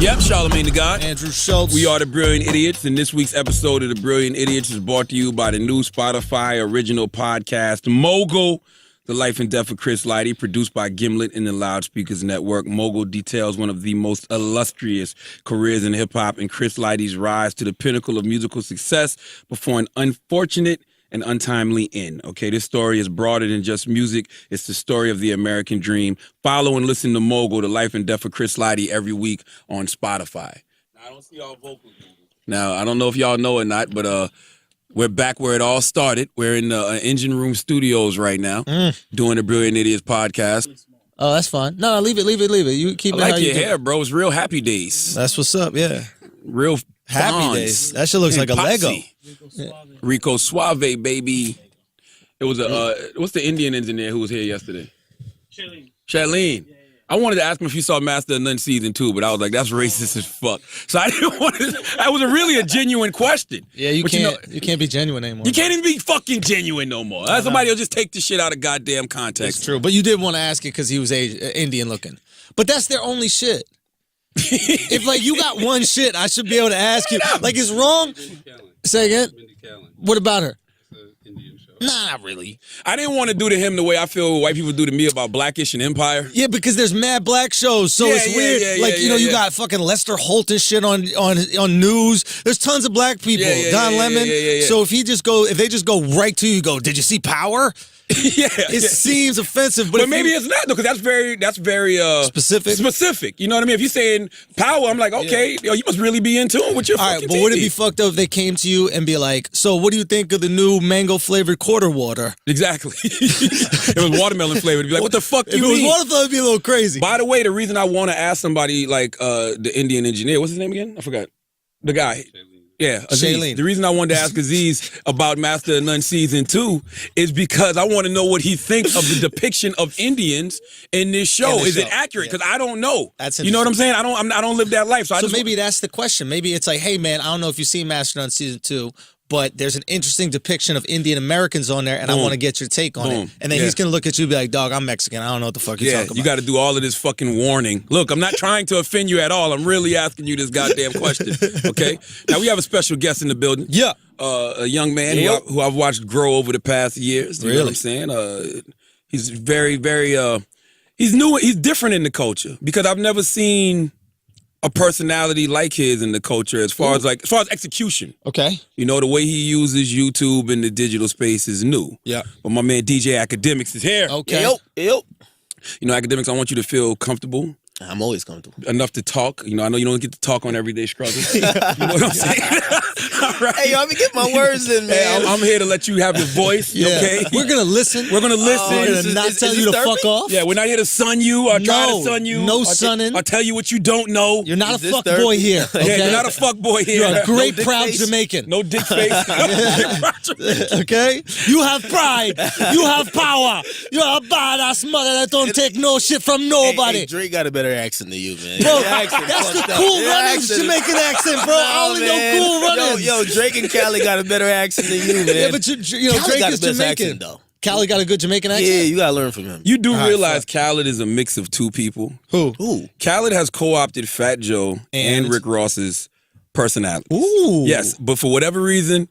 Yep, Charlamagne the God. Andrew Schultz. We are the Brilliant Idiots, and this week's episode of the Brilliant Idiots is brought to you by the new Spotify original podcast, Mogul, The Life and Death of Chris Lighty, produced by Gimlet and the Loudspeakers Network. Mogul details one of the most illustrious careers in hip-hop and Chris Lighty's rise to the pinnacle of musical success before an unfortunate and untimely end. Okay, this story is broader than just music. It's the story of the American dream. Follow and listen to Mogul, The Life and Death of Chris Lighty, every week on Spotify. Now, I don't see y'all vocals. Now, I don't know if y'all know or not, but we're back where it all started. We're in the Engine Room Studios right now, doing the Brilliant Idiots podcast. Oh, that's fine. No, leave it. You keep I it like how your you hair, bro. It's real happy days. That's what's up, yeah. Real Happy bonds. days. That shit looks like a Lego. Rico Suave, baby. It was what's the Indian engineer who was here yesterday? Shailene. I wanted to ask him if he saw Master of None Season 2, but I was like, that's racist as fuck. So I didn't want to. That was really a genuine question. Yeah, you can't be genuine anymore. You can't even be fucking genuine no more. Somebody will just take this shit out of goddamn context. It's true, but you did want to ask it because he was Indian looking. But that's their only shit. If like you got one shit, I should be able to ask you. Like it's wrong. Say again. What about her? Nah, not really. I didn't want to do to him the way I feel white people do to me about Blackish and Empire. Yeah, because there's mad black shows, so it's weird. You got fucking Lester Holt and shit on news. There's tons of black people. Don Lemon. So if they just go right to you, did you see Power? It seems offensive, but maybe it's not though, because that's very specific. Specific, you know what I mean? If you're saying Power, I'm like, okay, yo, you must really be in tune with your fucking right, but would it be fucked up if they came to you and be like, so what do you think of the new mango flavored quarter water? Exactly. It was watermelon flavored. It'd be like, what the fuck you mean? If it was watermelon, it'd be a little crazy. By the way, the reason I want to ask somebody like the Indian engineer, what's his name again? I forgot. The guy. Yeah, Aziz. The reason I wanted to ask Aziz about Master of None Season 2 is because I want to know what he thinks of the depiction of Indians in this show. Is it accurate? Because I don't know. You know what I'm saying? I don't live that life. So maybe that's the question. Maybe it's like, hey man, I don't know if you've seen Master of None Season 2, but there's an interesting depiction of Indian Americans on there, and I want to get your take on it. And then he's going to look at you and be like, dog, I'm Mexican. I don't know what the fuck you're talking about. You got to do all of this fucking warning. Look, I'm not trying to offend you at all. I'm really asking you this goddamn question, okay? Now, we have a special guest in the building. Yeah. A young man who I've watched grow over the past years. You know what I'm saying? He's very, very, he's new. He's different in the culture because I've never seen a personality like his in the culture as far as execution. Okay. You know, the way he uses YouTube and the digital space is new. Yeah. But my man DJ Akademiks is here. Okay. Yep. You know, Akademiks, I want you to feel comfortable. I'm always comfortable. Enough to talk. You know, I know you don't get to talk on Everyday Struggle. You know what I'm saying? All right. Hey, yo, let me get my words in, man. Hey, I'm here to let you have your voice, okay? We're going to listen. We're going to listen. We're going to not tell you to fuck off. Yeah, we're not here to sun you or try to sun you. No sunning. I'll tell you what you don't know. You're not a fuck boy here, okay? Yeah, you're not a fuck boy here. You're a great, proud Jamaican. No dick face. Okay? You have pride. You have power. You're a badass mother that don't take no shit from nobody. Hey, Drake got a better accent than you, man. Bro, that's the cool runnings Jamaican accent, bro. I only know cool runnings. Yo, Drake and Cali got a better accent than you, man. Yeah, but you know, Drake is Jamaican. Accent, though. Cali got a good Jamaican accent? Yeah, you gotta learn from him. You do realize Khaled is a mix of two people? Who? Khaled has co-opted Fat Joe and Rick Ross's personality. Ooh. Yes, but for whatever reason,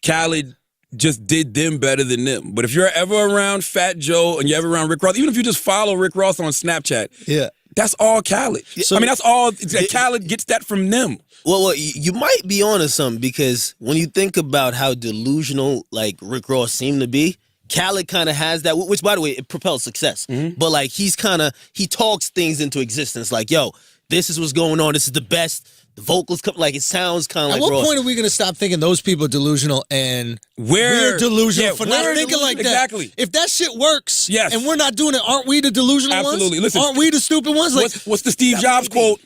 Khaled just did them better than them. But if you're ever around Fat Joe and you're ever around Rick Ross, even if you just follow Rick Ross on Snapchat, that's all Khaled. So, I mean, that's all. Khaled gets that from them. Well, you might be onto something because when you think about how delusional like Rick Ross seemed to be, Khaled kind of has that, which by the way, it propels success. But like he talks things into existence. Like, yo, this is what's going on. This is the best. The vocals come like it sounds kind of like. At what Ross. point are we gonna stop thinking those people are delusional and we're delusional for not thinking like that? Exactly. If that shit works, yes, and we're not doing it, aren't we the delusional ones? Absolutely. Listen, aren't we the stupid ones? Like, what's the Steve Jobs quote?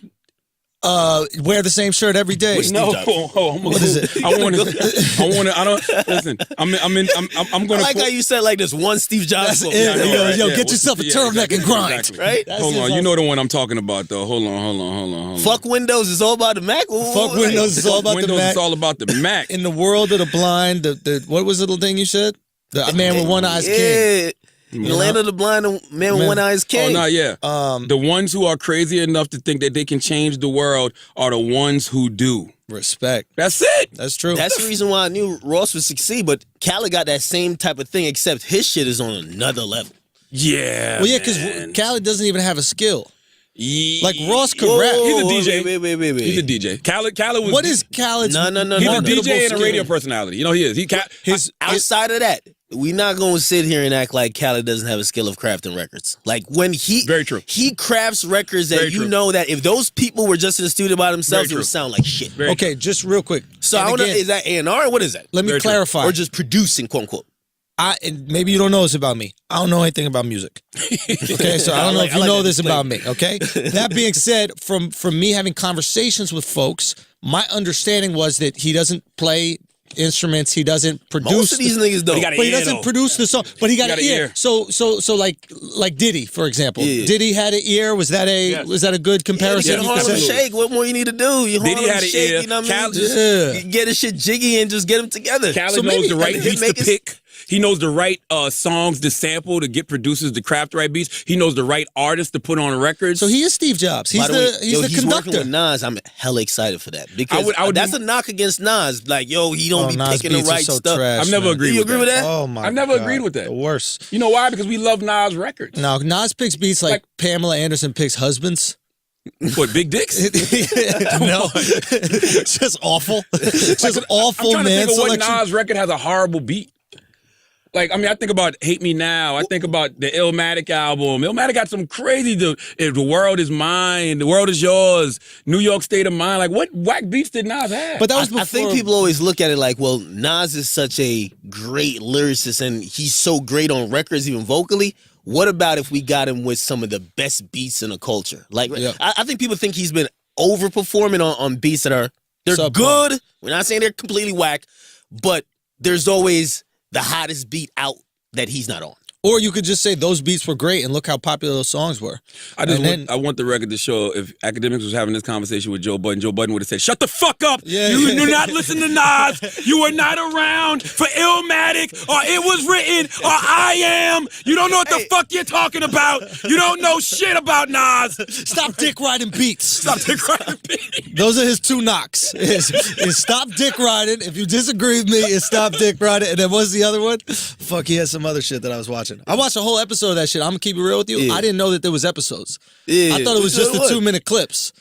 Wear the same shirt every day. What is it? I want to. I don't listen. I'm going to. I like how you said like this one Steve Jobs quote. Yo, get yourself a turtleneck and grind. Exactly. Right? Hold on, you know the one I'm talking about though. Hold on. Fuck Windows is all about the Mac. Fuck Windows is all about the Mac. Windows is all about the Mac. In the world of the blind, the what was the little thing you said? The man with one eye's king. In the land of the blind, the man with one eye is king. Oh, no, yeah. The ones who are crazy enough to think that they can change the world are the ones who do. Respect. That's it. That's true. That's the reason why I knew Ross would succeed, but Khaled got that same type of thing, except his shit is on another level. Yeah. Well, yeah, because Khaled doesn't even have a skill. Like Ross could rap. He's a DJ. Wait. He's a DJ. Khaled was. What is Khaled's? No. He's a DJ and a skill? radio personality. You know he is. Outside of that, we not going to sit here and act like Khaled doesn't have a skill of crafting records. Like when Very true. He crafts records that Very true. know that if those people were just in the studio by themselves, Very it would true. sound like shit. Very Okay, just real quick. So And I don't know, again, is that A&R or what is that? let me Very true. clarify. Or just producing, quote unquote. And maybe you don't know this about me. I don't know anything about music. Okay, so I don't know if you know this about me. Okay, that being said, from me having conversations with folks, my understanding was that he doesn't play instruments. He doesn't produce. Most of these niggas don't. But he doesn't produce the song. But he got an ear. So like Diddy, for example. Yeah. Diddy had an ear. Was that a good comparison? You Harlem Shake. What more you need to do? You Diddy Harlem had an Shake. ear. You know what I mean? Yeah. Just get his shit jiggy and just get them together. Khaled knows the right beats to pick. He knows the right songs to sample to get producers to craft the right beats. He knows the right artists to put on records. So he is Steve Jobs. He's the he's conductor. working with Nas. I'm hella excited for that because I would that's a knock against Nas. Like, yo, he don't be Nas picking the beats are right so stuff. trash, I've never man. agreed You with agree with that? Oh my! I've never God. agreed with that. The worst. You know why? Because we love Nas records. No, Nas picks beats like Pamela Anderson picks husbands. What, big dicks? No, it's just awful. It's just awful, I'm trying man. to think of what Selection. Nas record has a horrible beat. Like, I mean, I think about Hate Me Now. I think about the Illmatic album. Illmatic got some crazy, the world is mine, the world is yours, New York State of Mind. Like, what whack beats did Nas have? But that was before. I think people always look at it like, well, Nas is such a great lyricist and he's so great on records, even vocally. What about if we got him with some of the best beats in the culture? Like, Yeah. I think people think he's been overperforming on beats that they're Subpar. good. We're not saying they're completely whack, but there's always the hottest beat out that he's not on. Or you could just say those beats were great and look how popular those songs were. I want the record to show if Akademiks was having this conversation with Joe Budden would have said, shut the fuck up. Yeah. You do not listen to Nas. You were not around for Illmatic or It Was Written or I Am. You don't know what the fuck you're talking about. You don't know shit about Nas. Stop dick riding beats. Stop dick riding beats. Those are his two knocks. Is stop dick riding. If you disagree with me, is stop dick riding. And then what's the other one? Fuck, he had some other shit that I was watching. I watched a whole episode of that shit. I'm gonna keep it real with you. Yeah. I didn't know that there was episodes. Yeah. I thought it was just the What? 2-minute clips.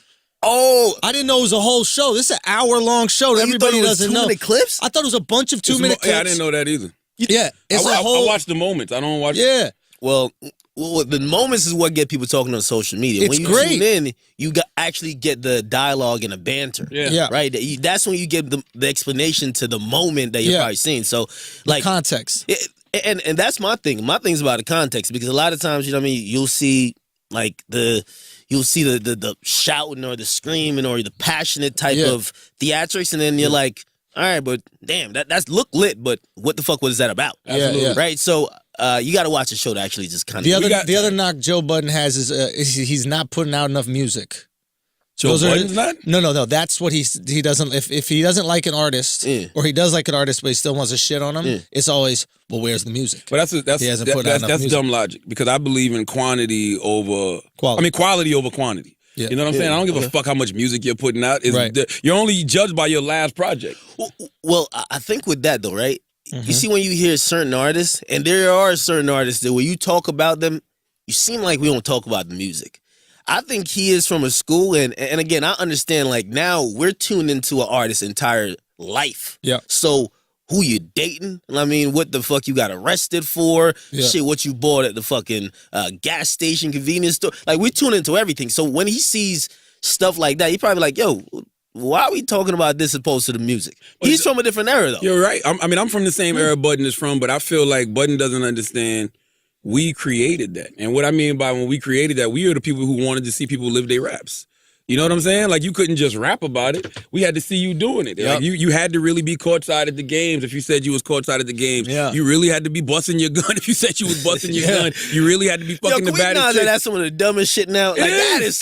Oh, I didn't know it was a whole show. This is an hour-long show that you everybody thought it was doesn't know. 2-minute clips? I thought it was a bunch of 2-minute clips. Yeah, I didn't know that either. Yeah, it's a whole. I watch the moments. I don't watch. Yeah. Well, the moments is what get people talking on social media. It's when you great. tune in, you actually get the dialogue and the banter. Yeah. Right? That's when you get the explanation to the moment that you're probably seeing. So, like, Context. and that's my thing. My thing's about the context because a lot of times, you know what I mean, you'll see like the shouting or the screaming or the passionate type of theatrics, and then you're like, all right, but damn, that's look lit, but what the fuck was that about? Yeah. Right? So you got to watch a show to actually just kind of. The other knock Joe Budden has is he's not putting out enough music. Joe Budden's not? No. That's what he doesn't. If he doesn't like an artist, or he does like an artist, but he still wants to shit on him, it's always, well, where's the music? But that's dumb logic because I believe in quantity over quality. I mean, quality over quantity. Yeah. You know what I'm saying? I don't give a fuck how much music you're putting out. You're only judged by your last project. Well, I think with that though, right? You see when you hear certain artists, and there are certain artists that when you talk about them, you seem like we don't talk about the music. I think he is from a school, and again, I understand, like, now we're tuned into an artist's entire life. Yeah. So who you dating? I mean, what the fuck you got arrested for? Yeah. Shit, what you bought at the fucking gas station, convenience store. Like, we tune into everything. So when he sees stuff like that, he probably like, yo, why are we talking about this opposed to the music? He's from a different era, though. You're right. I'm from the same era Budden is from, but I feel like Budden doesn't understand we created that. And what I mean by when we created that, we are the people who wanted to see people live their raps. You know what I'm saying? Like, you couldn't just rap about it. We had to see you doing it. Yep. Like, you had to really be courtside at the games. If you said you was courtside at the games, Yeah. you really had to be busting your gun. If you said you was busting your gun, you really had to be fucking the baddest chick. That's some of the dumbest shit now. Like, that's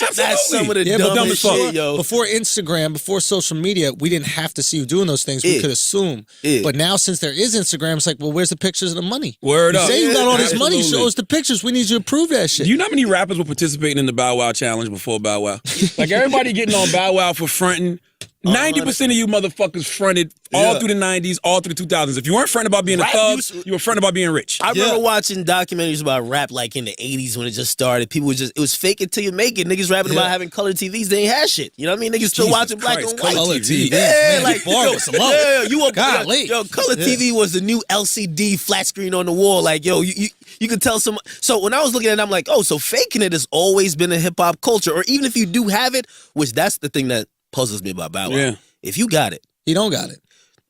some of the dumbest shit, yo. Before Instagram, before social media, we didn't have to see you doing those things. We could assume. But now, since there is Instagram, it's like, well, where's the pictures of the money? Word you up. say you got all this money, show us the pictures. We need you to prove that shit. Do you know how many rappers were participating in the Bow Wow challenge before Bow Wow? Like, everybody getting on Bow Wow for fronting. 90% of you motherfuckers fronted all through the 90s, all through the 2000s. If you weren't fronting about being a thug, you were fronting about being rich. I remember watching documentaries about rap like in the 80s when it just started. People were just, it was fake it till you make it. Niggas rapping about having color TVs. They ain't had shit. You know what I mean? Niggas still watching black and white. Color TV. Yeah, Man, like, color TV was the new LCD flat screen on the wall. Like, yo, you could tell some. So when I was looking at it, I'm like, oh, so faking it has always been a hip hop culture. Or even if you do have it, which that's the thing that puzzles me about Bow Wow. Yeah. If you got it. He don't got it.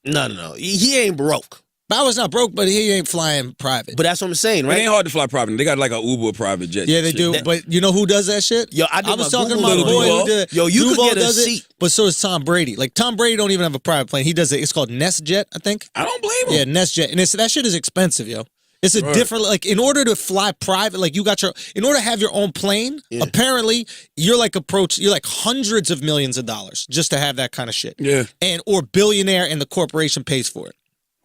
No. He ain't broke. Bow Wow's not broke, but he ain't flying private. But that's what I'm saying, right? It ain't hard to fly private. They got like a Uber private jet. Yeah, they do. But you know who does that shit? Yo, I was talking to Google my boy Duval. who did. Yo, you Duval could get a does seat. it, but so does Tom Brady. Like, Tom Brady don't even have a private plane. He does it. It's called NestJet, I think. I don't blame him. Yeah, NestJet. And that shit is expensive, yo. It's a different, like, in order to fly private, like, in order to have your own plane, apparently, you're like hundreds of millions of dollars just to have that kind of shit. Yeah. Or billionaire and the corporation pays for it.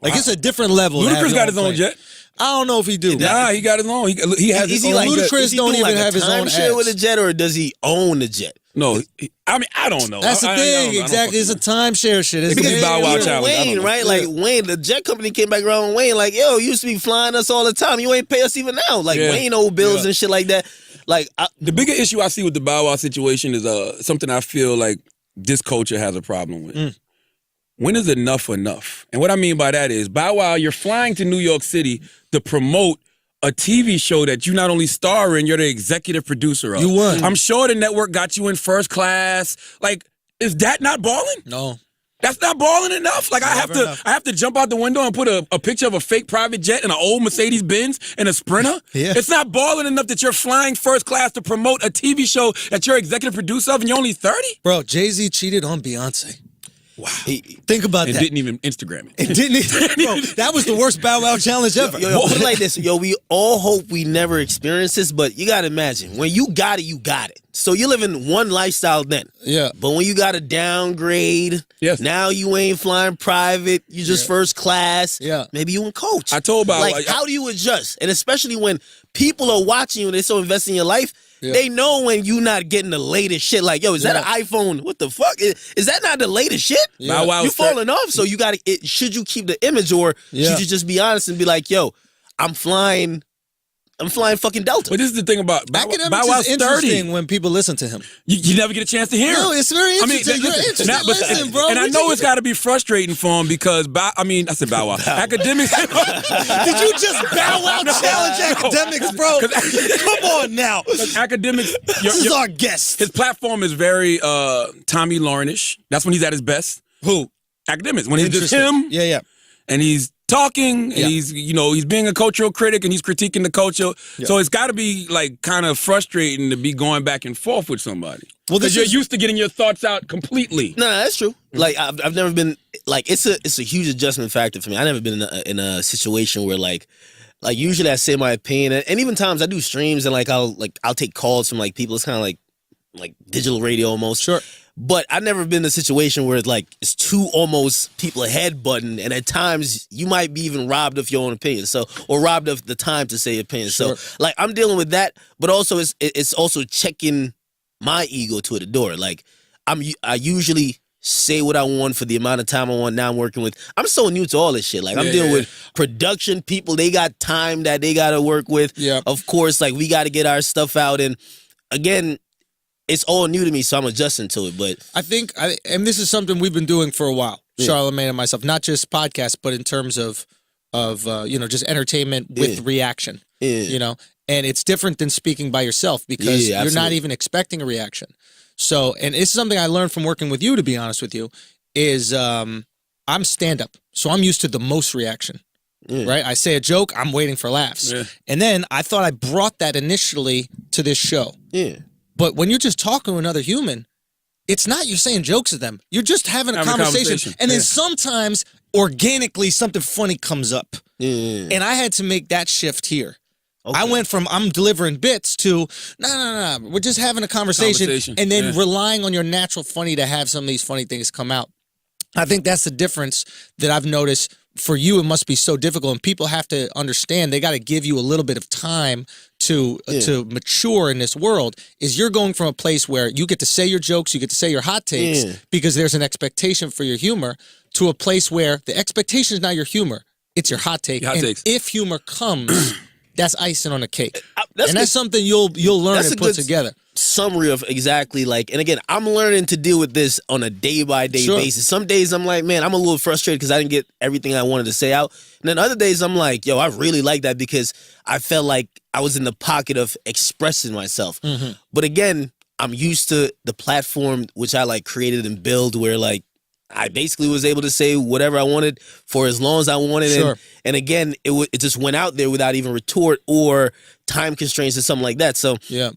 Like, it's a different level. Ludacris got his own plane. jet. I don't know if he do. Nah, he got his own. He has his own. Ludacris don't even have his own timeshare with a jet, or does he own the jet? No, I mean, I don't know. That's the thing, exactly. It's a timeshare shit. It's Because Bow Wow challenge. Wayne, right? Like, Wayne, the jet company came back around with Wayne, like, yo, you used to be flying us all the time. You ain't pay us even now. Like, Wayne owe bills and shit like that. Like, the bigger issue I see with the Bow Wow situation is something I feel like this culture has a problem with. When is enough enough? And what I mean by that is, Bow Wow, you're flying to New York City to promote a TV show that you not only star in, you're the executive producer of. You won. I'm sure the network got you in first class. Like, is that not balling? No. That's not balling enough. Like, I have to jump out the window and put a picture of a fake private jet and an old Mercedes Benz and a Sprinter. Yeah. It's not balling enough that you're flying first class to promote a TV show that you're executive producer of and you're only 30? Bro, Jay-Z cheated on Beyonce. Wow. Think about and that. didn't even Instagram it. Bro, that was the worst Bow Wow challenge ever. Yo, put it like this. Yo, we all hope we never experience this, but you got to imagine, when you got it, you got it. So you're living one lifestyle then. Yeah. But when you got to downgrade, now you ain't flying private, you just first class. Yeah. Maybe you in coach. I told Bow Wow. How do you adjust? And especially when people are watching you and they're so invested in your life, they know when you not getting the latest shit. Like, yo, is that an iPhone? What the fuck? Is that not the latest shit? Bow Wow you falling off, so you got to, should you keep the image, or should you just be honest and be like, yo, I'm flying fucking Delta. But this is the thing about Akademiks is interesting when people listen to him. You never get a chance to hear him. No, it's very interesting. You're interesting. Listen, bro. And I know it's got to be frustrating for him because, I said Bow Wow. Akademiks. Did you just Bow Wow challenge Akademiks, bro? Come on now. Akademiks. This is our guest. His platform is very Tommy Laurenish. That's when he's at his best. Who? Akademiks. When he's just him. Yeah. And he's talking, and he's being a cultural critic, and he's critiquing the culture. Yeah. So it's got to be like kind of frustrating to be going back and forth with somebody. Well, because you're used to getting your thoughts out completely. No, that's true. Like I've never been like it's a huge adjustment factor for me. I've never been in a situation where like usually I say my opinion, and even times I do streams and I'll take calls from like people. It's kind of like digital radio almost. Sure. But I've never been in a situation where it's two almost people ahead button, and at times you might be even robbed of your own opinion, or robbed of the time to say your opinion. Sure. So like I'm dealing with that, but also it's also checking my ego to the door. Like I usually say what I want for the amount of time I want. Now I'm working with. I'm so new to all this shit. Like I'm dealing with production people. They got time that they got to work with. Yeah. Of course, like we got to get our stuff out, and again, it's all new to me, so I'm adjusting to it. But I think, and this is something we've been doing for a while, Charlamagne and myself, not just podcasts, but in terms of just entertainment with reaction. And it's different than speaking by yourself because you're not even expecting a reaction. So, and it's something I learned from working with you, to be honest with you, is I'm stand-up, so I'm used to the most reaction. Right? I say a joke, I'm waiting for laughs. And then I thought I brought that initially to this show. But when you're just talking to another human, it's not you're saying jokes at them. You're just having a conversation. And then sometimes organically something funny comes up. Yeah. And I had to make that shift here. Okay. I went from I'm delivering bits to no. We're just having a conversation. And then relying on your natural funny to have some of these funny things come out. I think that's the difference that I've noticed. For you, it must be so difficult, and people have to understand they got to give you a little bit of time to mature in this world. Is you're going from a place where you get to say your jokes, you get to say your hot takes because there's an expectation for your humor, to a place where the expectation is not your humor, it's your hot take. If humor comes, that's icing on a cake, that's something you'll learn and put together. Summary of exactly like, and again, I'm learning to deal with this on a day-by-day basis. Some days I'm like, man, I'm a little frustrated because I didn't get everything I wanted to say out. And then other days I'm like, yo, I really like that because I felt like I was in the pocket of expressing myself. Mm-hmm. But again, I'm used to the platform which I like created and built where like I basically was able to say whatever I wanted for as long as I wanted. Sure. And again, it just went out there without even retort or time constraints or something like that. So yeah.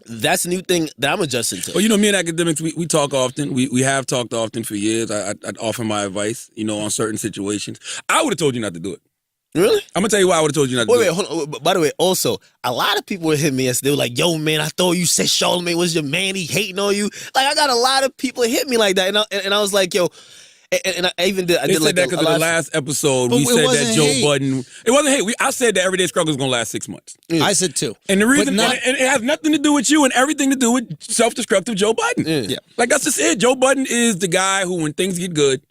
That's a new thing that I'm adjusting to. Well, you know, me and Akademiks, we talk often. We have talked often for years. I'd offer my advice, you know, on certain situations. I would have told you not to do it. Really? I'm going to tell you why I would have told you not to do it. Hold on. By the way, also, a lot of people would hit me and they were like, yo, man, I thought you said Charlamagne was your man. He hating on you. Like, I got a lot of people hit me like that. And I was like, yo... And I even did. I did said that because in the last episode we said that Joe Budden. It wasn't hate. I said that Everyday Struggle is going to last 6 months. I said 2. And the reason, and it has nothing to do with you and everything to do with self-destructive Joe Budden. Yeah. Like that's just it. Joe Budden is the guy who, when things get good,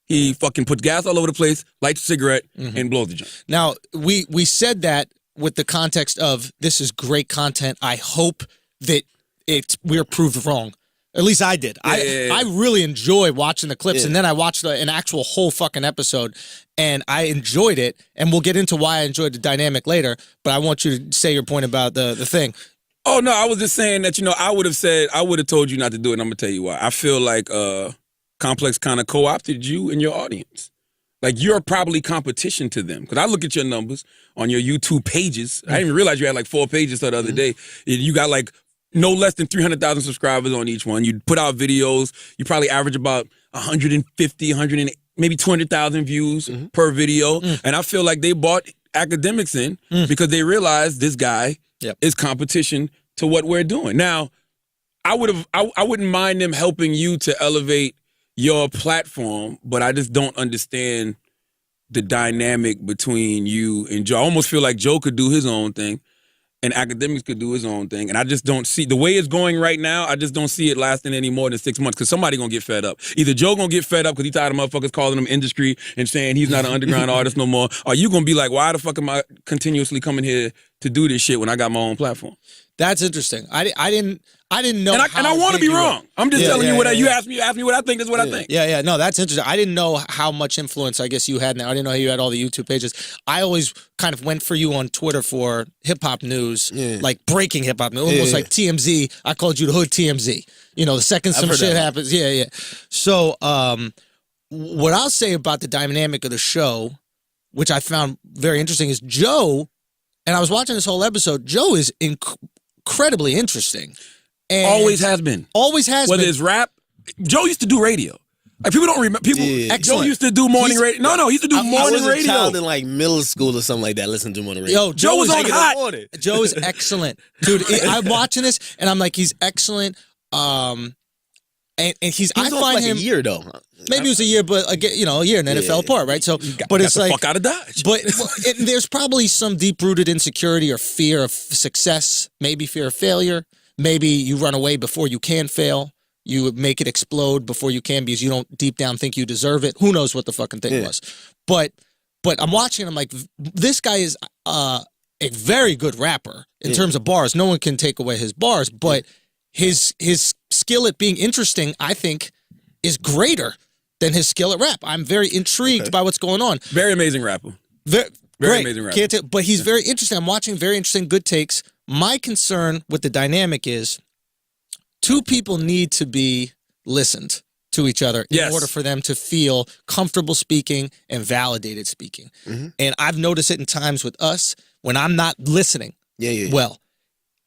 he fucking puts gas all over the place, lights a cigarette, and blows the joint. Now we said that with the context of this is great content. I hope that we're proved wrong. At least I did. I really enjoy watching the clips, and then I watched an actual whole fucking episode, and I enjoyed it, and we'll get into why I enjoyed the dynamic later, but I want you to say your point about the thing. Oh, no, I was just saying that, you know, I would have told you not to do it, and I'm going to tell you why. I feel like Complex kind of co-opted you and your audience. Like, you're probably competition to them. Because I look at your numbers on your YouTube pages. I didn't even realize you had like 4 pages the other day. You got like no less than 300,000 subscribers on each one. You put out videos. You probably average about 150, maybe 200,000 views per video. And I feel like they bought Akademiks in because they realized this guy is competition to what we're doing. Now, I wouldn't mind them helping you to elevate your platform, but I just don't understand the dynamic between you and Joe. I almost feel like Joe could do his own thing and Akademiks could do his own thing. And I just don't see, the way it's going right now, I just don't see it lasting any more than 6 months because somebody going to get fed up. Either Joe going to get fed up because he tired of motherfuckers calling him industry and saying he's not an underground artist no more, or you going to be like, why the fuck am I continuously coming here to do this shit when I got my own platform? That's interesting. I didn't know. And I want to be wrong. I'm just telling you what you asked me what I think. That's what I think. Yeah. No, that's interesting. I didn't know how much influence I guess you had now. I didn't know you had all the YouTube pages. I always kind of went for you on Twitter for hip hop news, like breaking hip hop news, almost like TMZ. I called you the hood TMZ. You know, the second some shit happens. Yeah. So, what I'll say about the dynamic of the show, which I found very interesting, is Joe. And I was watching this whole episode. Joe is incredibly interesting. And always has been. Always has been. Whether it's rap. Joe used to do radio. Like people don't remember. Joe used to do morning radio. No, he used to do morning radio. I was a child in like middle school or something like that. Listen to morning radio. Yo, Joe was on hot. Joe is excellent, dude. I'm watching this and I'm like, he's excellent. And he's I find like him a year though. Maybe it was a year, but again, you know, a year and then it fell apart, right? So, but it's like fuck out of Dodge. But there's probably some deep-rooted insecurity or fear of success, maybe fear of failure. Maybe you run away before you can fail. You make it explode before you can because you don't deep down think you deserve it. Who knows what the fucking thing was? But I'm watching. I'm like, this guy is a very good rapper in terms of bars. No one can take away his bars, but his skill at being interesting, I think, is greater than his skill at rap. I'm very intrigued by what's going on. Very amazing rapper. Very amazing rapper. But he's very interesting. I'm watching very interesting, good takes. My concern with the dynamic is two people need to be listened to each other in order for them to feel comfortable speaking and validated speaking. And I've noticed it in times with us when I'm not listening well.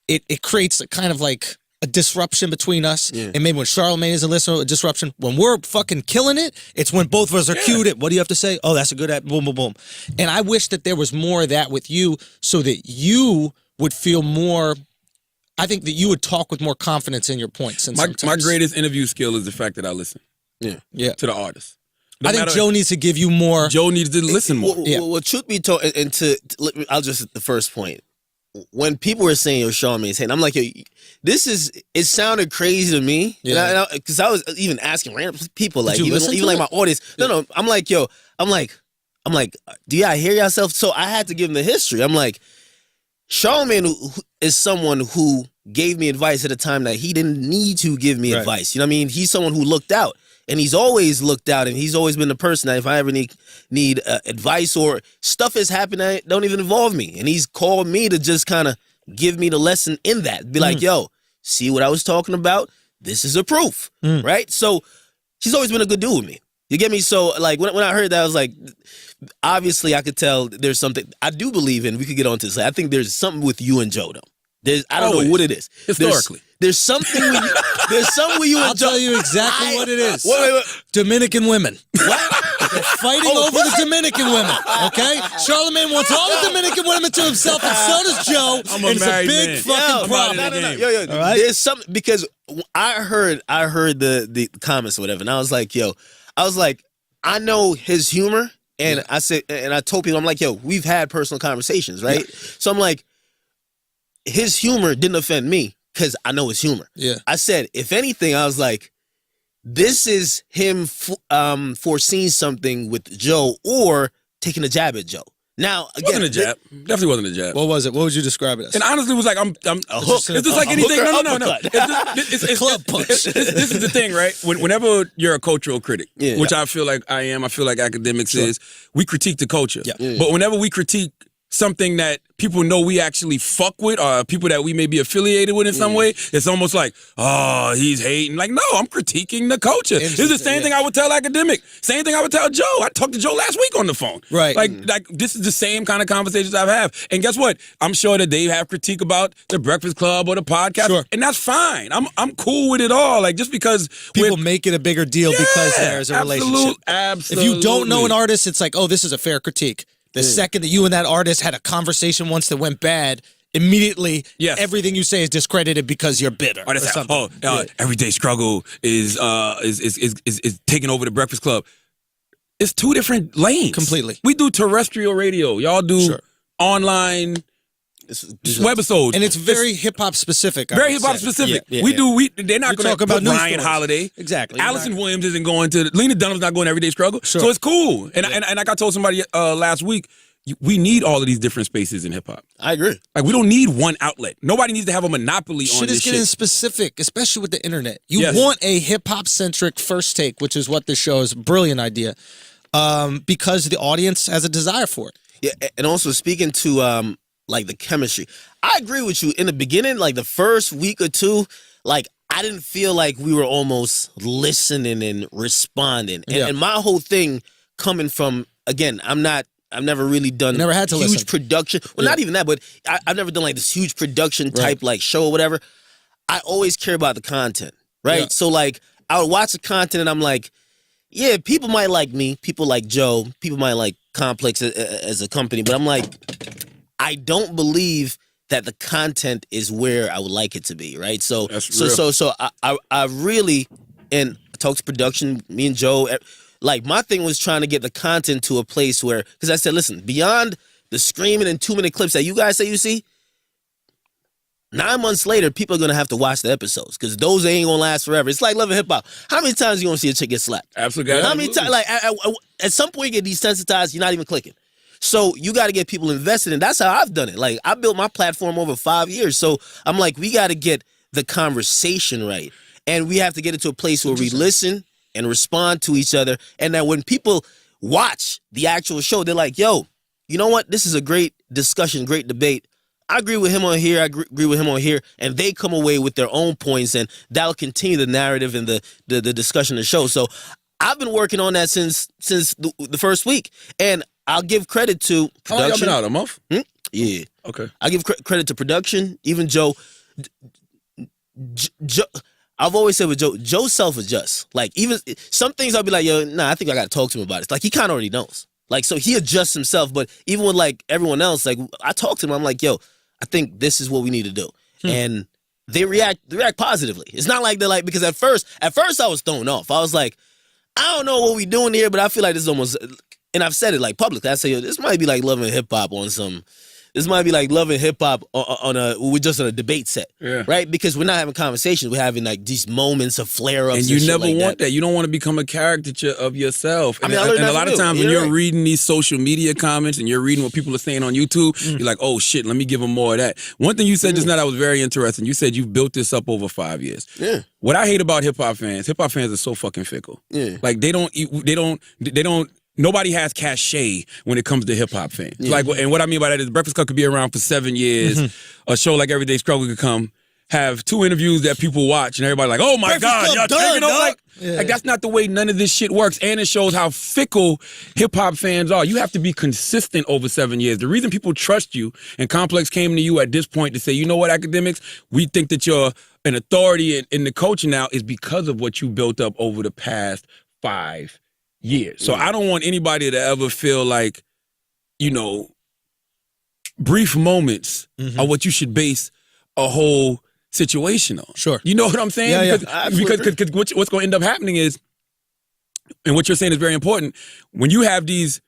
It creates a kind of like a disruption between us, and maybe when Charlamagne is a listener, a disruption. When we're fucking killing it, it's when both of us are cued. What do you have to say? Oh, that's a good at boom, boom, boom. And I wish that there was more of that with you, so that you would feel more. I think that you would talk with more confidence in your points. And my greatest interview skill is the fact that I listen. Yeah. To the artist. I think Joe needs to give you more. Joe needs to listen more. Well, truth be told, I'll just the first point. When people were saying, yo, Charlamagne's hating, I'm like, yo, it sounded crazy to me. Yeah. Because I was even asking random people, like, even like my audience. No, I'm like, yo, I'm like, do y'all hear yourself? So I had to give him the history. I'm like, Charlamagne is someone who gave me advice at a time that he didn't need to give me advice. You know what I mean? He's someone who looked out. And he's always looked out, and he's always been the person that if I ever need advice or stuff has happened that don't even involve me, and he's called me to just kind of give me the lesson in that. Be like, yo, see what I was talking about? This is a proof, right? So he's always been a good dude with me. You get me? So like when I heard that, I was like, obviously I could tell there's something I do believe in. We could get onto this. I think there's something with you and Joe though. I don't know what it is. Historically. There's something with you. There's something with you and Joe. I'll tell you exactly what it is. Wait. Dominican women. What? They're fighting over the Dominican women, okay? Charlamagne wants all the Dominican women to himself, and so does Joe. And it's a big fucking problem. No. All right? There's something, because I heard the comments or whatever, and I was like, I know his humor, and I said, and I told people, I'm like, yo, we've had personal conversations, right? Yeah. So I'm like, his humor didn't offend me because I know his humor. Yeah. I said, if anything, I was like, this is him foreseeing something with Joe or taking a jab at Joe. Now, again, wasn't a jab. Definitely wasn't a jab. What was it? What would you describe it as? And honestly, it was like, I'm a hook. It's just like anything. No. It's club punch. This is the thing, right? Whenever you're a cultural critic, which I feel like I am, I feel like Akademiks is, we critique the culture. Yeah. But whenever we critique something that people know we actually fuck with, or people that we may be affiliated with in some way, it's almost like, oh, he's hating. Like, no, I'm critiquing the culture. It's the same thing I would tell Akademiks. Same thing I would tell Joe. I talked to Joe last week on the phone. Right. Like this is the same kind of conversations I've had. And guess what? I'm sure that they have critique about the Breakfast Club or the podcast. Sure. And that's fine. I'm cool with it all. Like, just because people make it a bigger deal because there's a relationship. Absolutely. If you don't know an artist, it's like, oh, this is a fair critique. The second that you and that artist had a conversation once that went bad, immediately everything you say is discredited because you're bitter. Or something. Everyday Struggle is taking over the Breakfast Club. It's two different lanes. Completely. We do terrestrial radio. Y'all do online webisodes. And it's very hip-hop specific. Very hip-hop specific. They're not going to put Ryan Holiday. Exactly. Allison Williams isn't going to, Lena Dunham's not going to Everyday Struggle. Sure. So it's cool. And like I told somebody last week, we need all of these different spaces in hip-hop. I agree. Like, we don't need one outlet. Nobody needs to have a monopoly on this shit. Shit is getting specific, especially with the internet. You want a hip-hop-centric first take, which is what this show is. Brilliant idea. Because the audience has a desire for it. Yeah, and also speaking to like the chemistry. I agree with you. In the beginning, like the first week or two, like I didn't feel like we were almost listening and responding. And my whole thing coming from, again, I've never really done huge production. Well, not even that, but I've never done like this huge production type like show or whatever. I always care about the content, right? Yeah. So like I would watch the content and I'm like, yeah, people might like me, people like Joe, people might like Complex as a company, but I'm like, I don't believe that the content is where I would like it to be, right? So I really, and Talks Production, me and Joe, like my thing was trying to get the content to a place where, because I said, listen, beyond the screaming and 2-minute clips that you guys say you see, 9 months later, people are going to have to watch the episodes because those ain't going to last forever. It's like Love and Hip Hop. How many times you going to see a chick get slapped? Absolutely. How many times? Like at some point, you get desensitized. You're not even clicking. So you got to get people invested, and that's how I've done it. Like I built my platform over 5 years, so I'm like, we got to get the conversation right, and we have to get it to a place where we listen and respond to each other, and that when people watch the actual show, they're like, "Yo, you know what? This is a great discussion, great debate. I agree with him on here. I agree with him on here," and they come away with their own points, and that'll continue the narrative and the discussion of the show. So I've been working on that since the first week, and I'll give credit to production. How long y'all been out? A month? Yeah. Okay. I give credit to production, even Joe. I've always said with Joe's self-adjusts. Like, even some things I'll be like, yo, nah, I think I got to talk to him about it. Like, he kind of already knows. Like, so he adjusts himself. But even with, like, everyone else, like, I talk to him. I'm like, yo, I think this is what we need to do. And they react positively. It's not like they're like, because at first I was thrown off. I was like, I don't know what we doing here, but I feel like this is almost, and I've said it, like, publicly. I say, yo, this might be like Love and Hip Hop on some... This might be like Love and Hip Hop we're just on a debate set, right? Because we're not having conversations. We're having like these moments of flare-ups. And you never want that. You don't want to become a caricature of yourself. And a lot of times when you're reading these social media comments and you're reading what people are saying on YouTube, you're like, oh shit, let me give them more of that. One thing you said just now that was very interesting. You said you've built this up over 5 years. Yeah. What I hate about hip hop fans are so fucking fickle. Yeah. Like they don't. Nobody has cachet when it comes to hip hop fans. Yeah. Like, and what I mean by that is Breakfast Club could be around for 7 years. A show like Everyday Struggle could come, have 2 interviews that people watch, and everybody like, oh my God, y'all taking over. Like that's not the way none of this shit works. And it shows how fickle hip hop fans are. You have to be consistent over 7 years. The reason people trust you, and Complex came to you at this point to say, you know what, Akademiks, we think that you're an authority in the coaching now, is because of what you built up over the past 5 years. So I don't want anybody to ever feel like, you know, brief moments are what you should base a whole situation on. Sure. You know what I'm saying? Yeah, because what's going to end up happening is, and what you're saying is very important, when you have these,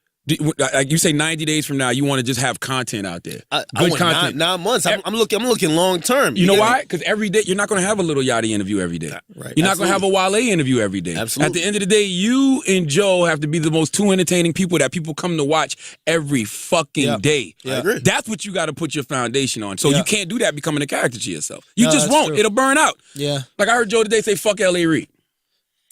like you say 90 days from now, you want to just have content out there. Good content. 9 months. I'm looking long term. You know why? Because every day, you're not going to have a Lil Yachty interview every day. Right. You're not going to have a Wale interview every day. Absolutely. At the end of the day, you and Joe have to be the most 2 entertaining people that people come to watch every fucking day. Yeah, I agree. That's what you got to put your foundation on. So you can't do that becoming a character to yourself. You just won't. True. It'll burn out. Yeah. Like I heard Joe today say, fuck L.A. Reid.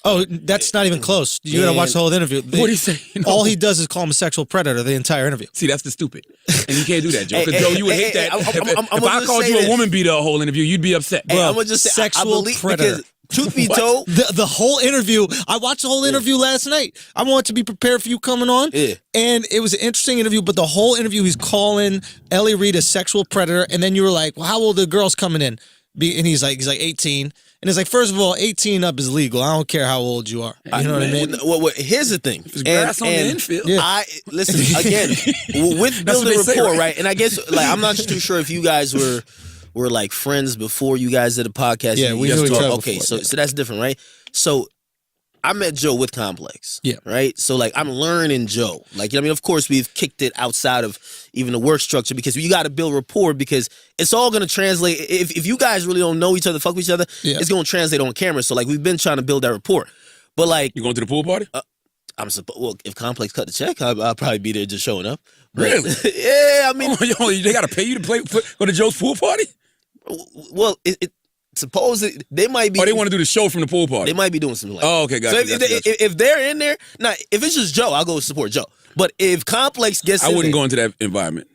Oh, that's not even close. You gotta watch the whole interview. What do you say? All he does is call him a sexual predator the entire interview. See, that's the stupid. And you can't do that, Joe. Because Joe, you would hate that. If I called you this. a woman beater a whole interview, you'd be upset. Hey, I'm gonna just say, sexual predator. Because, truth be told, the whole interview, I watched the whole interview last night. I wanted to be prepared for you coming on. Yeah. And it was an interesting interview, but the whole interview, he's calling Ellie Reid a sexual predator. And then you were like, well, how old are the girls coming in? And he's like 18. And it's like, first of all, 18 up is legal. I don't care how old you are. You know what I mean? Well, here's the thing. There's grass on the infield. Yeah. Listen, again, with building rapport, right? And I guess, like, I'm not too sure if you guys were like friends before you guys did a podcast. Yeah, we knew each other Okay, before, so that's different, right? So I met Joe with Complex. Yeah. Right? So, like, I'm learning Joe. Like, you know what I mean? Of course, we've kicked it outside of even the work structure because you got to build rapport because it's all going to translate. If you guys really don't know each other, fuck with each other, it's going to translate on camera. So, like, we've been trying to build that rapport. But, like... You going to the pool party? Well, if Complex cut the check, I'll probably be there just showing up. But, really? Yeah, I mean... Oh, they got to pay you to go to Joe's pool party? Well, supposedly they might be. Oh, they want to do the show from the pool party. They might be doing something like that. Oh, okay, gotcha. So if they're in there, now if it's just Joe, I'll go support Joe. But if Complex gets, I wouldn't go into that environment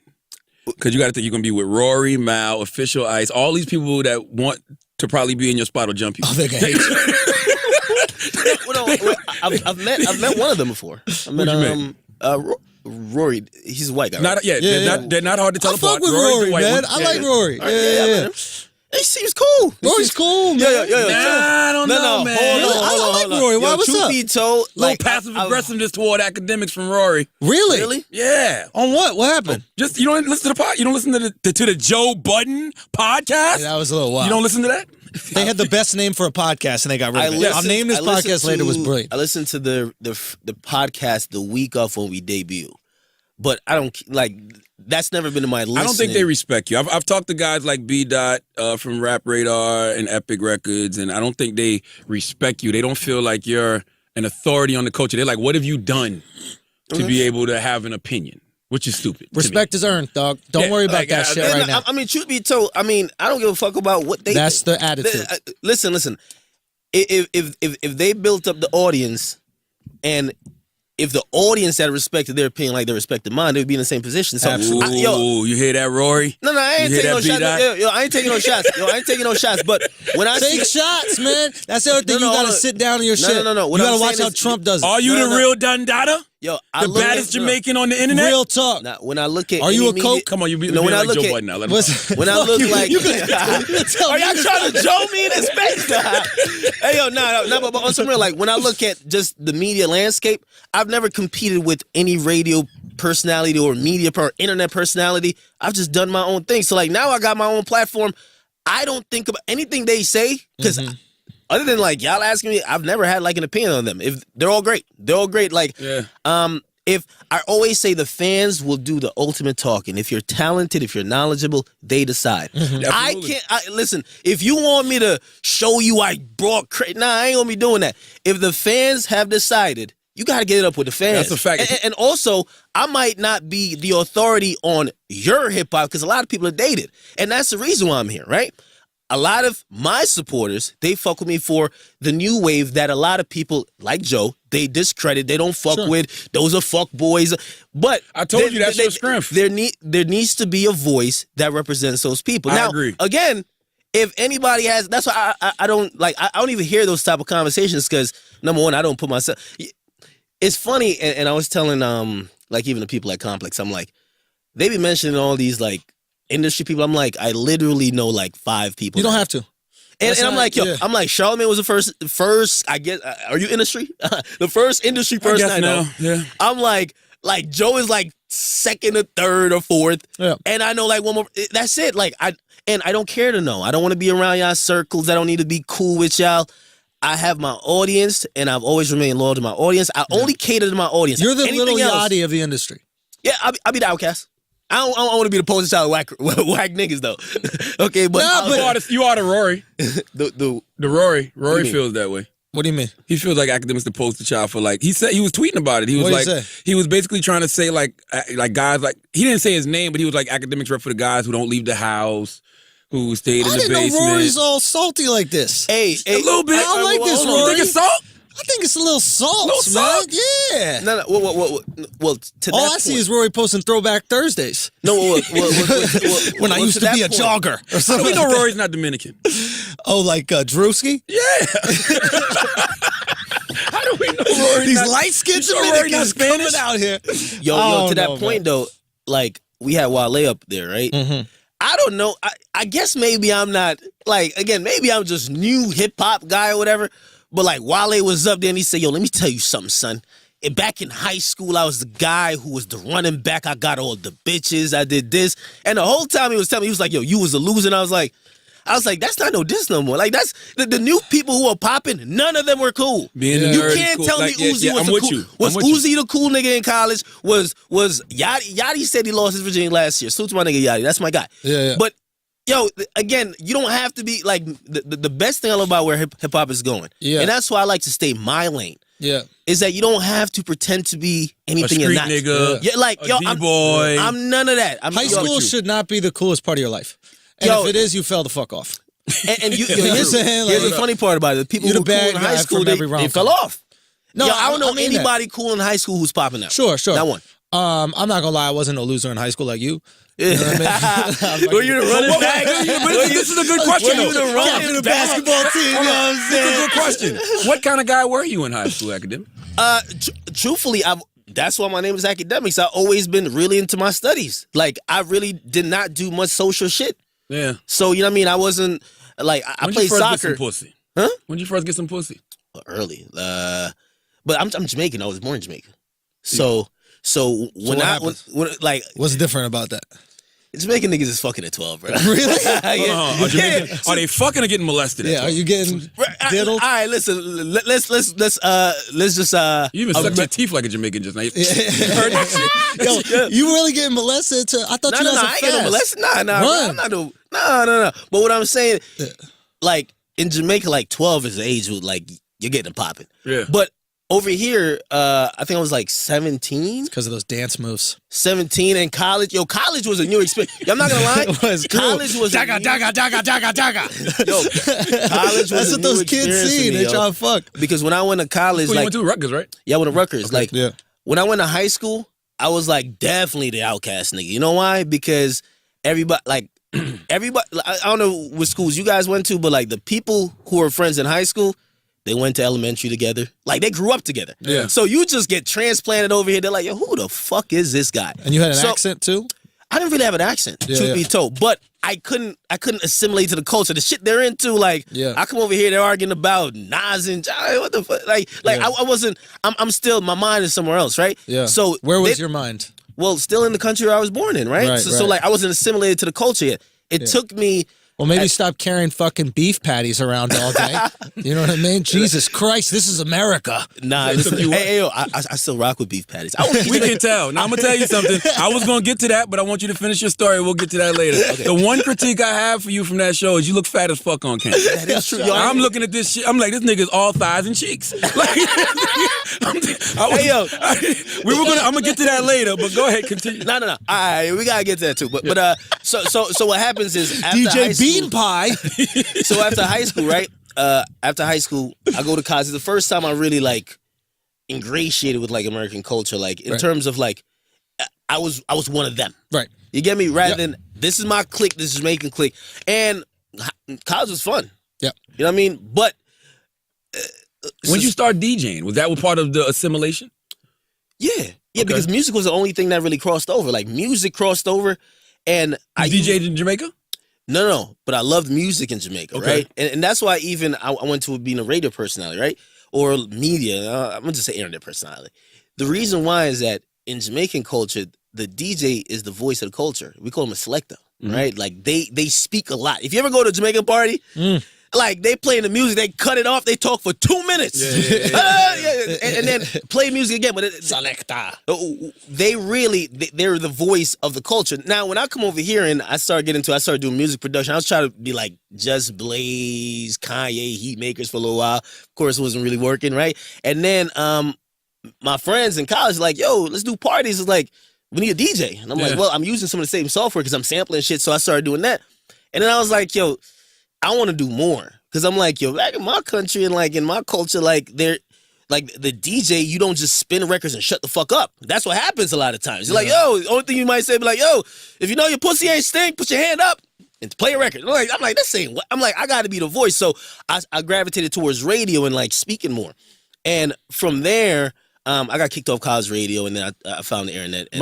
because you got to think you're gonna be with Rory, Mal, Official Ice, all these people that want to probably be in your spot will jump you. Oh, they're gonna hate you. I've met one of them before. I met Rory. He's a white guy. Right? They're not hard to tell apart. I fuck with Rory, man. I like Rory. Yeah. He seems cool. Rory's cool, man. I don't know, man. I like Rory. Why? What's up? Truth be told, like passive aggressiveness toward Akademiks from Rory. Really? Yeah. On what? What happened? Just you don't listen to the pod. You don't listen to the Joe Budden podcast. That was a little wild. You don't listen to that. They had the best name for a podcast and they got rid of it. I'll name this podcast later. It was brilliant. I listened to the podcast the week off when we debut, but I don't like. That's never been in my list. I don't think they respect you. I've talked to guys like B. Dot from Rap Radar and Epic Records, and I don't think they respect you. They don't feel like you're an authority on the culture. They're like, what have you done to be able to have an opinion? Which is stupid. Respect is earned, dog. Don't worry about that shit right now. I mean, truth be told, I mean, I don't give a fuck about what they. That's the attitude. Listen. If they built up the audience and if the audience had respected their opinion like they respected mine, they would be in the same position. So, absolutely. You hear that, Rory? No, I ain't taking no shots. I ain't taking no shots. I ain't taking no shots. But when I take shots, man, that's the other thing. You gotta sit down in your shit. No. You gotta watch how Trump does it. Are you the real Dundada? Yo, the baddest Jamaican on the internet. Real talk. Now, when I look at Are you a coke? Come on, you be when I like look Joe at Budden now. when I look like, are y'all trying to Joe me in his face? Hey yo, but on some real, like when I look at just the media landscape, I've never competed with any radio personality or internet personality. I've just done my own thing. So like now I got my own platform. I don't think about anything they say because. Other than like y'all asking me, I've never had like an opinion on them. If they're all great, Like, if I always say the fans will do the ultimate talking. If you're talented, if you're knowledgeable, they decide. I can't listen. If you want me to show you I brought I ain't gonna be doing that. If the fans have decided, you got to get it up with the fans. That's a fact. And also, I might not be the authority on your hip hop because a lot of people are dated, and that's the reason why I'm here, right? A lot of my supporters, they fuck with me for the new wave that a lot of people, like Joe, they discredit. They don't fuck with. Those are fuck boys. But I told you that's your strength. There needs to be a voice that represents those people. I agree. Again, if anybody has, that's why I don't like. I don't even hear those type of conversations because number one, I don't put myself. It's funny, and I was telling like even the people at Complex, I'm like, they be mentioning all these like. Industry people, I'm like, I literally know like 5 people. You don't have to. And I'm like, yo, I'm like, Charlamagne was the first, I guess, are you industry? The first industry person I know. Yeah. I'm like Joe is like second or third or fourth. Yeah. And I know like one more, that's it. Like, I don't care to know. I don't want to be around y'all circles. I don't need to be cool with y'all. I have my audience, and I've always remained loyal to my audience. I only cater to my audience. You're the Anything little else, Yachty of the industry. Yeah, I'll be the outcast. I don't want to be the poster child of whack niggas though. Okay, but, you are the Rory. the Rory. Rory feels that way. What do you mean? He feels like Akademiks the poster child for like he said he was tweeting about it. He was What'd like he say? he was basically trying to say like guys like he didn't say his name, but he was like Akademiks rep for the guys who don't leave the house, who stayed in the basement. I didn't know Rory's all salty like this. Hey, a little bit. I don't like this, You Rory. think it's salt? I think it's a little salt, Little man. Yeah. No. Well, to All that I point, see is Rory posting Throwback Thursdays. no. When I used to be a jogger or How do something. we know Rory's not Dominican? Oh, like Drewski? Yeah. How do we know Rory's These not light-skinned You sure Rory not Dominicans coming Spanish? out here. Yo, to that point though, like we had Wale up there, right? Mm-hmm. I don't know. I guess maybe I'm not like again. Maybe I'm just new hip hop guy or whatever. But like Wale was up there and he said, "Yo, let me tell you something, son. And back in high school, I was the guy who was the running back. I got all the bitches. I did this, and the whole time he was telling me, he was like, "Yo, you was a loser." And I was like, that's not no diss no more. Like that's the new people who are popping. None of them were cool. Being the You nerd is can't cool. tell Like, me Uzi was I'm the with cool. you. Was I'm with Uzi the cool nigga in college? Was Yachty? Yachty said he lost his virginity last year. Salute to my nigga Yachty. That's my guy. Yeah. But yo, again, you don't have to be like the best thing I love about where hip hop is going. Yeah. And that's why I like to stay my lane. Yeah. Is that you don't have to pretend to be anything A you're street not. nigga, Yeah, like a yo, D-boy. I'm none of that. High school should not be the coolest part of your life. And Yo, if it is, you fell the fuck off. And you, You know what I'm saying? here's Like, the funny part about it: the people you're who the were cool bad in high guy school, from they every rom-com. fell off. No, Yo, I don't know mean that. anybody cool in high school who's popping out. Sure. Not one. I'm not gonna lie, I wasn't a loser in high school like you. You know what I mean? Were you the running back? This is a good question. Were you the though. running the back? basketball team, you know what I'm This is saying? a good question. What kind of guy were you in high school, Akademiks? Truthfully, that's why my name is Akademiks. I've always been really into my studies. Like, I really did not do much social shit. Yeah. So, you know what I mean? I wasn't, like, I When played you first soccer. get some pussy? Huh? When did you first get some pussy? Early. But I'm Jamaican. I was born in Jamaica. So when what I, happens? when, like, What's different about that? Jamaican niggas is fucking at 12, bro. Really? Are they fucking or getting molested? Yeah, are you getting diddled? All right, listen. Let's just You even sucked your teeth like a Jamaican just now. You heard that shit? Yo, you really getting molested? I thought you No, guys I were ain't get no fast. molested. Nah, Run. I'm not no. No. But what I'm saying, like in Jamaica, like 12 is the age where like you're getting popping. Yeah. But over here, I think I was like 17. Because of those dance moves. 17 in college. Yo, college was a new experience. Yo, I'm not gonna lie. It was cool. College was Daga. Yo, college was That's a what new those kids experience see. to me, They yo. try to fuck. Because when I went to college, Well, you like went to Rutgers, right? yeah, I went to Rutgers. Like Yeah. when I went to high school, I was like definitely the outcast nigga. You know why? Because everybody, I don't know what schools you guys went to, but like the people who were friends in high school, They went to elementary together. Like, they grew up together. Yeah. So you just get transplanted over here. They're like, yo, who the fuck is this guy? And you had an accent too? I didn't really have an accent, truth be told. But I couldn't assimilate to the culture. The shit they're into, like, I come over here, they're arguing about Nas and what the fuck? I wasn't, I'm still, my mind is somewhere else, right? Yeah. So where was your mind? Well, still in the country I was born in, right? So like, I wasn't assimilated to the culture yet. It took me... Well, maybe stop carrying fucking beef patties around all day. You know what I mean? Jesus Christ, this is America. Nah, listen, I still rock with beef patties. We can tell. Now, I'm going to tell you something. I was going to get to that, but I want you to finish your story. We'll get to that later. Okay. The one critique I have for you from that show is you look fat as fuck on camera. That is true. Yo, I'm looking at this shit. I'm like, this nigga's all thighs and cheeks. Like, I'm going to get to that later, but go ahead, continue. No. All right, we got to get to that too. But so what happens is after DJ Bean Pie. So after high school, right? After high school, I go to college. It's the first time I really like ingratiated with like American culture, like in terms of like I was one of them. Right. You get me? Rather than this is my clique, this is Jamaican clique. And college was fun. Yeah. You know what I mean? But when you start DJing, was that part of the assimilation? Yeah, because music was the only thing that really crossed over. Like music crossed over, and I DJed in Jamaica. No, but I loved music in Jamaica, right? And that's why even I went to being a radio personality, right? Or media. I'm going to just say internet personality. The reason why is that in Jamaican culture, the DJ is the voice of the culture. We call him a selector, right? Like they speak a lot. If you ever go to a Jamaican party, like they playing the music, they cut it off, they talk for 2 minutes. And then play music again. But selector. They're the voice of the culture. Now, when I come over here and I started doing music production, I was trying to be like Just Blaze, Kanye, Heatmakers for a little while. Of course, it wasn't really working, right? And then my friends in college were like, yo, let's do parties. It's like, we need a DJ. And I'm like, well, I'm using some of the same software because I'm sampling shit. So I started doing that. And then I was like, yo, I want to do more. Because I'm like, yo, back in my country and like in my culture, like they're like the DJ, you don't just spin records and shut the fuck up. That's what happens a lot of times. You're like, yo, the only thing you might say be like, yo, if you know your pussy ain't stink, put your hand up and play a record. I'm like, this ain't what. I'm like, I got to be the voice. So I gravitated towards radio and like speaking more. And from there, I got kicked off college radio, and then I found the internet. And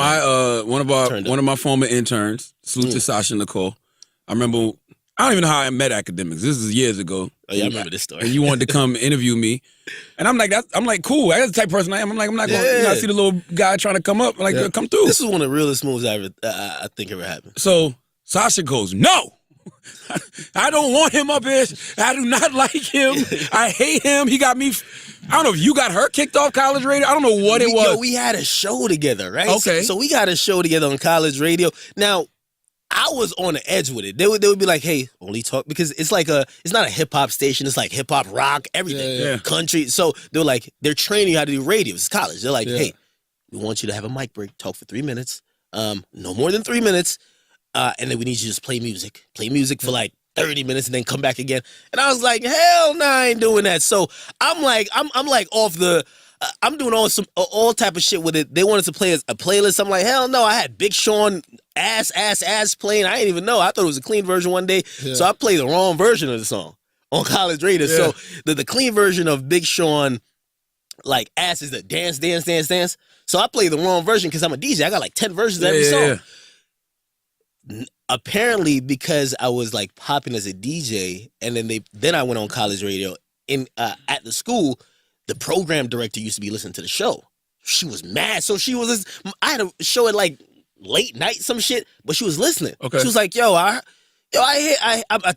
one of my former interns, salute to Sasha Nicole. I remember. I don't even know how I met Akademiks. This is years ago. Oh yeah, I remember this story. And you wanted to come interview me, and I'm like, cool. That's the type of person I am. I'm like, I'm not going. I see the little guy trying to come up. I'm like, come through. This is one of the realest moves I think ever happened. So Sasha goes, no. I don't want him up here. I do not like him. I hate him. He got me. I don't know if you got her kicked off college radio. I don't know what it was. Yo, we had a show together, right? Okay. So we got a show together on college radio. Now, I was on the edge with it. They would be like, hey, only talk, because it's like it's not a hip hop station. It's like hip hop, rock, everything, country. So they're like, they're training you how to do radio. It's college. They're like, hey, we want you to have a mic break, talk for 3 minutes, no more than 3 minutes. And then we need you to just play music for like 30 minutes and then come back again. And I was like, hell no, I ain't doing that. So I'm like off the, I'm doing all type of shit with it. They wanted to play a playlist. I'm like, hell no. I had Big Sean ass playing. I didn't even know. I thought it was a clean version one day. Yeah. So I played the wrong version of the song on college radio. Yeah. So the clean version of Big Sean, like ass is the dance. So I played the wrong version because I'm a DJ. I got like 10 versions of every song. Yeah. Apparently, because I was like popping as a DJ, and then I went on college radio at the school. The program director used to be listening to the show. She was mad. So I had a show at like late night, some shit, but she was listening. Okay. She was like, I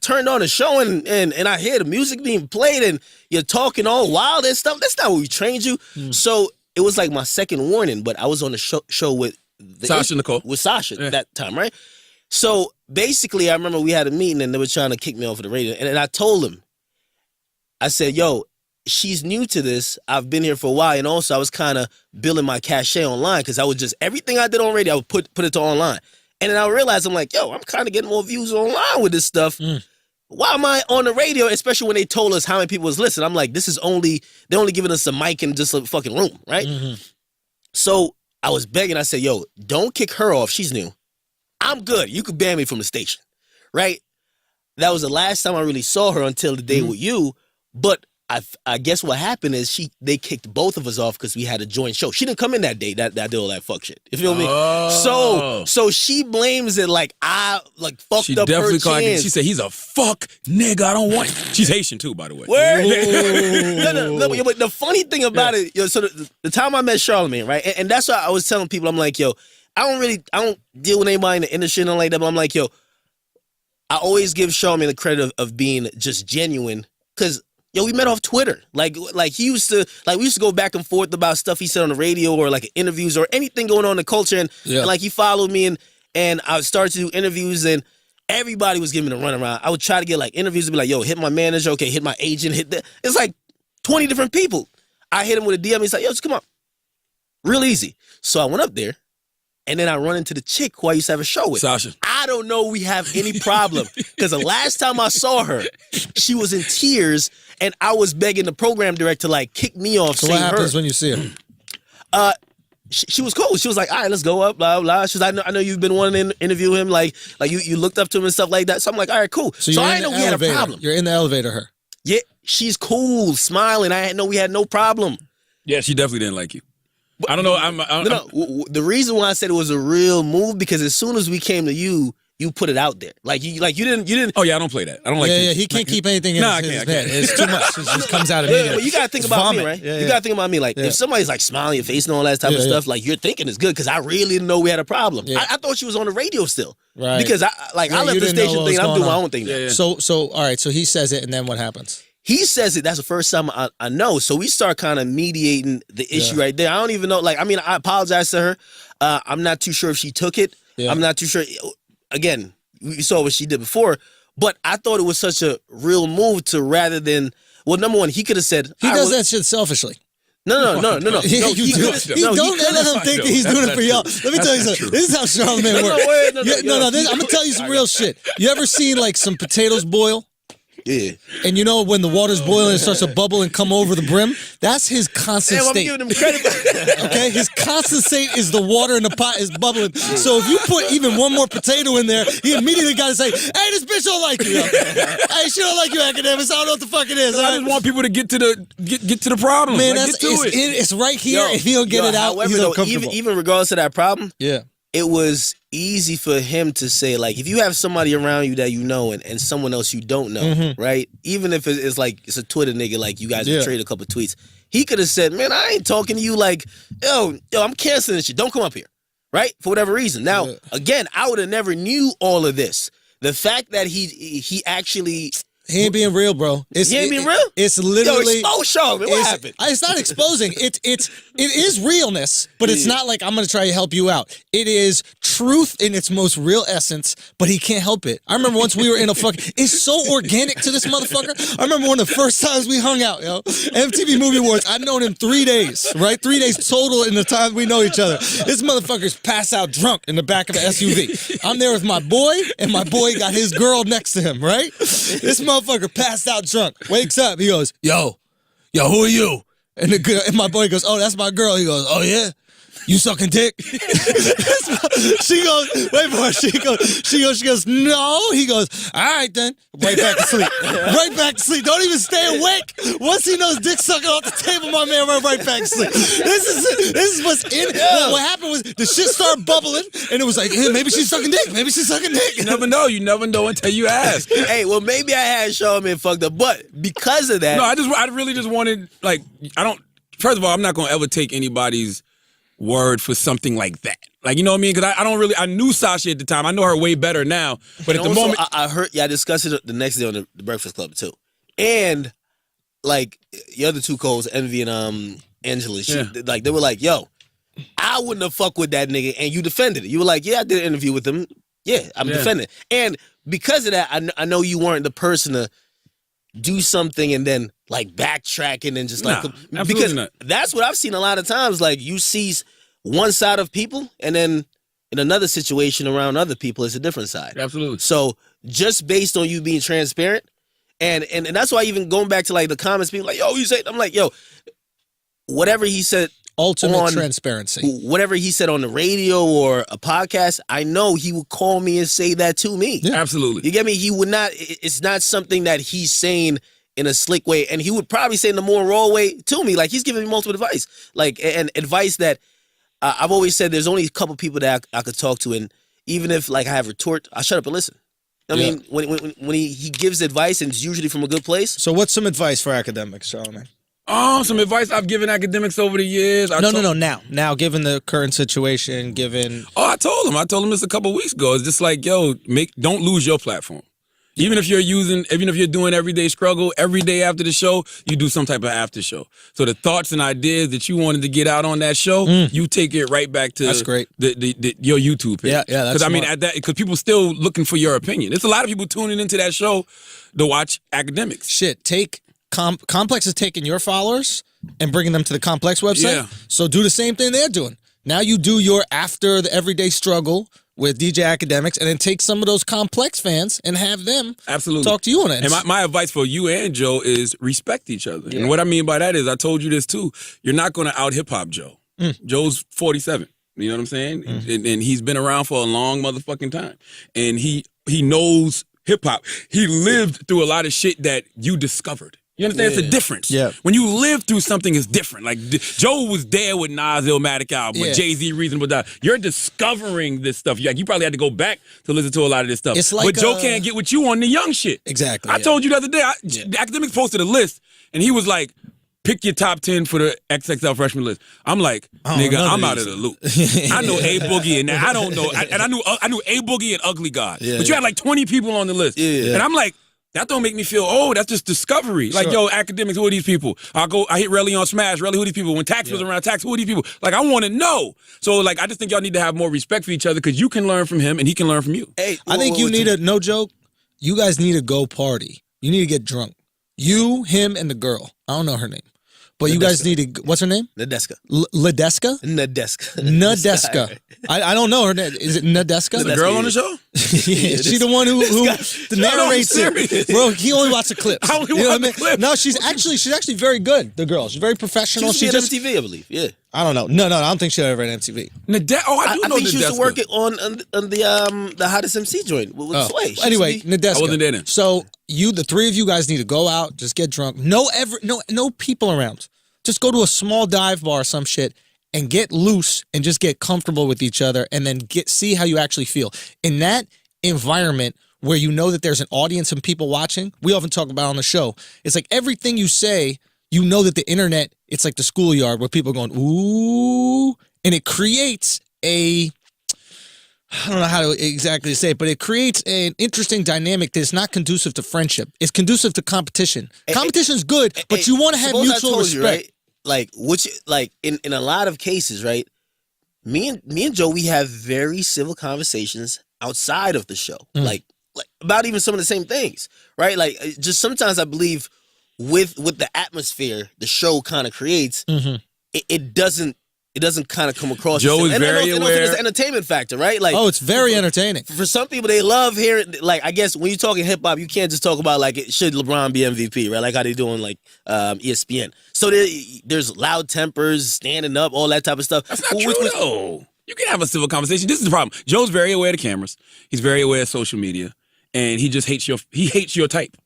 turned on the show and I hear the music being played and you're talking all wild and stuff. That's not what we trained you. So it was like my second warning, but I was on the show with Sasha Nicole. With Sasha that time, right? So basically, I remember we had a meeting and they were trying to kick me off of the radio. And I told them, I said, yo, she's new to this. I've been here for a while. And also I was kind of building my cachet online because I would just, everything I did on radio, I would put it to online. And then I realized, I'm like, yo, I'm kind of getting more views online with this stuff. Why am I on the radio, especially when they told us how many people was listening? I'm like, they're only giving us a mic in just a fucking room, right? Mm-hmm. So I was begging. I said, yo, don't kick her off. She's new. I'm good. You could ban me from the station, right? That was the last time I really saw her until the day with you. But I guess what happened is they kicked both of us off because we had a joint show. She didn't come in that day that did all that fuck shit. You feel me? So she blames it like I fucked she up definitely her chance. She said he's a fuck nigga. I don't want. She's Haitian too, by the way. No, but the funny thing about it, yo, so the time I met Charlemagne, right, and that's why I was telling people, I'm like, yo, I don't deal with anybody in the industry and like that, but I'm like, yo, I always give Charlemagne the credit of being just genuine, because yo, we met off Twitter. Like he used to, we used to go back and forth about stuff he said on the radio or like interviews or anything going on in the culture. And, and like he followed me and I started to do interviews and everybody was giving me the runaround. I would try to get like interviews and be like, yo, hit my manager. Okay, hit my agent. Hit that. It's like 20 different people. I hit him with a DM. He's like, yo, just come on. Real easy. So I went up there. And then I run into the chick who I used to have a show with. Sasha. I don't know we have any problem. Because the last time I saw her, she was in tears, and I was begging the program director to like kick me off. So what happens when you see her? She was cool. She was like, all right, let's go up, blah, blah. She was like, I know you've been wanting to interview him. Like you looked up to him and stuff like that. So I'm like, all right, cool. So I didn't know we had a problem. You're in the elevator, her. Yeah, she's cool, smiling. I didn't know we had no problem. Yeah, she definitely didn't like you. I don't know. No. The reason why I said it was a real move because as soon as we came to you, you put it out there. Like you didn't. Oh yeah, I don't play that. I don't like. Yeah, he can't keep anything in his head. It's too much. It just comes out immediately. But you gotta think about me, right? You gotta think about me. Like if somebody's like smiling your face and all that type of stuff, like you're thinking it's good because I really didn't know we had a problem. I thought she was on the radio still, right? Because I left the station thing. I'm doing my own thing now. So all right. So he says it, and then what happens? He says it. That's the first time I know. So we start kind of mediating the issue right there. I don't even know. I apologize to her. I'm not too sure if she took it. I'm not too sure. Again, you saw what she did before. But I thought it was such a real move to rather than, well, number one, he could have said. He does that shit selfishly. No. Don't let him think he's doing it for y'all. Let me tell you something. This is how Charlemagne works. I'm going to tell you some real shit. You ever seen like some potatoes boil? Yeah. And you know when the water's boiling, it starts to bubble and come over the brim? That's his constant state. I'm giving him credit. Okay? His constant state is the water in the pot is bubbling. So if you put even one more potato in there, he immediately got to say, hey, this bitch don't like you. Hey, she don't like you, Akademiks. I don't know what the fuck it is. I just want people to get to the problem. Man, it's right here. If he don't get it out, he's uncomfortable. Even regardless of that problem, yeah, it was easy for him to say, like, if you have somebody around you that you know and someone else you don't know, right? Even if it's like it's a Twitter nigga, like you guys have traded a couple tweets, he could have said, man, I ain't talking to you, like, yo, I'm canceling this shit. Don't come up here, right? For whatever reason. Now, again, I would have never knew all of this. The fact that he actually... He ain't being real, bro. He ain't being real? It's literally... Yo, expose Charlemagne. What happened? It's not exposing. It is realness, but it's not like I'm going to try to help you out. It is truth in its most real essence, but he can't help it. I remember once we were in a fucking... It's so organic to this motherfucker. I remember one of the first times we hung out, yo. MTV Movie Awards. I've known him 3 days, right? 3 days total in the time we know each other. This motherfucker's passed out drunk in the back of an SUV. I'm there with my boy, and my boy got his girl next to him, right? This motherfucker passed out drunk, wakes up, he goes, yo, who are you? And my boy goes, oh, that's my girl. He goes, oh yeah? You sucking dick? She goes, wait for it. She goes, no. He goes, all right then. Right back to sleep. Right back to sleep. Don't even stay awake. Once he knows dick sucking off the table, my man went right back to sleep. This is what's in it. What happened was the shit started bubbling, and it was like, hey, maybe she's sucking dick. Maybe she's sucking dick. You never know. You never know until you ask. Hey, well, maybe I had Charlemagne fucked up, but because of that. No, I really just wanted, like, first of all, I'm not going to ever take anybody's word for something like that. Like, you know what I mean? Because I knew Sasha at the time. I know her way better now. But at the moment... I heard, I discussed it the next day on the Breakfast Club, too. And, like, the other two co-hosts, Envy and Angela, they were like, yo, I wouldn't have fucked with that nigga, and you defended it. You were like, yeah, I did an interview with him. Yeah, I'm defending it. And because of that, I know you weren't the person to do something and then, like, backtrack and then just, like... because that's what I've seen a lot of times. Like, you see one side of people, and then in another situation around other people, it's a different side. Absolutely. So, just based on you being transparent, and that's why even going back to, like, the comments, people like, yo, you say... I'm like, yo, whatever he said... Ultimate transparency. Whatever he said on the radio or a podcast, I know he would call me and say that to me. Yeah, absolutely. You get me? He would not... It's not something that he's saying in a slick way, and he would probably say in a more raw way to me. Like, he's giving me multiple advice, like, and advice that I've always said there's only a couple people that I could talk to, and even if like I have retort, I shut up and listen. I mean, when he gives advice, and it's usually from a good place. So what's some advice for academics, Charlamagne? Oh, some advice I've given academics over the years. No. Now, given the current situation, given. Oh, I told him this a couple weeks ago. It's just like, yo, don't lose your platform. Even if you're doing Everyday Struggle, every day after the show, you do some type of after show. So the thoughts and ideas that you wanted to get out on that show, you take it right back to that's great. Your YouTube page. Yeah, that's Because because people still looking for your opinion. There's a lot of people tuning into that show to watch Akademiks. Shit, Complex is taking your followers and bringing them to the Complex website. Yeah. So do the same thing they're doing. Now you do your after the Everyday Struggle with DJ Akademiks, and then take some of those Complex fans and have them talk to you on it. And my advice for you and Joe is respect each other. Yeah. And what I mean by that is, I told you this too, you're not going to out hip-hop Joe. Joe's 47. You know what I'm saying? And he's been around for a long motherfucking time. And he knows hip-hop. He lived through a lot of shit that you discovered. You understand? It's a difference. Yeah. When you live through something, it's different. Like, Joe was there with Nas' Illmatic album, with Jay-Z, Reasonable Doubt. You're discovering this stuff. You probably had to go back to listen to a lot of this stuff. It's like, but Joe can't get with you on the young shit. Exactly. I told you the other day, Akademiks posted a list, and he was like, pick your top 10 for the XXL freshman list. I'm like, nigga, I'm out of the loop. I know A Boogie and that. I don't know. And I knew A Boogie and Ugly God. But you had like 20 people on the list. And I'm like, that don't make me feel, that's just discovery. Like, yo, Akademiks, who are these people? I hit Relly on Smash. Relly, who are these people? When Tax was around, Tax, who are these people? Like, I want to know. So, like, I just think y'all need to have more respect for each other, because you can learn from him and he can learn from you. Hey, I think you need no joke, you guys need to go party. You need to get drunk. You, him, and the girl. I don't know her name. But you guys need to, what's her name? Nadeska. Ladeska? Nadeska. I don't know her name. Is it Nadeska? The girl on the show? She the one who narrates it. Bro, he only watches the clips. I only watch the clips. No, she's actually very good, the girl. She's very professional. She just MTV, I believe. Yeah. I don't know. No, I don't think she ever at MTV. I do know think she used to work on the Hottest MC joint with Sway. Anyway, Nadeska. I wasn't there then. So the three of you guys need to go out, just get drunk. No people around. Just go to a small dive bar or some shit and get loose and just get comfortable with each other, and then see how you actually feel. In that environment where you know that there's an audience and people watching, we often talk about on the show, it's like everything you say, you know that the internet, it's like the schoolyard where people are going, ooh, and it creates I don't know how to exactly say it, but it creates an interesting dynamic that is not conducive to friendship. It's conducive to competition. Competition's good, but you want to have mutual respect. You, right? Like, in a lot of cases, right? Me and Joe, we have very civil conversations outside of the show, like about even some of the same things, right? Like, just sometimes I believe with the atmosphere the show kind of creates, it doesn't kind of come across. Joe is very aware. It's an entertainment factor, right? Like, it's very entertaining. For some people, they love hearing. Like, I guess when you're talking hip hop, you can't just talk about like, should LeBron be MVP, right? Like how they doing like ESPN. So there's loud tempers, standing up, all that type of stuff. That's not true though. You can have a civil conversation. This is the problem. Joe's very aware of the cameras. He's very aware of social media, and he just hates your type.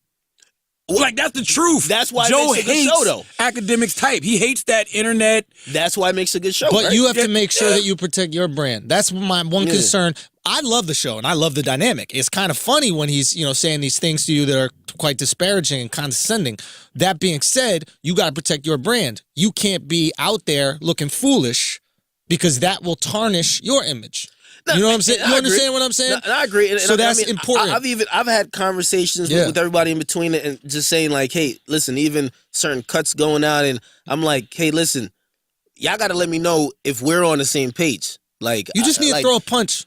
Like, that's the truth. That's why Joe it makes a good hates show, though. Akademiks type. He hates that internet. That's why it makes a good show. But right? you have to make sure that you protect your brand. That's my one concern. I love the show and I love the dynamic. It's kind of funny when he's, saying these things to you that are quite disparaging and condescending. That being said, you got to protect your brand. You can't be out there looking foolish, because that will tarnish your image. You know what I'm saying? You understand what I'm saying? No, I agree. And that's important. I've had conversations with everybody in between it, and just saying like, hey, listen, even certain cuts going out, and I'm like, hey, listen, y'all got to let me know if we're on the same page. Like, you just need to throw a punch.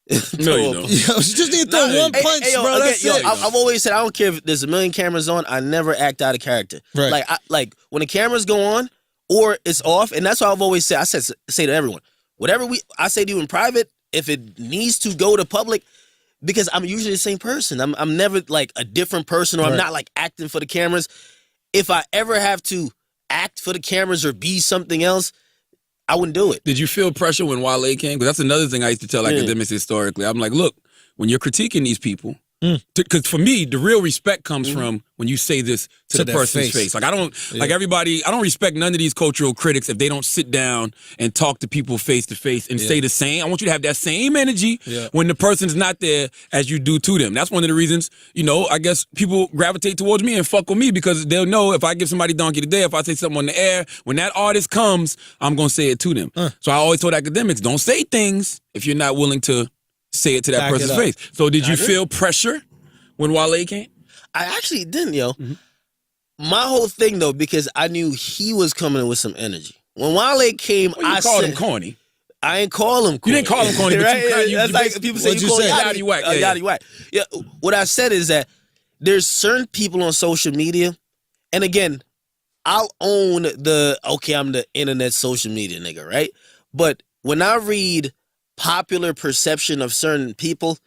No, you don't. You just need to throw one punch, bro. That's it. I've always said I don't care if there's a million cameras on. I never act out of character. Right. Like when the cameras go on or it's off, and that's what I've always said. I say to everyone, whatever I say to you in private, if it needs to go to public, because I'm usually the same person. I'm never like a different person, or I'm not like acting for the cameras. If I ever have to act for the cameras or be something else, I wouldn't do it. Did you feel pressure when Wale came? Because that's another thing I used to tell Akademiks historically. I'm like, look, when you're critiquing these people, Because for me, the real respect comes from when you say this to the person's face. Like I don't like everybody. I don't respect none of these cultural critics if they don't sit down and talk to people face to face and say the same. I want you to have that same energy when the person's not there as you do to them. That's one of the reasons, I guess people gravitate towards me and fuck with me because they'll know if I give somebody Donkey Today, if I say something on the air, when that artist comes, I'm gonna say it to them. So I always told academics, don't say things if you're not willing to say it to that person's face. So did you feel pressure when Wale came? I actually didn't, yo. My whole thing, though, because I knew he was coming with some energy. When Wale came, I called him corny. I ain't call him corny. You didn't call him corny, but right? you That's like people say you call Yachty Whack. Yachty Whack. Yeah, what I said is that there's certain people on social media, and again, I'll own I'm the internet social media nigga, right? But when I read popular perception of certain people,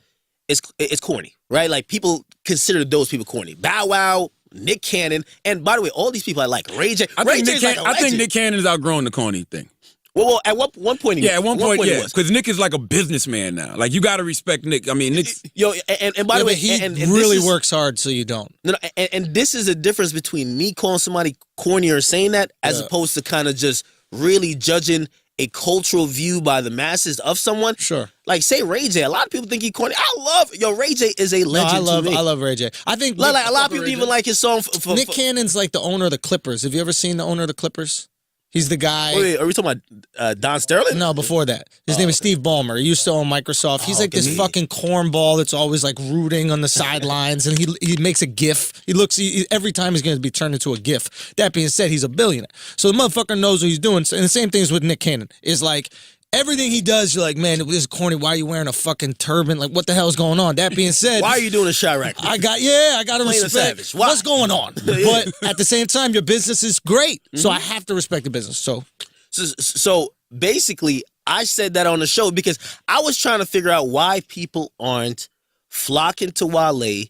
it's corny, right? Like people consider those people corny. Bow Wow, Nick Cannon, and by the way, all these people I like. Ray J. I think Nick Cannon has outgrown the corny thing. Well, at one point he at one point, because Nick is like a businessman now. Like you got to respect Nick. I mean, Nick's and by the way, he and really works hard, so you don't. No, and this is a difference between me calling somebody corny or saying that, as opposed to kind of just really judging a cultural view by the masses of someone. Sure. Like, say Ray J. A lot of people think he corny. Ray J is a legend to me. I love Ray J. I think like a lot of people even like his song. Nick Cannon's like the owner of the Clippers. Have you ever seen the owner of the Clippers? He's the guy. Wait, are we talking about Don Sterling? No, before that. His name is Steve Ballmer. He used to own Microsoft. He's like this fucking cornball that's always like rooting on the sidelines, and he makes a gif. Every time he's going to be turned into a gif. That being said, he's a billionaire. So the motherfucker knows what he's doing. And the same thing is with Nick Cannon. Is like, everything he does, you're like, man, this is corny. Why are you wearing a fucking turban? Like, what the hell is going on? That being said, why are you doing a Chirac? I got to respect what's going on. But at the same time, your business is great, so I have to respect the business. So basically, I said that on the show because I was trying to figure out why people aren't flocking to Wale,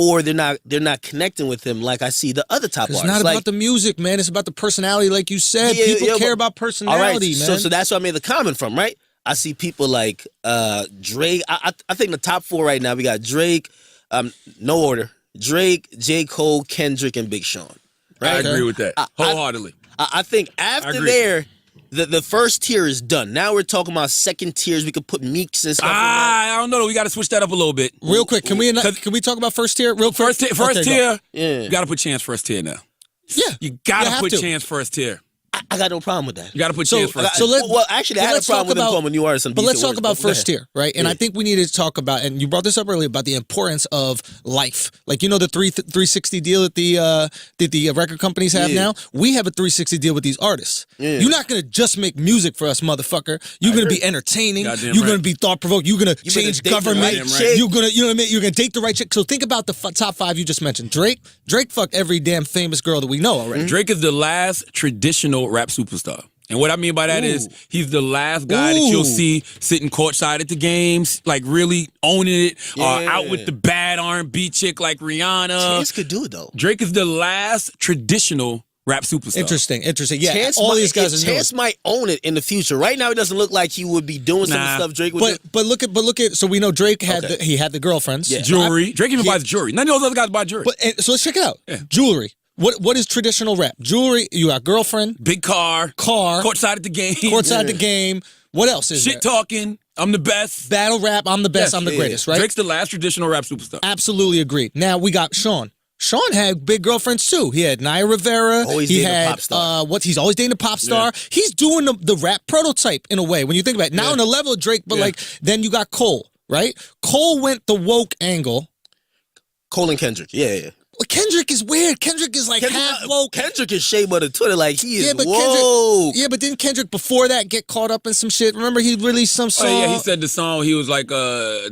or they're not connecting with him like I see the other top artists. It's not about the music, man. It's about the personality, like you said. People care about personality, man. So that's where I made the comment from, right? I see people like Drake. I think the top four right now, we got Drake, no order, Drake, J. Cole, Kendrick, and Big Sean. Right? I agree with that wholeheartedly. I think after there, the first tier is done. Now we're talking about second tiers. We could put Meeks and stuff. I don't know. We got to switch that up a little bit. Real quick, can we talk about first tier? Real quick. First tier. Yeah. You got to put Chance first tier now. Yeah, you got to put Chance first tier. I got no problem with that. You got to put Chance first tier. Actually, I had a problem with him calling new artists. But let's talk about first tier, right? And I think we need to talk about, and you brought this up earlier, about the importance of life. Like, the 360 deal that the record companies have now? We have a 360 deal with these artists. Yeah. You're not going to just make music for us, motherfucker. You're going to be entertaining. You're going to be thought-provoking. You're going to change government. You're going to, you know what I mean? You're going to date the right chick. So think about the top five you just mentioned. Drake fucked every damn famous girl that we know already. Drake is the last traditional rap superstar. And what I mean by that is he's the last guy that you'll see sitting courtside at the games, like really owning it, out with the bad R&B chick like Rihanna. Chance could do it, though. Drake is the last traditional rap superstar. Interesting. Yeah, these guys are Chance might own it in the future. Right now, it doesn't look like he would be doing some of the stuff Drake would do. But look at. So we know Drake had the girlfriends, jewelry. Drake even buys jewelry. None of those other guys buy jewelry. So let's check it out. Yeah. Jewelry. What is traditional rap? Jewelry, you got girlfriend. Big car. Courtside at the game. The game. What else is Shit talking. I'm the best. Battle rap. I'm the best. I'm the greatest, right? Drake's the last traditional rap superstar. Absolutely agree. Now we got Sean. Sean had big girlfriends too. He had Naya Rivera. He had a pop star. He's always dating a pop star. Yeah. He's doing the rap prototype in a way. When you think about it, now on the level of Drake, but then you got Cole, right? Cole went the woke angle. Cole and Kendrick. Yeah. Well, Kendrick is weird. Kendrick is like half woke. Kendrick is shade butter Twitter like he is woke. But didn't Kendrick before that get caught up in some shit? Remember he released some song? Oh yeah, he said the song, he was like,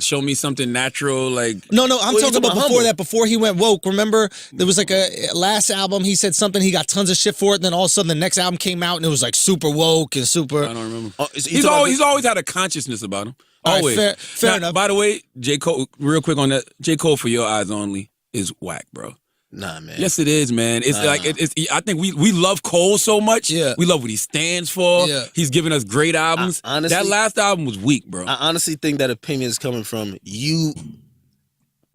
show me something natural, like... No, I'm talking about before that, before he went woke. Remember, there was like a last album, he said something, he got tons of shit for it, and then all of a sudden the next album came out and it was like super woke and super... I don't remember. He's always had a consciousness about him. Always. Right, fair enough. By the way, J. Cole, real quick on that, J. Cole, For Your Eyes Only, is whack, bro. Nah, man. Yes, it is, man. It's like I think we love Cole so much. Yeah. We love what he stands for. Yeah. He's given us great albums. Honestly, that last album was weak, bro. I honestly think that opinion is coming from you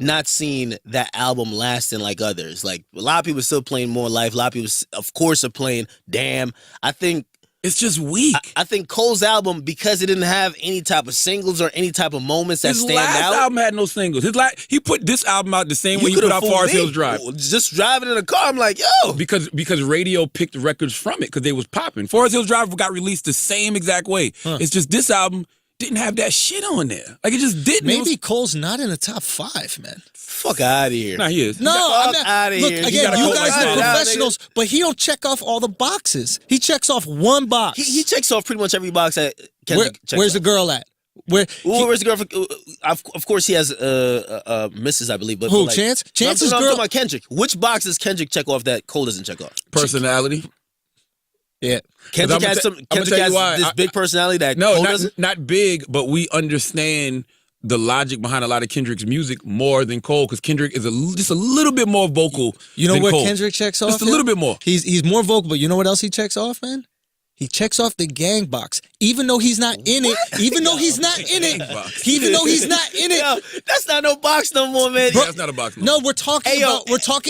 not seen that album lasting like others. Like a lot of people are still playing More Life. A lot of people, of course, are playing Damn. I think it's just weak. I think Cole's album, because it didn't have any type of singles or any type of moments that stand out. His last album had no singles. He put this album out the same way he put out Forest Hills Drive. Just driving in a car, I'm like, yo. Because radio picked records from it because they was popping. Forest Hills Drive got released the same exact way. It's just this album didn't have that shit on there. Like, it just didn't. Maybe Cole's not in the top 5, man. Fuck out of here. Nah, he is. No, I'm out of here. Look, again, you guys are professionals, but he don't check off all the boxes. He checks off one box. He checks off pretty much every box that Kendrick checks Where's off. the girl at? Where's the girl? Of course, he has Mrs., I believe. But who? like, Chance? Chance's I'm girl. talking about Kendrick. Which box does Kendrick check off that Cole doesn't check off? Personality. Yeah. Kendrick has this big personality that Cole doesn't. Not big, but we understand the logic behind a lot of Kendrick's music more than Cole, because Kendrick is just a little bit more vocal. You know than what Cole. Kendrick checks off? Just a little bit more. He's more vocal, but you know what else he checks off, man? He checks off the gang box, even though he's not in it. Even though he's not in it. Even though he's not in it. Yo, that's not no box no more, man. That's not a box. No, we're talking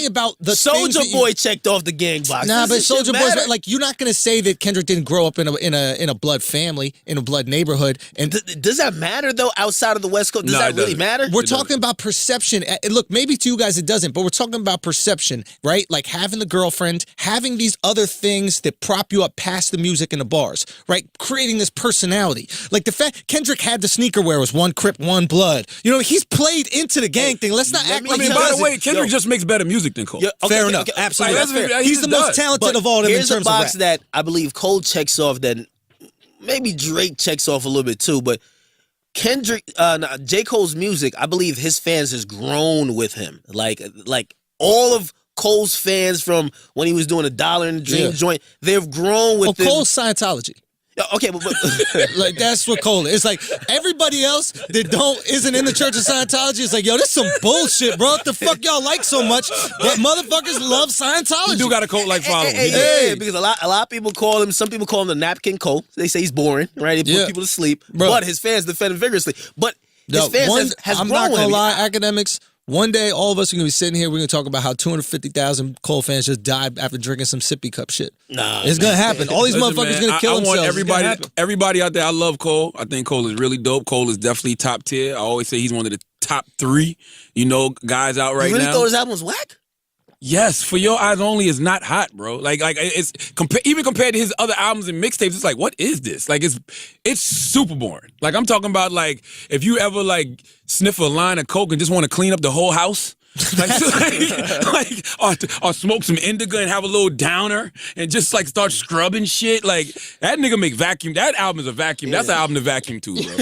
about the Soulja Boy checked off the gang box. Nah, but Soulja Boy's like, you're not gonna say that Kendrick didn't grow up in a blood family, in a blood neighborhood. And does that matter though? Outside of the West Coast, does that really matter? We're talking about perception. Look, maybe to you guys it doesn't, but we're talking about perception, right? Like having the girlfriend, having these other things that prop you up past the music and the bars. Right, creating this personality. Like the fact Kendrick had the sneaker wear was one Crip, one Blood. You know, he's played into the gang thing. Let's not act like. I mean, by the way, Kendrick just makes better music than Cole. Fair enough, absolutely. Like, fair. He's the most talented of all of them in terms of rap. Here's a box that I believe Cole checks off. That maybe Drake checks off a little bit too, but Kendrick, J. Cole's music, I believe his fans has grown with him. Like all of Cole's fans from when he was doing a $1 in the Dream joint, they've grown with him. Cole's Scientology. Okay, but like that's what Cole is. It's like everybody else that isn't in the Church of Scientology is like, yo, this some bullshit, bro. What the fuck y'all like so much? But motherfuckers love Scientology. You do got a cult like following. Hey, because a lot of people call him. Some people call him the napkin Cole. They say he's boring, right? He put people to sleep. Bro. But his fans defend him vigorously. But his fans has I'm grown not gonna with him. lie, Academics. One day, all of us are going to be sitting here. We're going to talk about how 250,000 Cole fans just died after drinking some sippy cup shit. Nah, it's going to happen. All these motherfuckers going to kill themselves. I want everybody out there. I love Cole. I think Cole is really dope. Cole is definitely top tier. I always say he's one of the top 3, guys out right now. You really thought his album was whack? Yes, For Your Eyes Only is not hot, bro. Like it's even compared to his other albums and mixtapes, it's like, what is this? Like it's super boring. Like I'm talking about, like, if you ever like sniff a line of coke and just want to clean up the whole house. or smoke some indica and have a little downer and just like start scrubbing shit. Like that nigga make vacuum. That album is a vacuum. That's an album to vacuum to, bro.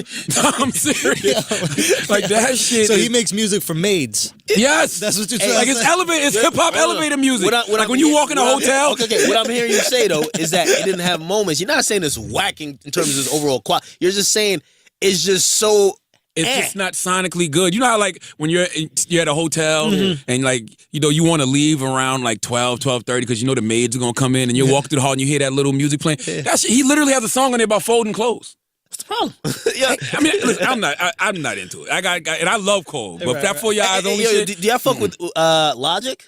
I'm serious. Like that shit. So he makes music for maids. Yes, that's what you're saying. Like it's hip hop elevator music. Like when you walk in a hotel. Okay. What I'm hearing you say though is that it didn't have moments. You're not saying it's whacking in terms of his overall quality. You're just saying it's just so. It's just not sonically good. You know how like when you're at a hotel and like you want to leave around like 12:30 because the maids are gonna come in and you walk through the hall and you hear that little music playing. That shit, he literally has a song on there about folding clothes. What's the problem? I mean, listen, I'm not into it. And I love Cole, but that For Your Eyes Only shit. Do y'all fuck with Logic?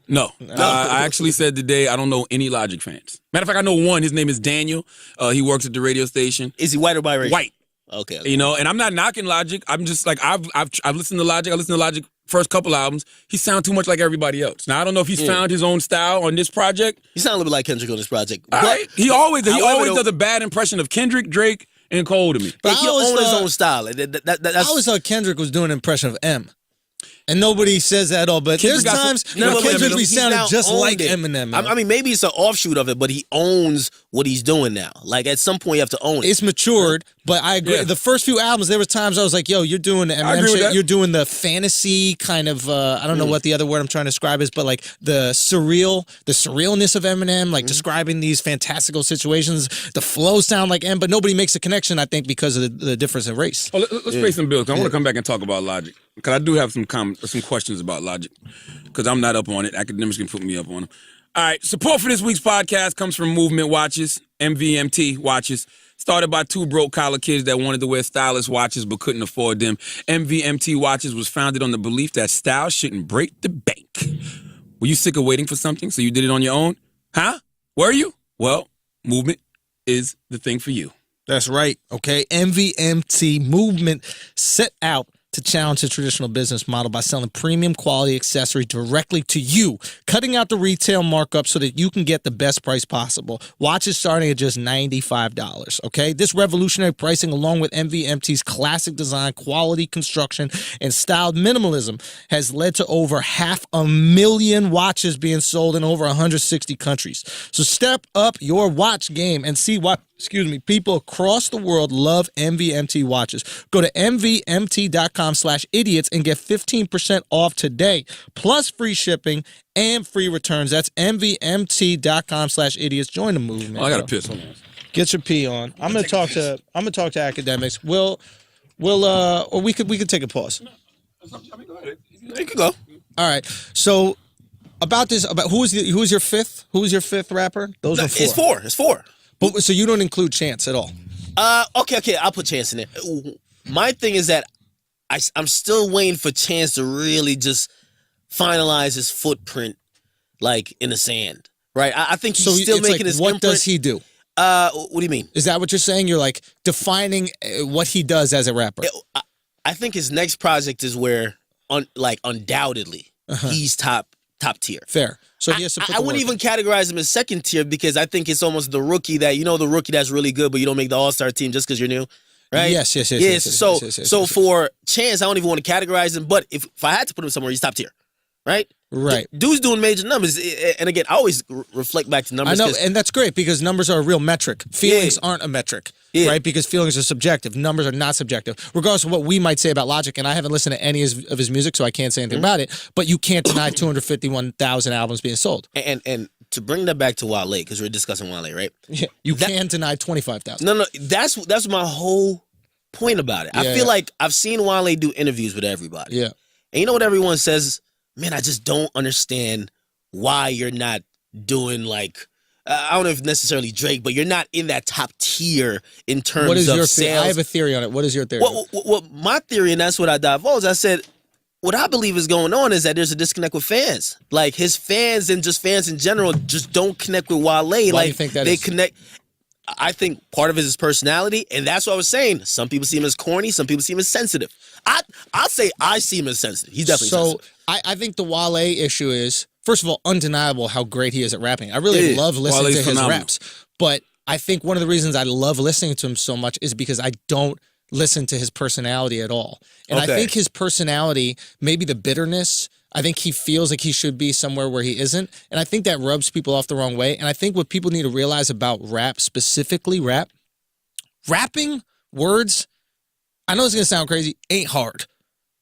No. I actually said today I don't know any Logic fans. Matter of fact, I know one. His name is Daniel. He works at the radio station. Is he white or biracial? White. Okay. And I'm not knocking Logic. I'm just like I've listened to Logic. I listened to Logic first couple albums. He sounds too much like everybody else. Now I don't know if he's found his own style on this project. He sounds a little bit like Kendrick on this project. All right. He always does a bad impression of Kendrick, Drake, and Cole to me. But he owns his own style. I always thought Kendrick was doing an impression of M. And nobody says that at all, but there's times Kendrick be sounding just like Eminem. I mean, maybe it's an offshoot of it, but he owns what he's doing now. Like, at some point, you have to own it. It's matured, but I agree. Yeah. The first few albums, there were times I was like, yo, you're doing the Eminem shit. You're doing the fantasy kind of, I don't know what the other word I'm trying to describe is, but like the surrealness of Eminem, like describing these fantastical situations. The flows sound like M, but nobody makes a connection, I think, because of the difference in race. Oh, let's pay some bills. I want to come back and talk about Logic. Because I do have some questions about Logic. Because I'm not up on it. Academics can put me up on them. All right, support for this week's podcast comes from Movement Watches, MVMT watches. Started by two broke college kids that wanted to wear stylish watches but couldn't afford them. MVMT watches was founded on the belief that style shouldn't break the bank. Were you sick of waiting for something, so you did it on your own? Huh? Were you? Well, Movement is the thing for you. That's right, okay? MVMT Movement set out to challenge the traditional business model by selling premium quality accessories directly to you, cutting out the retail markup so that you can get the best price possible. Watches starting at just $95, okay? This revolutionary pricing, along with MVMT's classic design, quality construction, and styled minimalism, has led to over 500,000 watches being sold in over 160 countries. So step up your watch game and see what people across the world love MVMT watches. Go to MVMT.com/idiots and get 15% off today, plus free shipping and free returns. That's MVMT.com/idiots. Join the movement. Oh, I got to piss on this. Get your pee on. I'm gonna talk to Akademiks. Or we could take a pause. You can go. All right. So about who's your fifth rapper? Those are four. It's four. But, so you don't include Chance at all? Okay, I'll put Chance in there. My thing is that I'm still waiting for Chance to really just finalize his footprint, like, in the sand, right? I think he's still making his what imprint. does he do? What do you mean? Is that what you're saying? You're, like, defining what he does as a rapper? I think his next project is where, undoubtedly, he's top tier. Fair. So he has to put I wouldn't even categorize him as second tier because I think it's almost the rookie the rookie that's really good, but you don't make the All-Star team just because you're new, right? Yes. So for Chance, I don't even want to categorize him, but if I had to put him somewhere, he's top tier, right? Right. Dude's doing major numbers, and again, I always reflect back to numbers. I know, and that's great because numbers are a real metric. Feelings aren't a metric, right? Because feelings are subjective. Numbers are not subjective. Regardless of what we might say about Logic, and I haven't listened to any of his music, so I can't say anything about it, but you can't deny 251,000 albums being sold. And to bring that back to Wale, because we're discussing Wale, right? Yeah, you can't deny 25,000. No, that's my whole point about it. I feel like I've seen Wale do interviews with everybody. Yeah. And you know what everyone says? Man, I just don't understand why you're not doing I don't know if necessarily Drake, but you're not in that top tier in terms what is of your sales. I have a theory on it. What is your theory? Well, my theory, and that's what I divulged, I said, what I believe is going on is that there's a disconnect with fans. Like, his fans and just fans in general just don't connect with Wale. Why do you think that they is? Connect. I think part of it is his personality, and that's what I was saying. Some people see him as corny, some people see him as sensitive. I'll say I see him as sensitive. He's definitely sensitive. I think the Wale issue is, first of all, undeniable how great he is at rapping. I really love listening to his raps. But I think one of the reasons I love listening to him so much is because I don't listen to his personality at all. And I think his personality, maybe the bitterness, I think he feels like he should be somewhere where he isn't. And I think that rubs people off the wrong way. And I think what people need to realize about rap, specifically rapping words, I know it's going to sound crazy, ain't hard.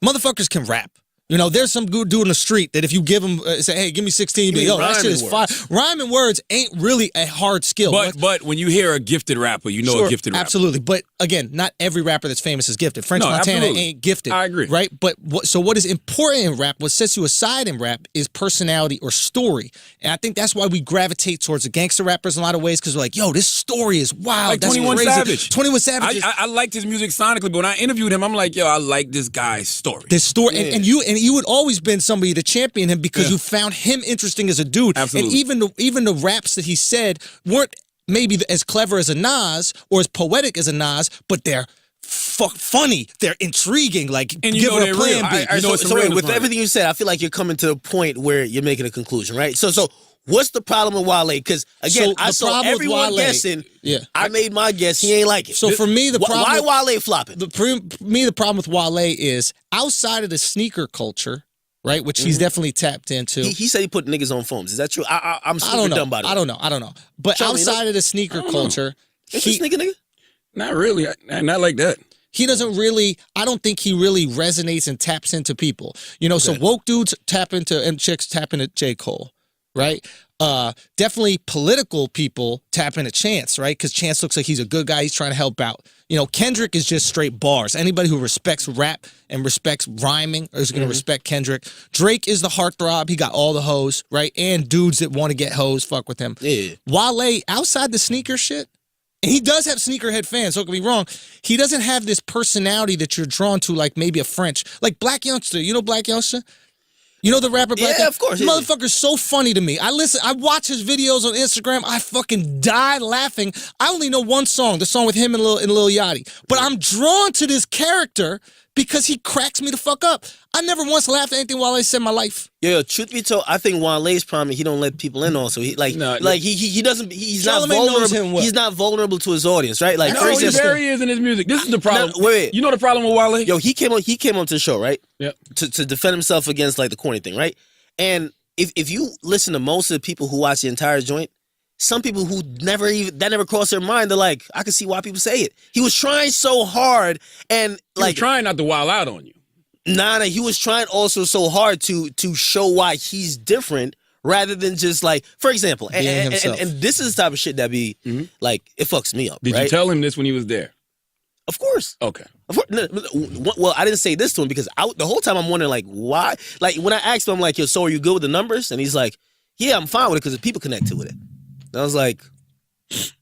Motherfuckers can rap. You know, there's some good dude in the street that if you give him, say, hey, give me 16, you'd be like, yo, that shit is fire. Rhyming words ain't really a hard skill. But when you hear a gifted rapper, you know a gifted rapper. Absolutely. But again, not every rapper that's famous is gifted. French Montana ain't gifted. I agree. Right? But what is important in rap, what sets you aside in rap is personality or story. And I think that's why we gravitate towards the gangster rappers in a lot of ways, because we're like, yo, this story is wild. Like that's 21 crazy. Savage. 21 Savage. I liked his music sonically, but when I interviewed him, I'm like, yo, I like this guy's story. This story. And you would always been somebody to champion him because you found him interesting as a dude. Absolutely. And even the raps that he said weren't maybe as clever as a Nas or as poetic as a Nas, but they're funny. They're intriguing. Like, and give it a plan B. So with everything you said, I feel like you're coming to a point where you're making a conclusion, right? So what's the problem with Wale? Because, again, I saw everyone guessing. Yeah. I made my guess. He ain't like it. So for me, the problem... Why Wale flopping? For me, the problem with Wale is outside of the sneaker culture, right, which he's definitely tapped into. He said he put niggas on phones. Is that true? I'm super dumb about it. I don't know. But outside of the sneaker culture... Is he sneaker nigga? Not really. Not like that. He doesn't really, I don't think he really resonates and taps into people. You know, so woke dudes tap into, and chicks tap into J. Cole, right? definitely political people tap into Chance, right? Because Chance looks like he's a good guy. He's trying to help out. You know, Kendrick is just straight bars. Anybody who respects rap and respects rhyming is going to respect Kendrick. Drake is the heartthrob. He got all the hoes, right? And dudes that want to get hoes, fuck with him. Yeah. Wale, outside the sneaker shit, and he does have sneakerhead fans, don't get me wrong, he doesn't have this personality that you're drawn to like maybe a French. Like Black Youngster. You know Black Youngster? You know the rapper Black Youngster? Yeah, of course. The motherfucker's so funny to me. I watch his videos on Instagram. I fucking die laughing. I only know one song, the song with him and Lil Yachty. But I'm drawn to this character because he cracks me the fuck up. I never once laughed at anything Wale said in my life. Yeah, truth be told, I think Wale's problem, he don't let people in also. He he's not vulnerable. He's not vulnerable to his audience, right? Like, for example, there he is in his music. This is the problem. No, wait. You know the problem with Wale? Yo, he came on to the show, right? Yeah. To defend himself against like the corny thing, right? And if you listen to most of the people who watch the entire joint, some people who never crossed their mind, they're like, I can see why people say it. He was trying so hard and he was trying not to wild out on you. Nah, he was trying also so hard to show why he's different rather than just like, for example, and this is the type of shit that be like, it fucks me up. Did you tell him this when he was there? Of course. Okay. Well, I didn't say this to him because the whole time I'm wondering like why. Like when I asked him, I'm like, yo, so are you good with the numbers? And he's like, yeah, I'm fine with it because the people connect to it. And I was like,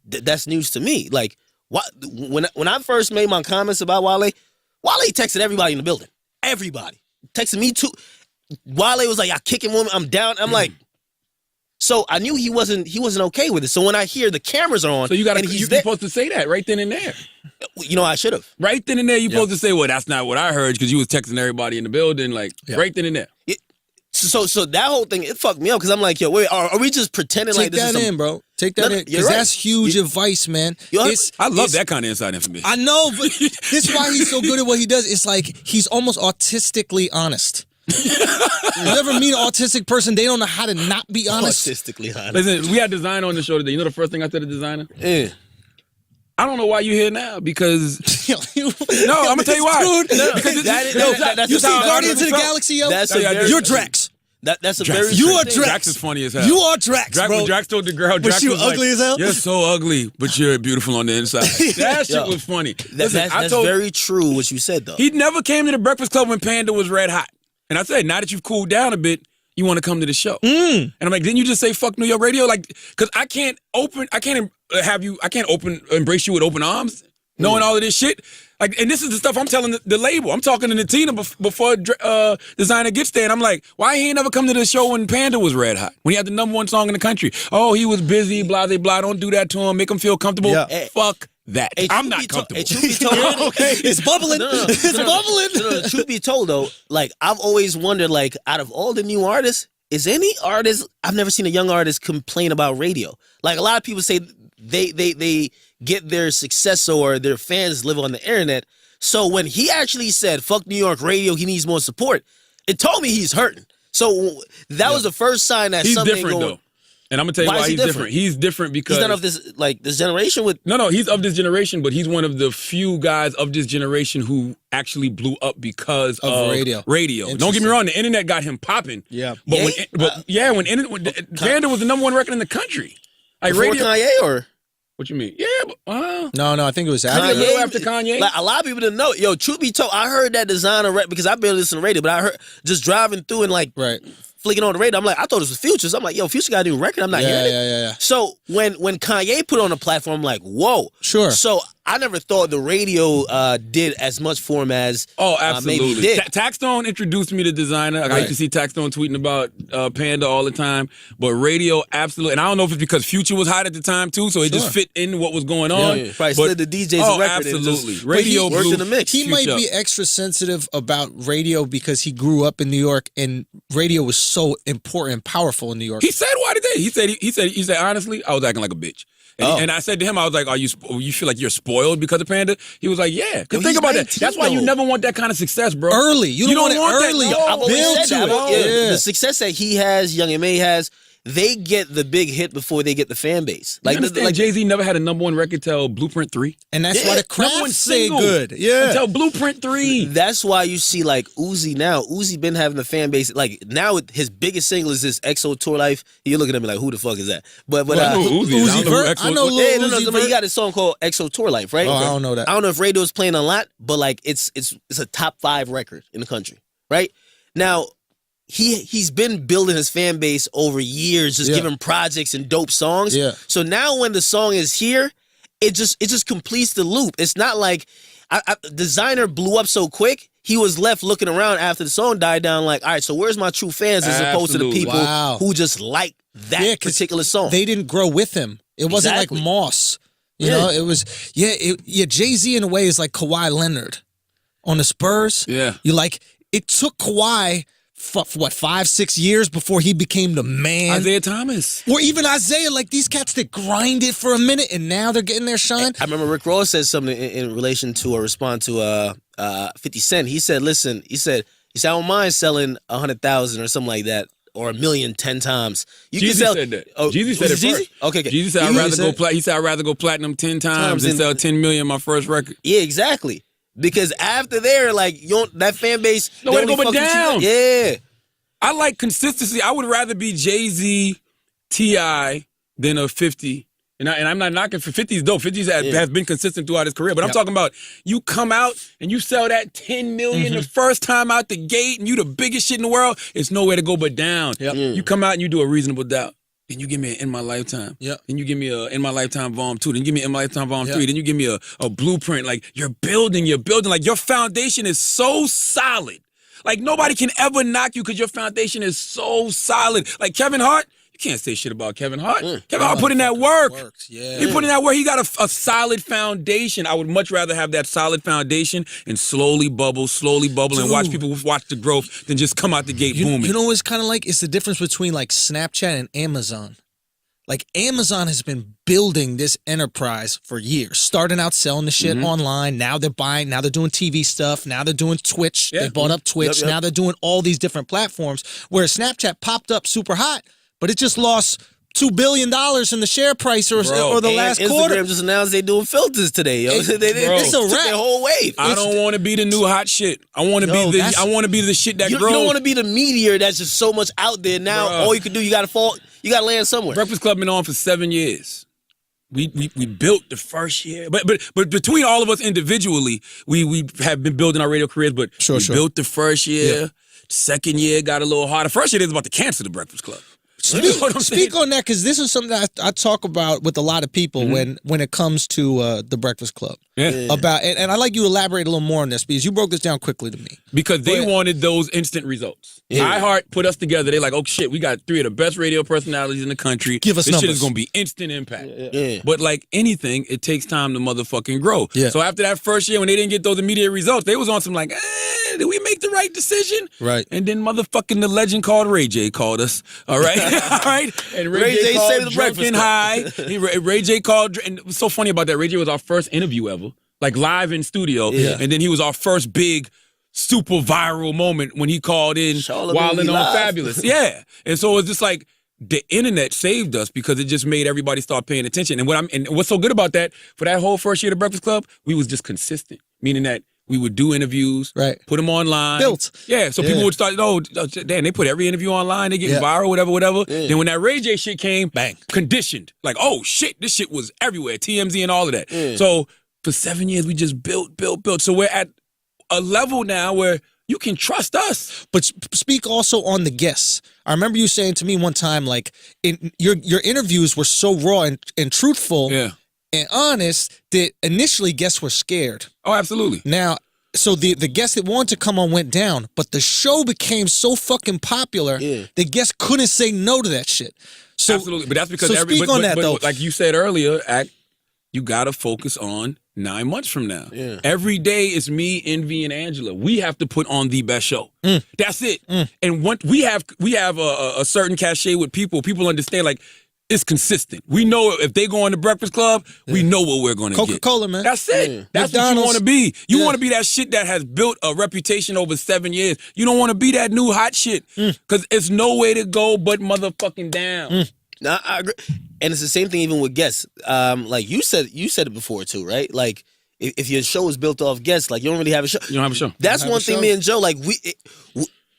that's news to me. Like, when I first made my comments about Wale texted everybody in the building. Everybody texted me too. Wale was like, "I kick him, woman. I'm down." I'm like, so I knew he wasn't okay with it. So when I hear the cameras are on, so you're supposed to say that right then and there. You know, I should have. Right then and there, you're supposed to say, "Well, that's not what I heard," because you was texting everybody in the building, like right then and there. So that whole thing, it fucked me up because I'm like, yo, wait, are we just pretending like this is Take that in, bro. Take that in. Because that's huge advice, man. I love that kind of inside information. I know, but this is why he's so good at what he does. It's like he's almost autistically honest. You ever meet an autistic person, they don't know how to not be honest? Autistically honest. Listen, we had Designer on the show today. You know the first thing I said to Designer? Yeah. I don't know why you're here now because no, I'm gonna tell you why. Because you see Guardians of the Galaxy, yo. You're Drax. That's a Drax. very you are thing. Drax. Drax is funny as hell. You are Drax, bro. When Drax told the girl, Drax was ugly as hell. You're so ugly, but you're beautiful on the inside. That shit was funny. That's very true what you said though. He never came to the Breakfast Club when Panda was red hot, and I said, now that you've cooled down a bit, you want to come to the show. And I'm like, didn't you just say fuck New York radio? Like, because I can't embrace you with open arms, knowing all of this shit. Like, and this is the stuff I'm telling the label. I'm talking to Natina before Designer gets there, and I'm like, why he ain't never come to the show when Panda was red hot? When he had the #1 song in the country. Oh, he was busy, blah, blah, blah. Don't do that to him. Make him feel comfortable. Yeah. Fuck that. I'm not comfortable. Truth be told, okay, it's bubbling. It's bubbling. Truth be told, though, like, I've always wondered, like, out of all the new artists, is any artist, I've never seen a young artist complain about radio. Like, a lot of people say they get their success or their fans live on the internet. So when he actually said, fuck New York radio, he needs more support, it told me he's hurting. So that was the first sign that he's something different, though. And I'm going to tell you why he's different. He's different because... He's not of this generation with... No, he's of this generation, but he's one of the few guys of this generation who actually blew up because of radio. Don't get me wrong, the internet got him popping. Yeah. But when Panda was the #1 record in the country. Like before radio, Kanye or... What you mean? Yeah, but No, I think it was after Kanye. Like, a lot of people didn't know. Yo, truth be told, I heard that Designer rap because I barely listen to radio, but I heard just driving through and like flicking on the radio. I'm like, I thought it was Future. So I'm like, yo, Future got a new record. I'm not hearing it. Yeah. So when Kanye put on the platform, I'm like, whoa. Sure. So I never thought the radio did as much for him as absolutely. Maybe it did. Taxstone introduced me to Designer. I used to see Taxstone tweeting about Panda all the time. But radio, absolutely. And I don't know if it's because Future was hot at the time, too, so it just fit in what was going on. Yeah. Probably slid the DJ's record. Absolutely. Radio worked in the mix. He might be extra sensitive about radio because he grew up in New York and radio was so important and powerful in New York. He said why today. He said, honestly, I was acting like a bitch. And I said to him, I was like, you feel like you're spoiled because of Panda? He was like, yeah. Because think about that. That's why you never want that kind of success, bro. Early. You don't want it early. I've always said that. The success that he has, Young M.A. has, they get the big hit before they get the fan base. Like, Jay-Z never had a #1 record till Blueprint 3. And that's why the craft stayed good. Yeah. Until Blueprint 3. That's why you see like Uzi now. Uzi been having the fan base. Like now his biggest single is this EXO Tour Life. You're looking at me like, who the fuck is that? But I know Uzi Vert. I know Lil Uzi But he got a song called EXO Tour Life, right? Oh, I don't know that. I don't know if radio's playing a lot, but like it's a top 5 record in the country, right? Now, he's been building his fan base over years, just giving projects and dope songs. Yeah. So now when the song is here, it just completes the loop. It's not like Designer blew up so quick. He was left looking around after the song died down like, all right, so where's my true fans as opposed to the people who just like that particular song? They didn't grow with him. It wasn't like Moss. You know, it was, Jay-Z in a way is like Kawhi Leonard on the Spurs. Yeah. It took Kawhi for what, 5-6 years before he became the man. Isaiah Thomas. Or even Isaiah, like these cats that grinded for a minute and now they're getting their shine. I remember Rick Ross said something in relation to a response to 50 Cent. He said, listen, I don't mind selling 100,000 or something like that, or 1 million 10 times. Jeezy said that. Jeezy said it first. Okay. Jeezy said, I'd rather go platinum 10 times and sell 10 million my first record. Yeah, exactly. Because after there, like, that fan base, no way to go but down. Yeah. I like consistency. I would rather be Jay-Z, T.I. than a 50. And I'm not knocking for 50's dope. 50's has been consistent throughout his career. But I'm talking about you come out and you sell that 10 million the first time out the gate and you the biggest shit in the world, it's nowhere to go but down. You come out and you do a Reasonable Doubt. Then you give me an In My Lifetime. Then you give me a In My Lifetime Volume 2. Then you give me In My Lifetime Volume 3. Then you give me a blueprint. Like, you're building. Like, your foundation is so solid. Like, nobody can ever knock you because your foundation is so solid. Like, Kevin Hart, you can't say shit about Kevin Hart. Kevin Hart put in that work. He put in that work. He got a solid foundation. I would much rather have that solid foundation and slowly bubble, and watch people watch the growth than just come out the gate booming. You know what it's kind of like? It's the difference between like Snapchat and Amazon. Like Amazon has been building this enterprise for years, starting out selling the shit online. Now they're buying, now they're doing TV stuff. Now they're doing Twitch. They bought up Twitch. Now they're doing all these different platforms where Snapchat popped up super hot, but it just lost $2 billion in the share price or the last quarter. Instagram just announced they doing filters today, yo. It's a wrap. Their whole wave. I don't want to be the new hot shit. I want to be the shit that grows. You don't want to be the meteor that's just so much out there now. All you can do, you got to land somewhere. Breakfast Club been on for 7 years. We built the first year, but between all of us individually, we have been building our radio careers. But we built the first year. Second year got a little harder. First year they was about to cancel the Breakfast Club. Speak on that, because this is something that I talk about with a lot of people when it comes to the Breakfast Club. About and I'd like you to elaborate a little more on this, because you broke this down quickly to me. Because they wanted those instant results. iHeart put us together. They're like, oh shit, we got 3 of the best radio personalities in the country. Give us this numbers. Shit is gonna be instant impact. But like anything, it takes time to motherfucking grow. So after that first year, when they didn't get those immediate results, they was on some like, did we make the right decision? Right. And then motherfucking the legend called Ray J called us. All right. All right. And Ray J called saved the Breakfast High. Ray J called, and it was so funny about that. Ray J was our first interview ever, like live in studio. And then he was our first big super viral moment when he called in Wildin' on Fabulous. And so it was just like the internet saved us because it just made everybody start paying attention. And what's so good about that, for that whole first year of the Breakfast Club, we was just consistent, meaning that we would do interviews, put them online. Built. So people would start, damn, they put every interview online, they get viral, whatever. Then when that Ray J shit came, bang, conditioned. Like, oh shit, this shit was everywhere, TMZ and all of that. So for 7 years, we just built. So we're at a level now where you can trust us. But speak also on the guests. I remember you saying to me one time, like, your interviews were so raw and truthful and honest that initially guests were scared. Oh, absolutely. Now, so the guests that wanted to come on went down, but the show became so fucking popular, the guests couldn't say no to that shit. So, absolutely, but that's because speak on that, though. Like you said earlier, you got to focus on 9 months from now. Every day is me, Envy, and Angela. We have to put on the best show. That's it. And once we have a certain cachet with people. People understand, like, it's consistent. We know if they go on the Breakfast Club, we know what we're going to get. Coca-Cola, man. That's it. That's what you want to be. You want to be that shit that has built a reputation over 7 years. You don't want to be that new hot shit because it's no way to go but motherfucking down. No, I agree. And it's the same thing even with guests. Like you said it before too, right? Like if your show is built off guests, like you don't really have a show. You don't have a show. That's one thing. Me and Joe, like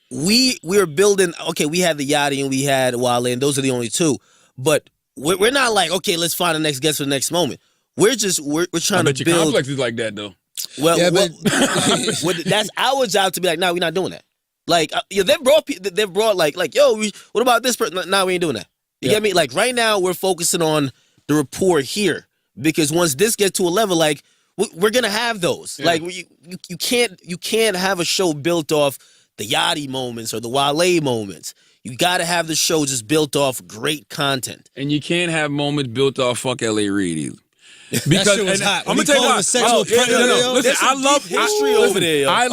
we were building. Okay, we had the Yachty and we had Wale, and those are the only two. But we're not like, okay, let's find the next guest for the next moment. We're trying to build. Your complex is like that though. Well, that's our job to be like, no, we're not doing that. Like, they've brought like, yo, what about this person? No, we ain't doing that. You get me? Like right now, we're focusing on the rapport here because once this gets to a level, like we're gonna have those. Yeah. Like you can't have a show built off the Yachty moments or the Wale moments. You got to have the show just built off great content. And you can't have moments built off fuck L.A. Reid either. Because that shit was hot. I'm gonna tell you what. Listen, I love history over there. Yo. I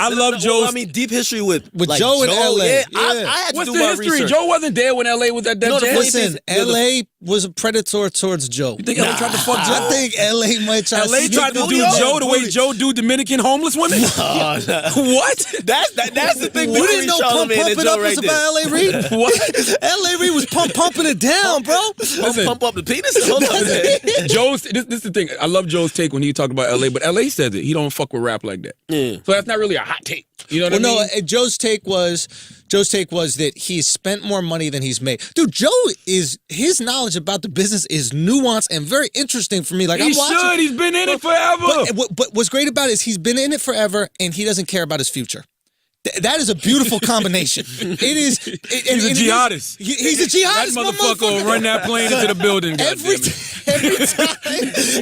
love Joe's. I mean, deep history with like, Joe in L.A. Yeah, I had to do my research. Joe wasn't there when L.A. was at that jam. Listen, L.A. was a predator towards Joe. You think L.A. tried to fuck Joe? I think L.A. might try. L.A. tried to do Joe the way Joe do Dominican homeless women. What? That's the thing. You didn't know Pump It Up was about L.A. Reid? What? L.A. Reid was pumping it down, bro. Pump up the penis. Joe's. This is the thing. I love Joe's take when he talked about L.A., but L.A. says it. He don't fuck with rap like that. So that's not really a hot take. You know what I mean? No, Joe's take was that he's spent more money than he's made. Dude, Joe his knowledge about the business is nuanced and very interesting for me. Like he's been in it forever. But what's great about it is he's been in it forever and he doesn't care about his future. That is a beautiful combination. It is. He's a jihadist. He's a jihadist. That motherfucker will run that plane into the building.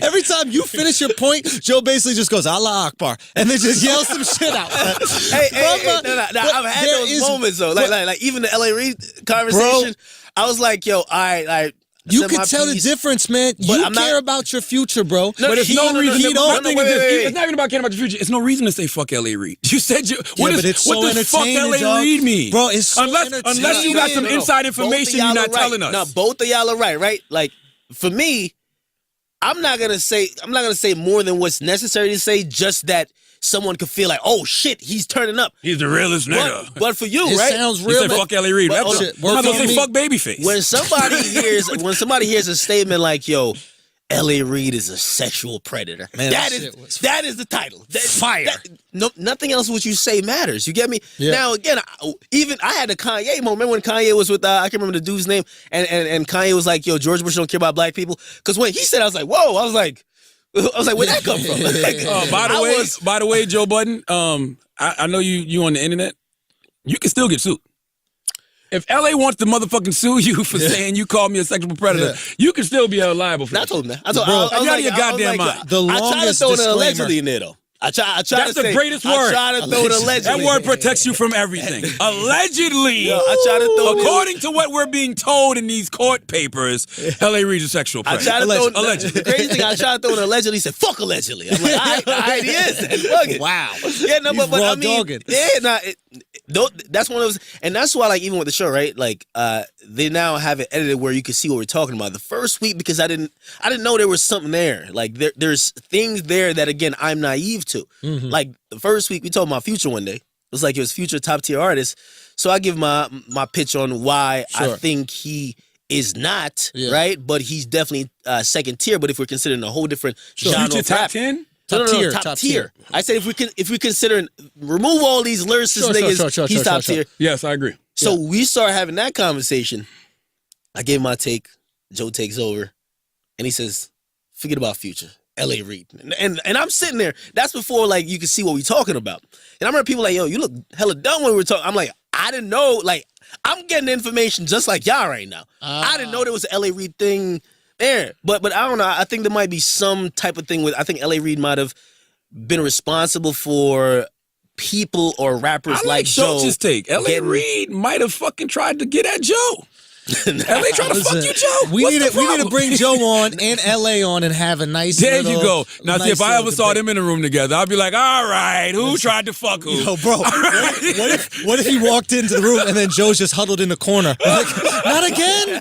Every time you finish your point, Joe basically just goes Allah Akbar and then just yells some shit out. I've had those moments though. Like even the L.A. Reid conversation, I was like, yo, all right. You can tell the difference, man. You care about your future, bro. But it's no reason. It's not even about caring about your future. It's no reason to say fuck L.A. Reid. You said what does fuck L.A. Reid mean? Bro, it's so unless you got some inside information you're not telling us. No, both of y'all are right? Like for me, I'm not gonna say more than what's necessary to say, just that someone could feel like, oh shit, he's turning up. He's the realest nigga. But for you, it right? Sounds real. You said fuck L.A. Reid. I'm gonna say fuck Babyface. When somebody hears a statement like, yo, L.A. Reid is a sexual predator. Man, that is the title. Fire. Nothing else what you say matters. You get me? Yeah. Now again, I had a Kanye moment. Remember when Kanye was with I can't remember the dude's name, and Kanye was like, yo, George Bush don't care about black people. Because when he said, I was like, whoa. I was like, where'd that come from? By the way, Joe Budden, I know you on the internet. You can still get sued. If LA wants to motherfucking sue you for saying you called me a sexual predator, you can still be held liable for that. I told him that. I was out of your goddamn mind. I tried to throw the allegedly in there, though. I try That's to the greatest word. I try to throw the allegedly. That word protects you from everything. Allegedly. Yo, I try to throw according to what we're being told in these court papers, L.A. Reid's a sexual predator. I try to throw allegedly. The crazy thing, I tried to throw an allegedly. He said, "Fuck allegedly." I'm like, all right, he is. Wow. Yeah, no, but I mean, that's one of those, and that's why, like, even with the show, right? Like, they now have it edited where you can see what we're talking about. The first week, because I didn't know there was something there. Like, there's things there that, again, I'm naive to. Mm-hmm. Like, the first week we talked about Future one day. It was like it was Future top tier artist. So I give my pitch on why I think he is not right, but he's definitely second tier. But if we're considering a whole different genre, Future top 10, top tier. I said if we consider remove all these lyricist niggas, he's top tier. Yes, I agree. So we start having that conversation. I gave my take. Joe takes over, and he says, "Forget about Future." L.A. Reid. And I'm sitting there. That's before, like, you can see what we're talking about. And I remember people like, yo, you look hella dumb when we were talking. I'm like, I didn't know. Like, I'm getting information just like y'all right now. I didn't know there was an L.A. Reid thing there. But I don't know. I think there might be some type of thing with, I think L.A. Reid might have been responsible for people or rappers like Joe. Take. L.A. Reid might have fucking tried to get at Joe. LA trying to fuck you, Joe. We need to bring Joe on and LA on and have a nice. There you go. Now, nice see, if I ever saw debate. them in a room together, I'd be like, all right, who tried to fuck who? Yo, bro, what if he walked into the room and then Joe's just huddled in the corner? Like, not again.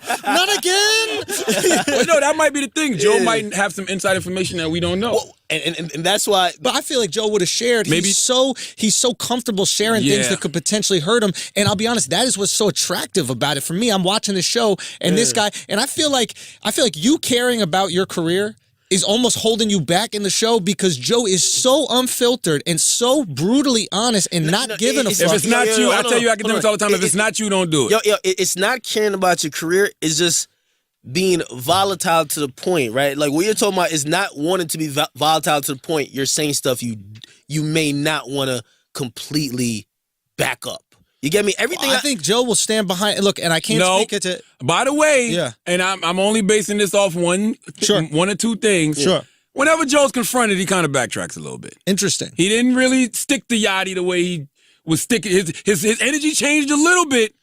Well, no, that might be the thing. Joe might have some inside information that we don't know. Well, and that's why. But I feel like Joe would have shared. Maybe he's so comfortable sharing things that could potentially hurt him. And I'll be honest, that is what's so attractive about it for me. I'm watching the show and this guy, and I feel like you caring about your career is almost holding you back in the show because Joe is so unfiltered and so brutally honest and not giving a fuck. If it's not you, I tell you academics all the time, if it's not you, don't do it. Yo, it's not caring about your career. It's just being volatile to the point, right? Like what you're talking about is not wanting to be volatile to the point you're saying stuff you may not want to completely back up. You get me? Everything. I think Joe will stand behind. Look, and I can't speak it to. By the way, and I'm only basing this off one or two things. Sure. Whenever Joe's confronted, he kind of backtracks a little bit. Interesting. He didn't really stick to Yachty the way he was sticking. His energy changed a little bit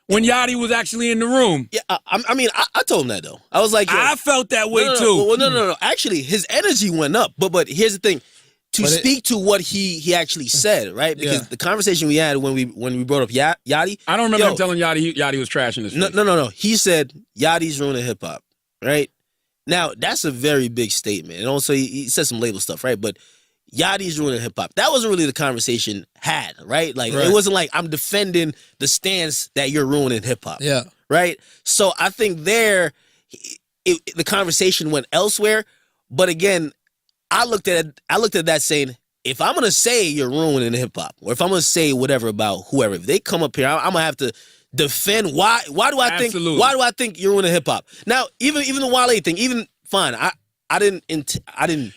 when Yachty was actually in the room. Yeah, I mean, I told him that though. I was like, I felt that way too. Well, no. Actually, his energy went up. But here's the thing. To speak to what he actually said, right? Because the conversation we had when we brought up Yachty. I don't remember him telling Yachty Yachty was trashing his face. No. He said Yachty's ruining hip hop, right? Now that's a very big statement, and also he said some label stuff, right? But Yachty's ruining hip hop. That wasn't really the conversation had, right? Like it wasn't like I'm defending the stance that you're ruining hip hop, right? So I think the conversation went elsewhere, but again. I looked at that saying, if I'm gonna say you're ruining hip hop, or if I'm gonna say whatever about whoever, if they come up here, I'm gonna have to defend why do I think you're ruining hip hop? Now, even the Wale thing, even fine, I didn't.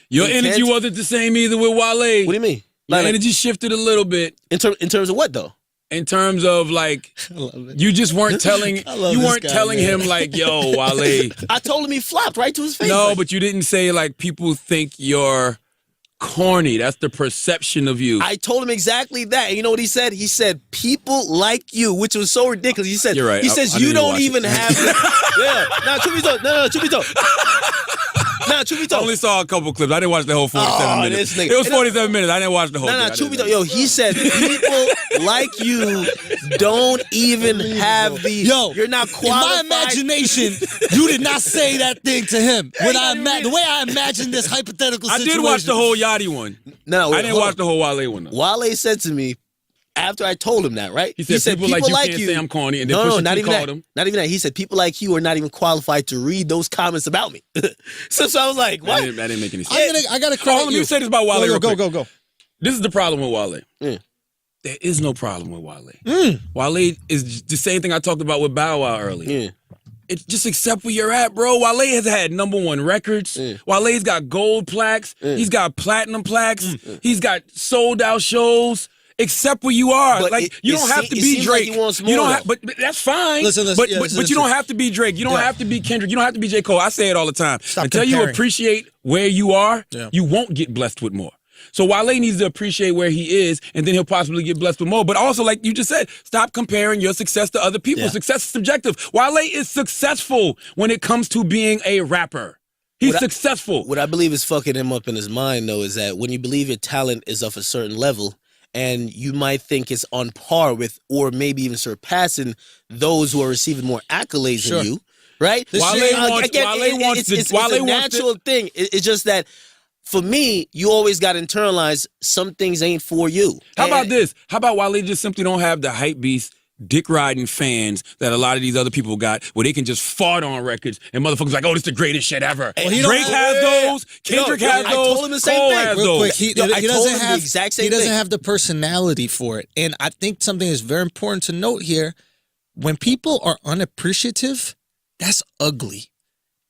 Your energy wasn't the same either with Wale. What do you mean? Your energy shifted a little bit. In terms of what though? In terms of like, you just weren't telling him like, yo, Wale. I told him he flopped right to his face. No, but you didn't say like people think you're corny. That's the perception of you. I told him exactly that. And you know what he said? He said people like you, which was so ridiculous. He said, you're right. He says you don't even have. Now, truth be told, no, truth be told. I only saw a couple clips. I didn't watch the whole 47 minutes. It was 47 minutes. I didn't watch the whole thing. Truth be told, yo, he said people like you don't even have the. Yo, you're not qualified. In my imagination, you did not say that thing to him. The way I imagined this hypothetical situation. I did watch the whole Yachty one. No, I didn't watch the whole Wale one. Though. Wale said to me, after I told him that, right? He said people like you can't say I'm corny, and then not even called that. him. Not even that. He said people like you are not even qualified to read those comments about me. so I was like, what? That didn't make any sense. I gotta credit you. Let me say this about Wale. Go. This is the problem with Wale. There is no problem with Wale. Wale is the same thing I talked about with Bow Wow earlier. It's just accept where you're at, bro. Wale has had #1 records. Wale's got gold plaques. He's got platinum plaques. He's got sold out shows. Accept where you are. But you don't have to be Drake. Like he wants more, you don't have, but that's fine. Listen, but you don't have to be Drake. You don't have to be Kendrick. You don't have to be J. Cole. I say it all the time. Until you appreciate where you are, you won't get blessed with more. So Wale needs to appreciate where he is, and then he'll possibly get blessed with more. But also, like you just said, stop comparing your success to other people. Success is subjective. Wale is successful when it comes to being a rapper. He's successful. What I believe is fucking him up in his mind, though, is that when you believe your talent is of a certain level, and you might think it's on par with, or maybe even surpassing those who are receiving more accolades than you, right? It's a natural thing. It's just that, for me, you always got to internalize some things ain't for you. How about this? How about Wale just simply don't have the hype beast, dick riding fans that a lot of these other people got, where they can just fart on records and motherfuckers like, oh, this is the greatest shit ever. Drake has those. Kendrick has those. I told him the same thing. Real quick, he doesn't have the exact same he doesn't thing. have the personality for it. And I think something is very important to note here. When people are unappreciative, that's ugly.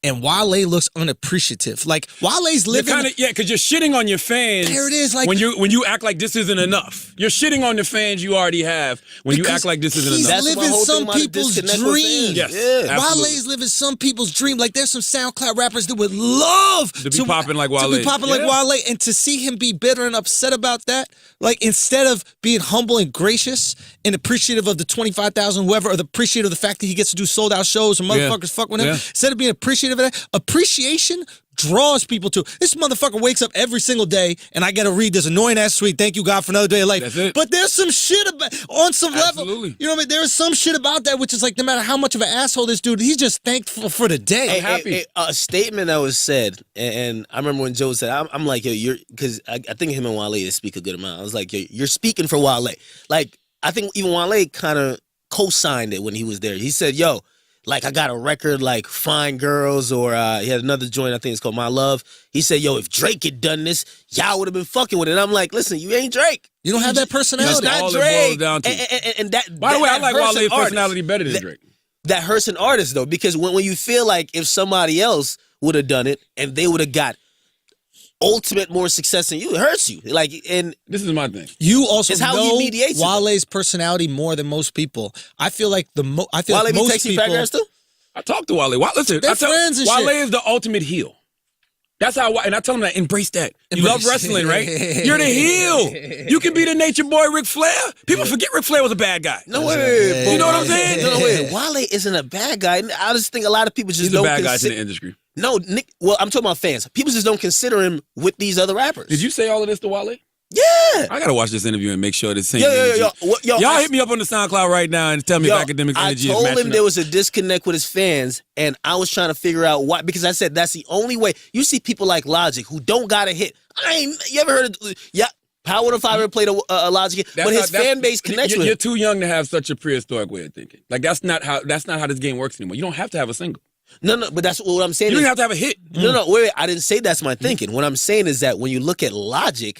and Wale looks unappreciative. Like Wale's living. Because you're shitting on your fans. There it is. Like when you act like this isn't enough, you're shitting on the fans you already have. When you act like this isn't enough, he's living some people's dream. Yes, Wale's living some people's dream. Like there's some SoundCloud rappers that would love to be popping like Wale. To be popping like Wale, and to see him be bitter and upset about that, like instead of being humble and gracious and appreciative of the 25,000 whoever, or appreciative of the fact that he gets to do sold out shows and motherfuckers fuck with him, instead of being appreciative of that, appreciation draws people to. This motherfucker wakes up every single day and I gotta read this annoying ass tweet, thank you God for another day of life. That's it. But there's some shit about, on some Absolutely. level, you know what I mean? There is some shit about that which is like, no matter how much of an asshole this dude, he's just thankful for the day. Hey, a statement that was said, and I remember when Joe said, I'm like, yo, you're, because I think him and Wale speak a good amount. I was like, yo, you're speaking for Wale. Like, I think even Wale kind of co-signed it when he was there. He said, yo, like, I got a record like Fine Girls, or he had another joint, I think it's called My Love. He said, yo, if Drake had done this, y'all would have been fucking with it. And I'm like, listen, you ain't Drake. You don't have that personality. That's not all Drake. It boils down to. And that, by the way, I like Wale's artist, personality better than Drake. That hurts an artist, though, because when you feel like if somebody else would have done it and they would have got ultimate more success than you, it hurts you. Like, and this is my thing. You also it's how know he mediates Wale's personality more than most people. I feel like Wale be most texting people. paragraphs too? I talk to Wale. Listen, They're friends and Wale shit. is the ultimate heel. That's how, and I tell him that, embrace that. You love wrestling, right? You're the heel. You can be the nature boy Ric Flair. People forget Ric Flair was a bad guy. No way. You know what I'm saying? No way. Wale isn't a bad guy. I just think a lot of people just He's don't a bad guy in consider. the industry. No, Nick. Well, I'm talking about fans. People just don't consider him with these other rappers. Did you say all of this to Wale? Yeah. I gotta watch this interview and make sure the same. Yo. Y'all hit me up on the SoundCloud right now and tell me if Akademiks energy is I told matching him there was a disconnect with his fans, and I was trying to figure out why. Because I said that's the only way. You see people like Logic who don't got a hit. You ever heard of? Yeah. Power if I ever played a Logic, but his fan base connects with him. You're too young to have such a prehistoric way of thinking. Like that's not how this game works anymore. You don't have to have a single. No, but that's what I'm saying. You don't have to have a hit. No, wait. I didn't say that's my thinking. What I'm saying is that when you look at Logic,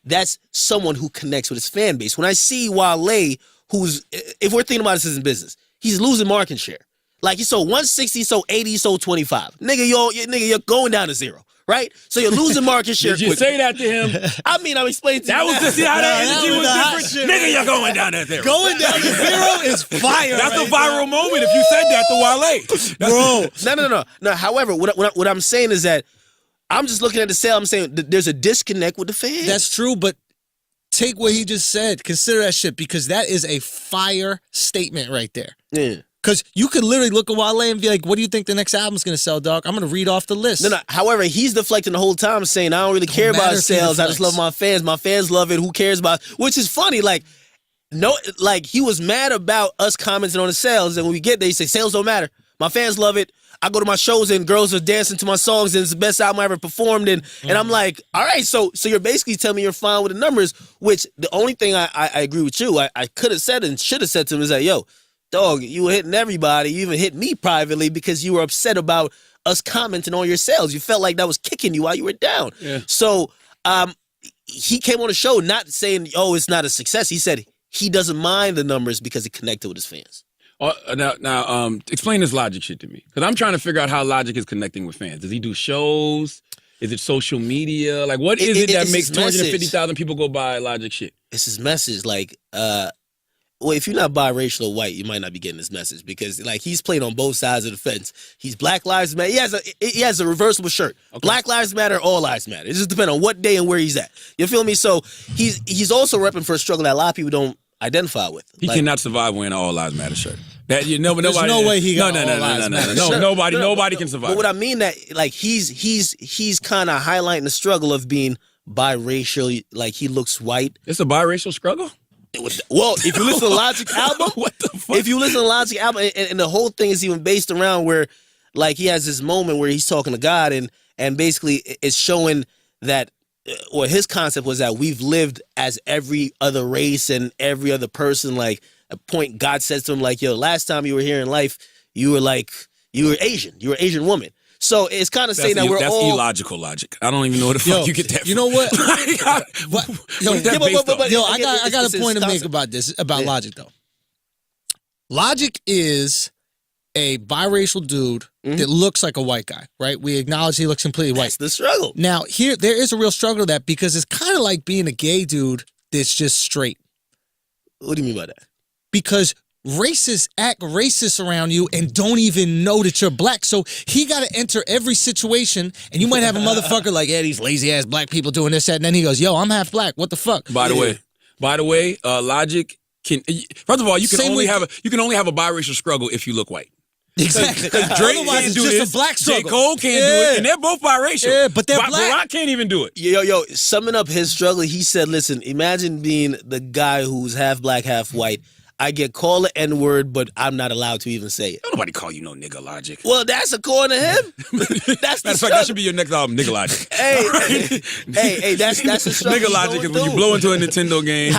that's someone who connects with his fan base. When I see Wale, who's, if we're thinking about this as in business, he's losing market share. Like he sold 160, he sold 80, he sold 25. Nigga, you're going down to zero. Right? So you're losing market share. Did you say that to him? I mean, I'm explaining to you. That was to see how that energy was different. Nigga, you're going down to zero. Going down to zero is fire. That's a viral moment if you said that to Bro. Wale. No. However, what I'm saying is that I'm just looking at the sale. I'm saying that there's a disconnect with the fans. That's true, but take what he just said. Consider that shit, because that is a fire statement right there. Yeah. Because you could literally look at Wale and be like, what do you think the next album's going to sell, dog? I'm going to read off the list. No. However, he's deflecting the whole time, saying, I don't really care about sales. I just love my fans. My fans love it. Who cares about it? Which is funny. Like he was mad about us commenting on the sales. And when we get there, he say, sales don't matter. My fans love it. I go to my shows and girls are dancing to my songs and it's the best album I ever performed. And I'm like, all right, so you're basically telling me you're fine with the numbers, which the only thing I agree with you, I could have said and should have said to him is that, yo, dog, you were hitting everybody. You even hit me privately because you were upset about us commenting on your sales. You felt like that was kicking you while you were down. Yeah. So he came on the show not saying, oh, it's not a success. He said he doesn't mind the numbers because it connected with his fans. Now, explain this Logic shit to me. Because I'm trying to figure out how Logic is connecting with fans. Does he do shows? Is it social media? Like, what is it that makes 250,000 people go buy Logic shit? It's his message. Like, well, if you're not biracial or white, you might not be getting this message because, like, he's played on both sides of the fence. He's Black Lives Matter. He has a reversible shirt. Okay. Black Lives Matter, all lives matter. It just depends on what day and where he's at. You feel me? So he's also repping for a struggle that a lot of people don't identify with. He cannot survive wearing an all lives matter shirt. There's no way he got nobody can survive. But what I mean that, like, he's kind of highlighting the struggle of being biracial. Like, he looks white. It's a biracial struggle. Well, if you listen to Logic album, what the fuck? If you listen to Logic album, and the whole thing is even based around where, like, he has this moment where he's talking to God, and basically it's showing that, or his concept was that we've lived as every other race and every other person. Like, a point God says to him, like, yo, last time you were here in life, you were Asian. You were an Asian woman. So it's kind of saying that that's illogical logic. I don't even know where the fuck you get that from. You know what? I got a point to make concept. about this, about Logic, though. Logic is a biracial dude that looks like a white guy, right? We acknowledge he looks completely white. That's the struggle. Now, there is a real struggle to that because it's kind of like being a gay dude that's just straight. What do you mean by that? Because racists act racist around you and don't even know that you're black. So he got to enter every situation, and you might have a motherfucker like, yeah, these lazy-ass black people doing this, that, and then he goes, yo, I'm half black. What the fuck? By the way, Logic can. First of all, you can only have a biracial struggle if you look white. Exactly. Because Drake Otherwise, can't it's do just this. a black struggle. J. Cole can't do it, and they're both biracial. Yeah, but they're black. Barack can't even do it. Yo, summing up his struggle, he said, listen, imagine being the guy who's half black, half white. I get called the N-word, but I'm not allowed to even say it. Don't nobody call you no nigga, Logic. Well, that's according to him. That's the Matter of fact, that should be your next album, Nigga Logic. Hey, that's the struggle. Nigga Logic is when you blow into a Nintendo game.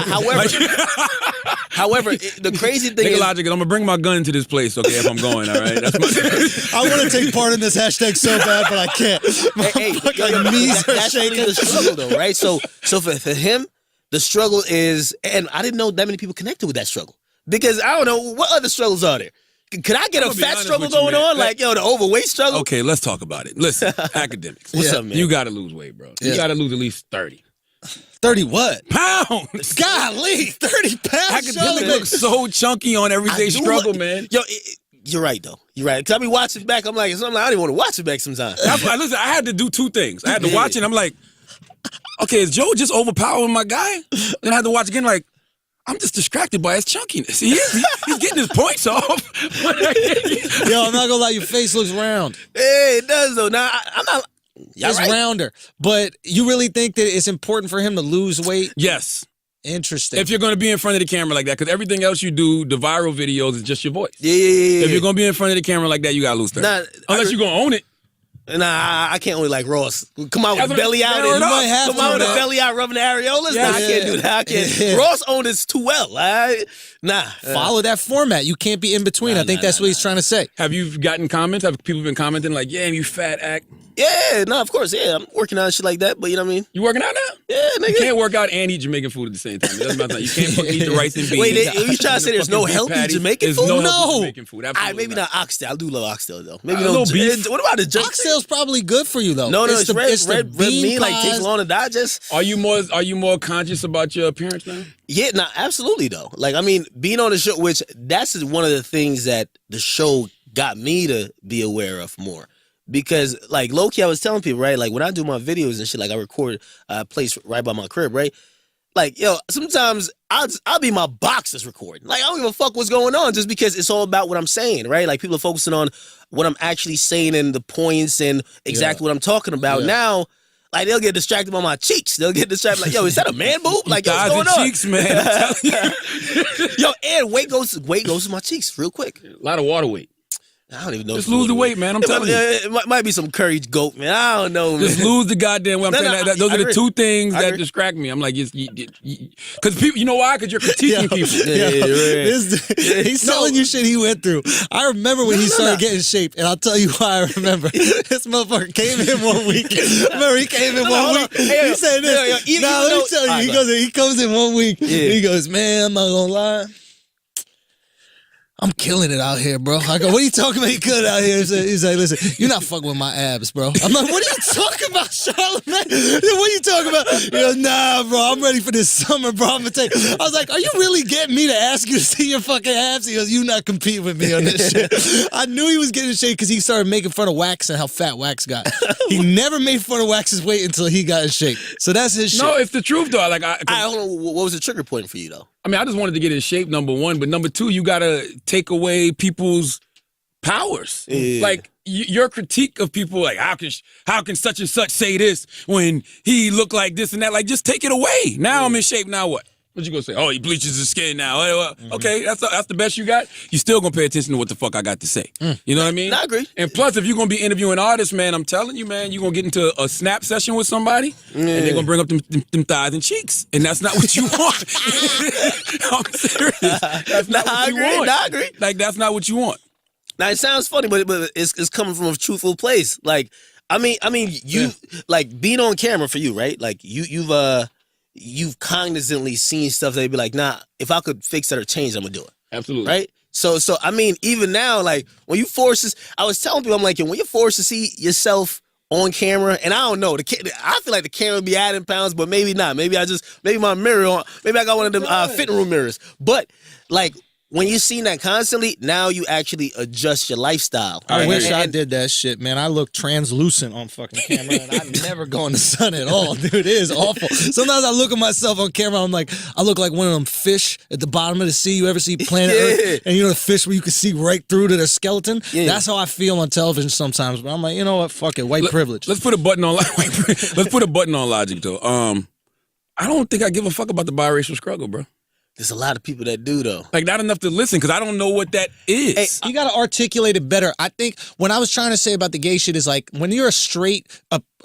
However, the crazy thing Nigga is, Logic is I'm gonna bring my gun to this place, okay, if I'm going, all right? That's my I want to take part in this hashtag so bad, but I can't. My knees are that's really shaking. the struggle, though, right? So for him, the struggle is, and I didn't know that many people connected with that struggle. Because I don't know, what other struggles are there? Could I get a fat struggle going on? Like, yo, the overweight struggle? Okay, let's talk about it. Listen, Academics. What's up, man? You gotta lose weight, bro. You gotta lose at least 30 30 what? pounds. Golly, 30 pounds. Academic looks so chunky on Everyday Struggle, man. Yo, you're right, though. You're right. Because I be watching back, I'm like, I don't even want to watch it back sometimes. That's why, listen, I had to do two things. I had to watch it, I'm like, okay, is Joe just overpowering my guy? Then I had to watch again, like, I'm just distracted by his chunkiness. He's getting his points off. Yo, I'm not gonna lie, your face looks round. Hey, it does, though. Now, I'm not... It's rounder. But you really think that it's important for him to lose weight? Yes. Interesting. If you're going to be in front of the camera like that, because everything else you do, the viral videos, is just your voice. Yeah. If you're going to be in front of the camera like that, you got to lose 30. Unless you're going to own it. Nah, I can't only like Ross. Come out with the belly out. You might have Come out with the belly out, rubbing the areolas. Yeah, nah, I can't do that. I can't. Ross owned this too well. Nah. Follow that format. You can't be in between. I think that's what he's trying to say. Have you gotten comments? Have people been commenting like, yeah, you fat act? Yeah, no, of course, yeah. I'm working on shit like that, but you know what I mean? You working out now? Yeah, nigga. You can't work out and eat Jamaican food at the same time. It doesn't matter. You can't eat the rice and beans. Wait, you trying to say there's no healthy Jamaican food? No. No. Jamaican food. Maybe not oxtail. I do love oxtail, though. Maybe A little beef. What about the jerk? Oxtail's probably good for you, though. No, it's the red bean meat, like pies. takes long to digest. Are you more conscious about your appearance now? Yeah, no, absolutely, though. Like, I mean, being on the show, which that's one of the things that the show got me to be aware of more. Because, like, low-key, I was telling people, right? Like, when I do my videos and shit, like, I record a place right by my crib, right? Like, yo, sometimes I'll be in my boxes recording. Like, I don't give a fuck what's going on just because it's all about what I'm saying, right? Like, people are focusing on what I'm actually saying and the points and exactly what I'm talking about. Now, like, they'll get distracted by my cheeks. They'll get distracted like, yo, is that a man boob? Like, yo, what's going on? Cheeks, man. I'm telling you. Yo, and weight goes to my cheeks real quick. A lot of water weight. I don't even know. Just lose the weight, man. I'm telling you. It might be some curry goat, man. I don't know, man. Just lose the goddamn weight. I'm saying that those are the two things that distract me. I'm like, because people, you know why? Because you're critiquing people. He's telling you shit he went through. I remember when he started getting in shape, and I'll tell you why I remember. This motherfucker came in 1 week. Remember, he came in 1 week. He said this. Let me tell you. He comes in 1 week. He goes, man, I'm not gonna lie. I'm killing it out here, bro. I go, what are you talking about? You good out here? He's like, listen, you're not fucking with my abs, bro. I'm like, what are you talking about, Charlamagne? What are you talking about? He goes, nah, bro, I'm ready for this summer, bro. I'm gonna take. I was like, are you really getting me to ask you to see your fucking abs? He goes, you not competing with me on this shit. I knew he was getting in shape because he started making fun of Wax and how fat Wax got. He never made fun of Wax's weight until he got in shape. So that's his shit. No, it's the truth, though. Like, I don't know. What was the trigger point for you, though? I mean, I just wanted to get in shape, number one. But number two, you got to take away people's powers. Yeah. Like, your critique of people, like, how can such and such say this when he look like this and that? Like, just take it away. Now I'm in shape. Now what? What you gonna say? Oh, he bleaches his skin now. Okay, that's the best you got. You still gonna pay attention to what the fuck I got to say. You know what I mean? I agree. And plus, if you're gonna be interviewing artists, man, I'm telling you, man, you're gonna get into a snap session with somebody, and they're gonna bring up them thighs and cheeks, and that's not what you want. I'm serious. That's not what you want. I agree. Like, that's not what you want. Now it sounds funny, but it's coming from a truthful place. Like, I mean, you like being on camera for you, right? Like you've cognizantly seen stuff that you'd be like, nah, if I could fix that or change, I'm gonna do it. Absolutely. Right? So I mean, even now, like when you force this, I was telling people, I'm like, when you're forced to see yourself on camera, and I don't know, I feel like the camera be adding pounds, but maybe not. Maybe my mirror on, maybe I got one of them fitting room mirrors. But like when you seen that constantly, now you actually adjust your lifestyle. I wish I did that shit, man. I look translucent on fucking camera, and I never go in the sun at all, dude. It is awful. Sometimes I look at myself on camera, I'm like, I look like one of them fish at the bottom of the sea. You ever see Planet Earth? And you know the fish where you can see right through to their skeleton? Yeah. That's how I feel on television sometimes. But I'm like, you know what? Fuck it, white privilege. Let's put a button on. Let's put a button on logic though. I don't think I give a fuck about the biracial struggle, bro. There's a lot of people that do, though. Like, not enough to listen, because I don't know what that is. Hey, you got to articulate it better. I think what I was trying to say about the gay shit is, like, when you're a straight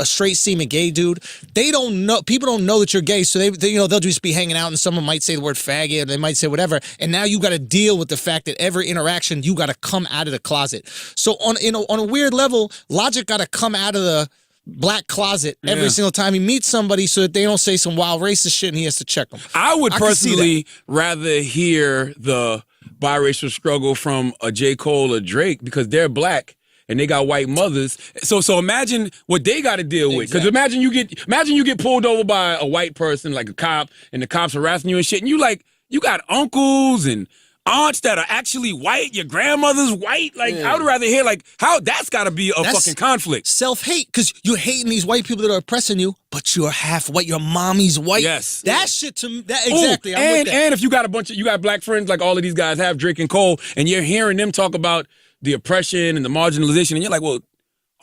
seeming gay dude, they don't know, people don't know that you're gay, so they you know, they'll just be hanging out, and someone might say the word faggot, or they might say whatever, and now you got to deal with the fact that every interaction, you got to come out of the closet. So on a weird level, Logic got to come out of the black closet every single time he meets somebody so that they don't say some wild racist shit and he has to check them. I would personally rather hear the biracial struggle from a J. Cole or Drake because they're black and they got white mothers. So imagine what they got to deal with. Because imagine you get pulled over by a white person, like a cop, and the cops harassing you and shit, and you got uncles and aunts that are actually white, your grandmother's white. Like, I would rather hear, like, how that's got to be a fucking conflict. Self-hate, because you're hating these white people that are oppressing you, but you're half white. Your mommy's white. Yes. That shit to me, exactly. I'm with that. And if you got you got black friends like all of these guys have, Drake and Cole, and you're hearing them talk about the oppression and the marginalization, and you're like, well,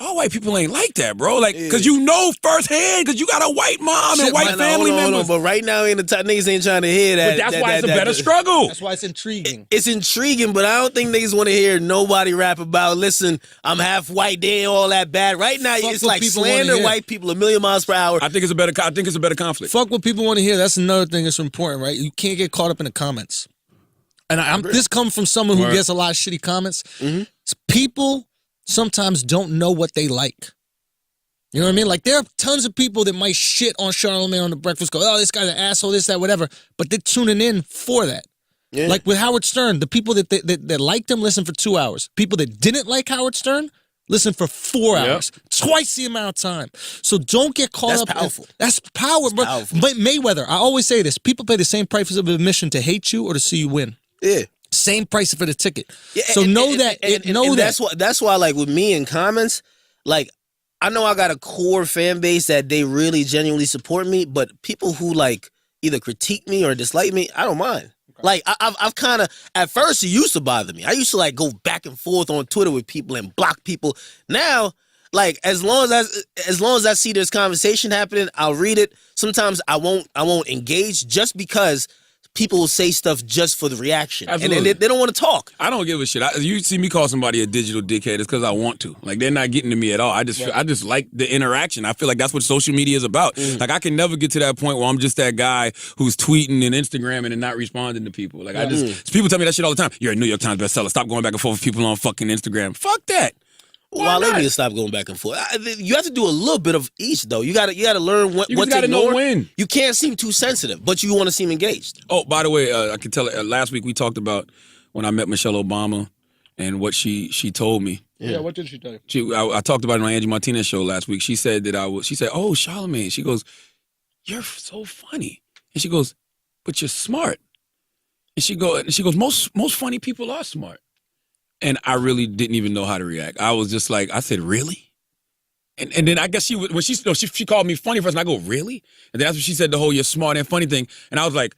all white people ain't like that, bro. Like, because you know firsthand, because you got a white mom and white family members. But right now, niggas ain't trying to hear that. But that's why it's a better struggle. That's why it's intriguing. It's intriguing, but I don't think niggas want to hear nobody rap about, listen, I'm half white, they ain't all that bad. Right now, it's like slander white people a million miles per hour. I think it's a better conflict. Fuck what people want to hear. That's another thing that's important, right? You can't get caught up in the comments. And this comes from someone who gets a lot of shitty comments. It's people sometimes don't know what they like. You know what I mean? Like, there are tons of people that might shit on Charlamagne on The Breakfast, go, oh, this guy's an asshole, this, that, whatever, but they're tuning in for that. Yeah. Like with Howard Stern, the people that liked him listen for 2 hours. People that didn't like Howard Stern listen for 4 hours. Twice the amount of time. So don't get caught up. Powerful. That's power, bro. Powerful. But Mayweather, I always say this, people pay the same price of admission to hate you or to see you win. Yeah. Same price for the ticket. Yeah, so know that. That's why, like, with me in comments, like, I know I got a core fan base that they really genuinely support me, but people who, like, either critique me or dislike me, I don't mind. Okay. Like, I've kind of, at first it used to bother me. I used to, like, go back and forth on Twitter with people and block people. Now, like, as long as I see this conversation happening, I'll read it. Sometimes I won't engage just because people will say stuff just for the reaction. Absolutely. And then they don't want to talk. I don't give a shit. You see me call somebody a digital dickhead, it's because I want to. Like, they're not getting to me at all. I just like the interaction. I feel like that's what social media is about. Like, I can never get to that point where I'm just that guy who's tweeting and Instagramming and not responding to people. Like, people tell me that shit all the time. You're a New York Times bestseller. Stop going back and forth with people on fucking Instagram. Fuck that. Well, they need to stop going back and forth. You have to do a little bit of each, though. You got to learn what to ignore. Know when. You can't seem too sensitive, but you want to seem engaged. Oh, by the way, I can tell. Last week we talked about when I met Michelle Obama and what she told me. Yeah, what did she tell you? I talked about it on Angie Martinez show last week. She said that she said, "Oh, Charlamagne." She goes, "You're so funny," and she goes, "But you're smart." And she goes, "Most funny people are smart." And I really didn't even know how to react. I was just like, I said, really? And then I guess she called me funny first, and I go, really? And then that's when she said the whole you're smart and funny thing. And I was like,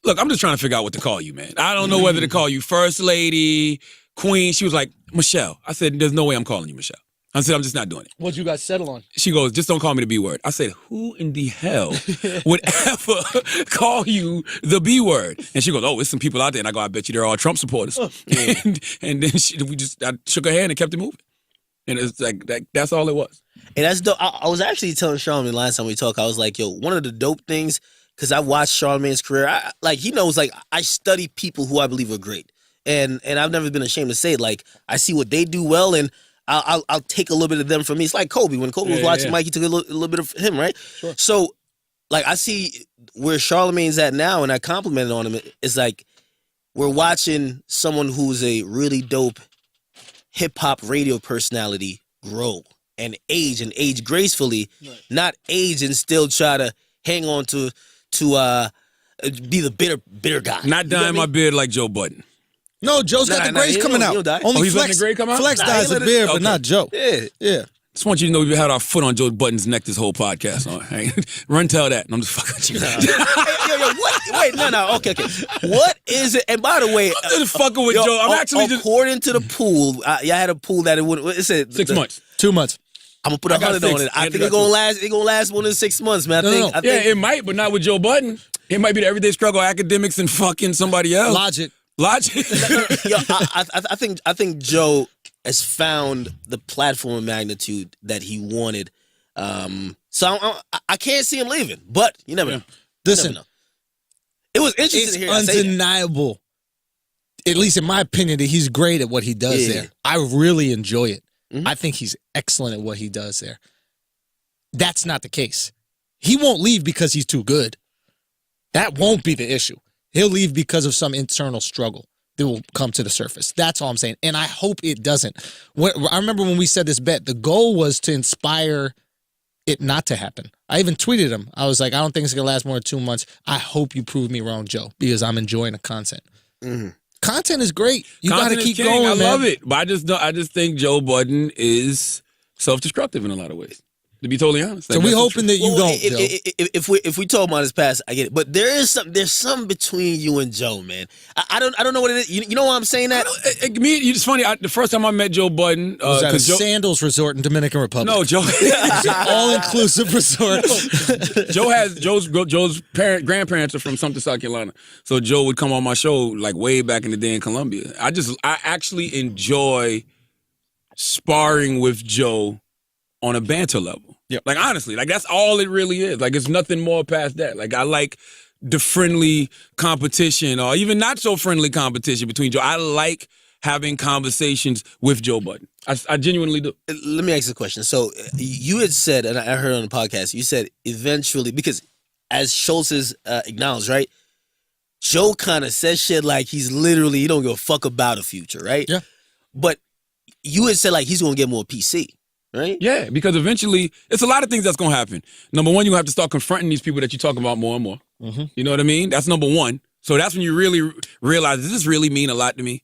look, I'm just trying to figure out what to call you, man. I don't know whether to call you First Lady, Queen. She was like, Michelle. I said, there's no way I'm calling you Michelle. I said, I'm just not doing it. What'd you guys settle on? She goes, just don't call me the B word. I said, who in the hell would ever call you the B word? And she goes, oh, there's some people out there. And I go, I bet you they're all Trump supporters. And then I shook her hand and kept it moving. And it's like, that's all it was. And that's dope. I was actually telling Charlamagne last time we talked, I was like, yo, one of the dope things, because I watched Charlamagne's career, he knows, like, I study people who I believe are great. And I've never been ashamed to say it. Like, I see what they do well, and I'll take a little bit of them from me. It's like Kobe. When Kobe was watching Mike, he took a little bit of him, right? Sure. So, like, I see where Charlamagne's at now, and I complimented on him. It's like, we're watching someone who's a really dope hip hop radio personality grow and age gracefully, not age and still try to hang on to be the bitter guy. Not dyeing my beard like Joe Budden. No, Joe's got the grays coming out. Only he's letting the gray come out? Flex dyes a beard, but not Joe. Yeah. Just want you to know we had our foot on Joe Budden's neck this whole podcast. Run tell that. I'm just fucking with you. Yo, what? Wait, no. Okay. What is it? And by the way, I'm just fucking with Joe. I'm actually just... According to the pool, y'all had a pool that it said... 6 months. 2 months. I'm going to put 100 on it. I think it's going to last more than 6 months, man. I think it might, but not with Joe Budden. It might be the everyday struggle, Akademiks and fucking somebody else. Logic. Yo, I think Joe has found the platform of magnitude that he wanted. So I can't see him leaving, but you never know. Listen, it was interesting to hear. It's undeniable, at least in my opinion, that he's great at what he does there. I really enjoy it. Mm-hmm. I think he's excellent at what he does there. That's not the case. He won't leave because he's too good. That won't be the issue. He'll leave because of some internal struggle that will come to the surface. That's all I'm saying. And I hope it doesn't. I remember when we said this bet, the goal was to inspire it not to happen. I even tweeted him. I was like, I don't think it's going to last more than 2 months. I hope you prove me wrong, Joe, because I'm enjoying the content. Mm-hmm. Content is great. You got to keep going, I man. love it. But I just think Joe Budden is self-destructive in a lot of ways. To be totally honest. So we're hoping that you don't, Joe. If we talk about his past, I get it. But there's something between you and Joe, man. I don't know what it is. You know why I'm saying that? It's funny. The first time I met Joe Budden, was at a Sandals resort in Dominican Republic. No, Joe. It's an all-inclusive resort. Joe's grandparents are from Sumter, South Carolina. So Joe would come on my show like way back in the day in Columbia. I actually enjoy sparring with Joe on a banter level. Yeah. Like, honestly, like, that's all it really is. Like, it's nothing more past that. Like, I like the friendly competition or even not so friendly competition between Joe. I like having conversations with Joe Budden. I genuinely do. Let me ask you a question. So, you had said, and I heard on the podcast, you said eventually, because as Schultz has acknowledged, right? Joe kind of says shit like he don't give a fuck about a future, right? Yeah. But you had said, like, he's going to get more PC. Right? Yeah, because eventually, it's a lot of things that's going to happen. Number one, you have to start confronting these people that you talk about more and more. Mm-hmm. You know what I mean? That's number one. So that's when you really realize, does this really mean a lot to me?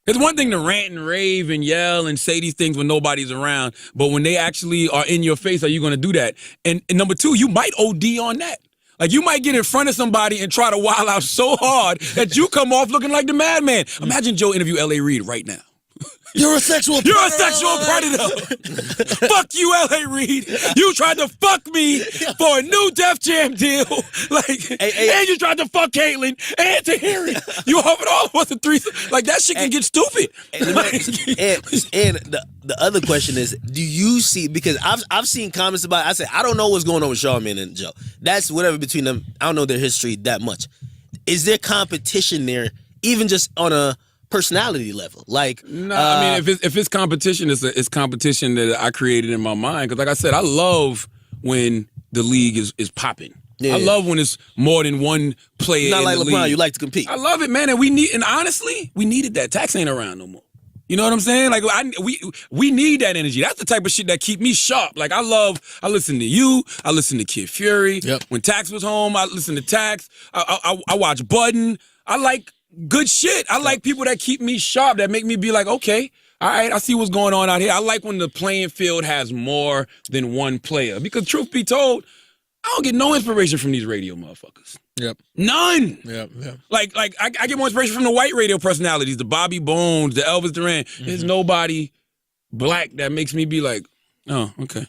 It's one thing to rant and rave and yell and say these things when nobody's around, but when they actually are in your face, are you going to do that? And number two, you might OD on that. Like, you might get in front of somebody and try to wild out so hard that you come off looking like the madman. Imagine Joe interview L.A. Reid right now. You're a sexual predator. You're a sexual predator. Fuck you, L.A. Reid. You tried to fuck me for a new Def Jam deal. And you tried to fuck Caitlyn and Tahiri. You offered all of us a threesome. Like, that shit can get stupid. And the other question is, do you see, because I've seen comments about it. I say, I don't know what's going on with Charlamagne and Joe. That's whatever between them. I don't know their history that much. Is there competition there, even just on a personality level? Like, no, I mean, if it's competition, it's competition that I created in my mind. Because, like I said, I love when the league is popping. Yeah. I love when it's more than one player. Not in like the LeBron, league. you like to compete. I love it, man, and honestly, we needed that. Tax ain't around no more. You know what I'm saying? Like, we need that energy. That's the type of shit that keep me sharp. Like, I listen to you. I listen to Kid Fury. Yep. When Tax was home, I listened to Tax. I watch Budden. I like good shit. I like people that keep me sharp, that make me be like, okay, all right, I see what's going on out here. I like when the playing field has more than one player. Because truth be told, I don't get no inspiration from these radio motherfuckers. Yep. None. Yep. Like I get more inspiration from the white radio personalities, the Bobby Bones, the Elvis Duran. Mm-hmm. There's nobody black that makes me be like, oh, okay.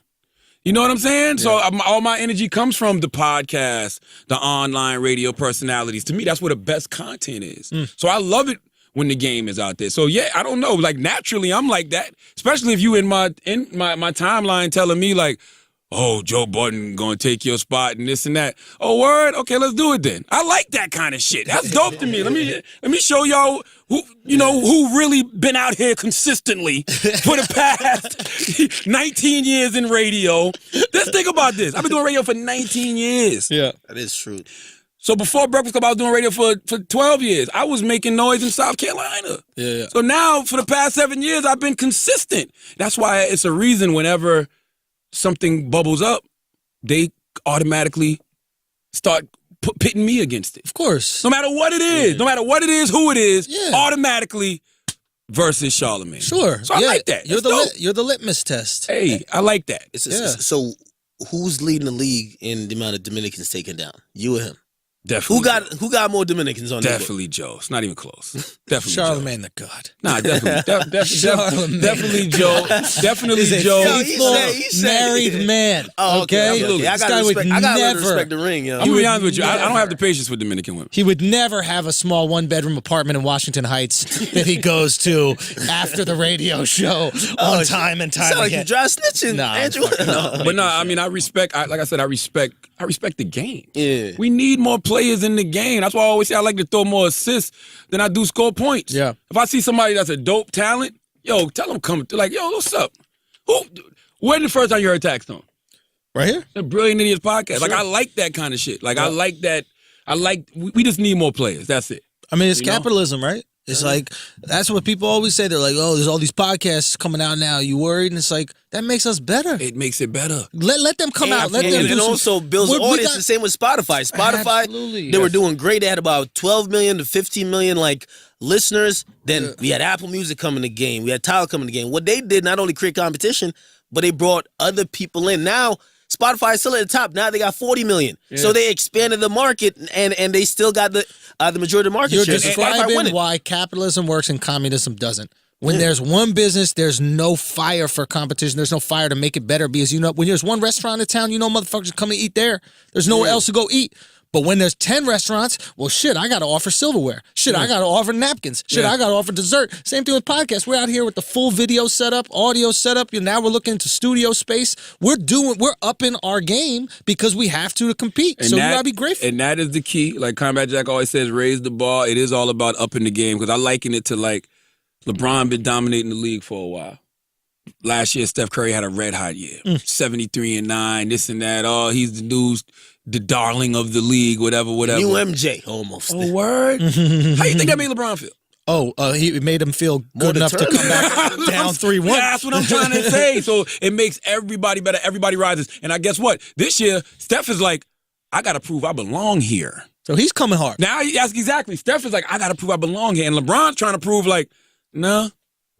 You know what I'm saying? Yeah. So all my energy comes from the podcast, the online radio personalities. To me, that's where the best content is. So I love it when the game is out there. So yeah, I don't know. Like, naturally, I'm like that. Especially if you in my timeline telling me like, oh, Joe Budden gonna take your spot and this and that. Oh, word? Okay, let's do it then. I like that kind of shit. That's dope to me. Let me show y'all who really been out here consistently for the past 19 years in radio. Let's think about this. I've been doing radio for 19 years. Yeah. That is true. So before Breakfast Club, I was doing radio for 12 years. I was making noise in South Carolina. Yeah. So now, for the past 7 years, I've been consistent. That's why it's a reason whenever something bubbles up, they automatically start pitting me against it. Of course. No matter what it is, no matter what it is, who it is, Yeah. automatically versus Charlamagne. Sure. So I like that. You're That's the litmus test. Hey, I like that. So who's leading the league in the amount of Dominicans taken down? You or him? Definitely. Who got more Dominicans on there? Definitely Joe. It's not even close. Definitely Charlamagne the God. Nah, definitely. Charlamagne. Definitely Joe. Definitely He's a Joe. He married man. Oh, okay. okay. I This guy would gotta never. respect the ring. Yo. I'm gonna be honest with you. I don't have the patience for Dominican women. He would never have a small one-bedroom apartment in Washington Heights that he goes to after the radio show on time and time Sound like again. you dry snitching, Nah, Andrew. No. But no, I mean, I respect. Like I said, I respect the game. Yeah. We need more players in the game. That's why I always say I like to throw more assists than I do score points. Yeah. If I see somebody that's a dope talent, yo, tell them come. Like, yo, what's up? When the first time you heard Tax Stone? Right here? The Brilliant Idiots podcast. Sure. Like, I like that kind of shit. Like, I like that. We just need more players. That's it. I mean, it's You know? capitalism, right? It's like, that's what people always say. They're like, oh, there's all these podcasts coming out now. You worried? And it's like, that makes us better. It makes it better. Let them come out. Let them do and some- also builds the audience. The same with Spotify. Spotify, Absolutely. they were doing great. They had about 12 million to 15 million listeners. Then we had Apple Music coming to the game. We had Tidal coming to the game. What they did not only create competition, but they brought other people in. Now Spotify is still at the top. Now they got 40 million. Yeah. So they expanded the market, and they still got the majority of the market You're share. And Spotify describing winning. why capitalism works and communism doesn't. When there's one business, there's no fire for competition. There's no fire to make it better because, you know, when there's one restaurant in town, you know motherfuckers come and eat there. There's nowhere else to go eat. But when there's 10 restaurants, well, shit, I got to offer silverware. Shit, I got to offer napkins. Shit, I got to offer dessert. Same thing with podcasts. We're out here with the full video setup, audio setup. Now we're looking into studio space. We're upping our game because we have to compete. And so that, you got to be grateful. And that is the key. Like Combat Jack always says, raise the bar. It is all about upping the game because I liken it to like LeBron been dominating the league for a while. Last year, Steph Curry had a red hot year. 73-9, this and that. Oh, he's the darling of the league, whatever. New MJ almost. Oh, word? How you think that made LeBron feel? He made him feel good enough to come back down 3-1. That's what I'm trying to say. So it makes everybody better. Everybody rises. And I guess what? This year, Steph is like, I got to prove I belong here. So he's coming hard. Now, yes, exactly. Steph is like, I got to prove I belong here. And LeBron's trying to prove like, nah,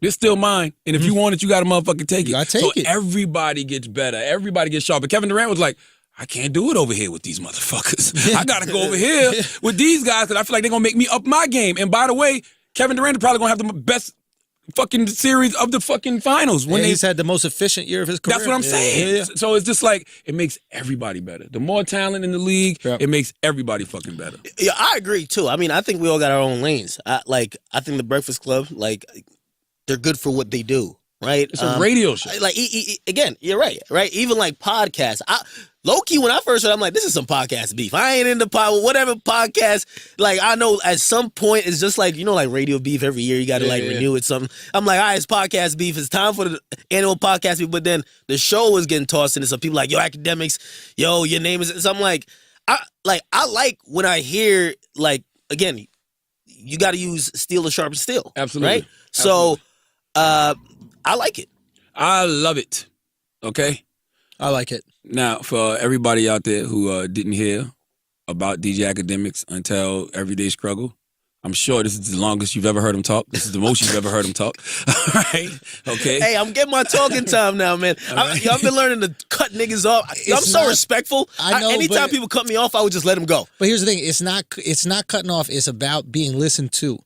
this still mine. And if you want it, you got to motherfucking take it. You gotta take so it. everybody gets better. Everybody gets sharper. Kevin Durant was like, I can't do it over here with these motherfuckers. I got to go over here with these guys because I feel like they're going to make me up my game. And by the way, Kevin Durant is probably going to have the best fucking series of the fucking finals. When he's had the most efficient year of his career. That's what I'm saying. Yeah. So it's just like, it makes everybody better. The more talent in the league, it makes everybody fucking better. Yeah, I agree too. I mean, I think we all got our own lanes. I think the Breakfast Club, they're good for what they do, right? It's a radio show. Again, you're right? Even like podcasts. Low-key, when I first heard, I'm like, this is some podcast beef. I ain't into whatever podcast. Like, I know at some point it's just like, like radio beef every year. You got to renew it something. I'm like, all right, it's podcast beef. It's time for the annual podcast beef. But then the show was getting tossed into some people like, yo, Akademiks, yo, your name is. So I'm like, I like when I hear, again, you got to use steel to sharpen steel. Absolutely. Right? So I like it. I love it. Okay? I like it. Now, for everybody out there who didn't hear about DJ Akademiks until Everyday Struggle, I'm sure this is the longest you've ever heard him talk. This is the most you've ever heard him talk. All right? Okay? Hey, I'm getting my talking time now, man. I've been learning to cut niggas off. I'm so respectful. I know, anytime people cut me off, I would just let them go. But here's the thing. It's not cutting off. It's about being listened to.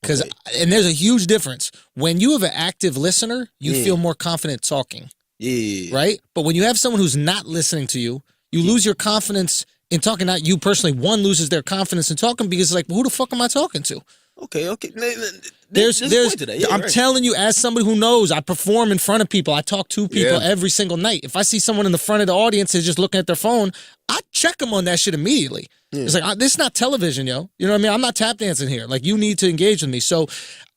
And there's a huge difference. When you have an active listener, you feel more confident talking. Yeah. Right? But when you have someone who's not listening to you, you lose your confidence in talking. Not you personally. One loses their confidence in talking because it's like, well, who the fuck am I talking to? Okay. I'm telling you, as somebody who knows, I perform in front of people. I talk to people every single night. If I see someone in the front of the audience is just looking at their phone, I check them on that shit immediately. Yeah. It's like, this is not television, yo. You know what I mean? I'm not tap dancing here. Like, you need to engage with me. So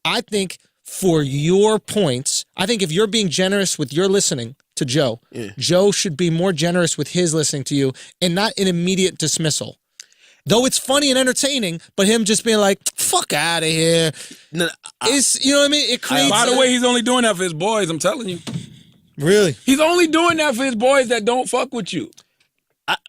I think for your points, I think if you're being generous with your listening to Joe, Joe should be more generous with his listening to you and not an immediate dismissal. Though it's funny and entertaining, but him just being like, fuck out of here. No, It's, you know what I mean? It creates... By the way, he's only doing that for his boys, I'm telling you. Really? He's only doing that for his boys that don't fuck with you.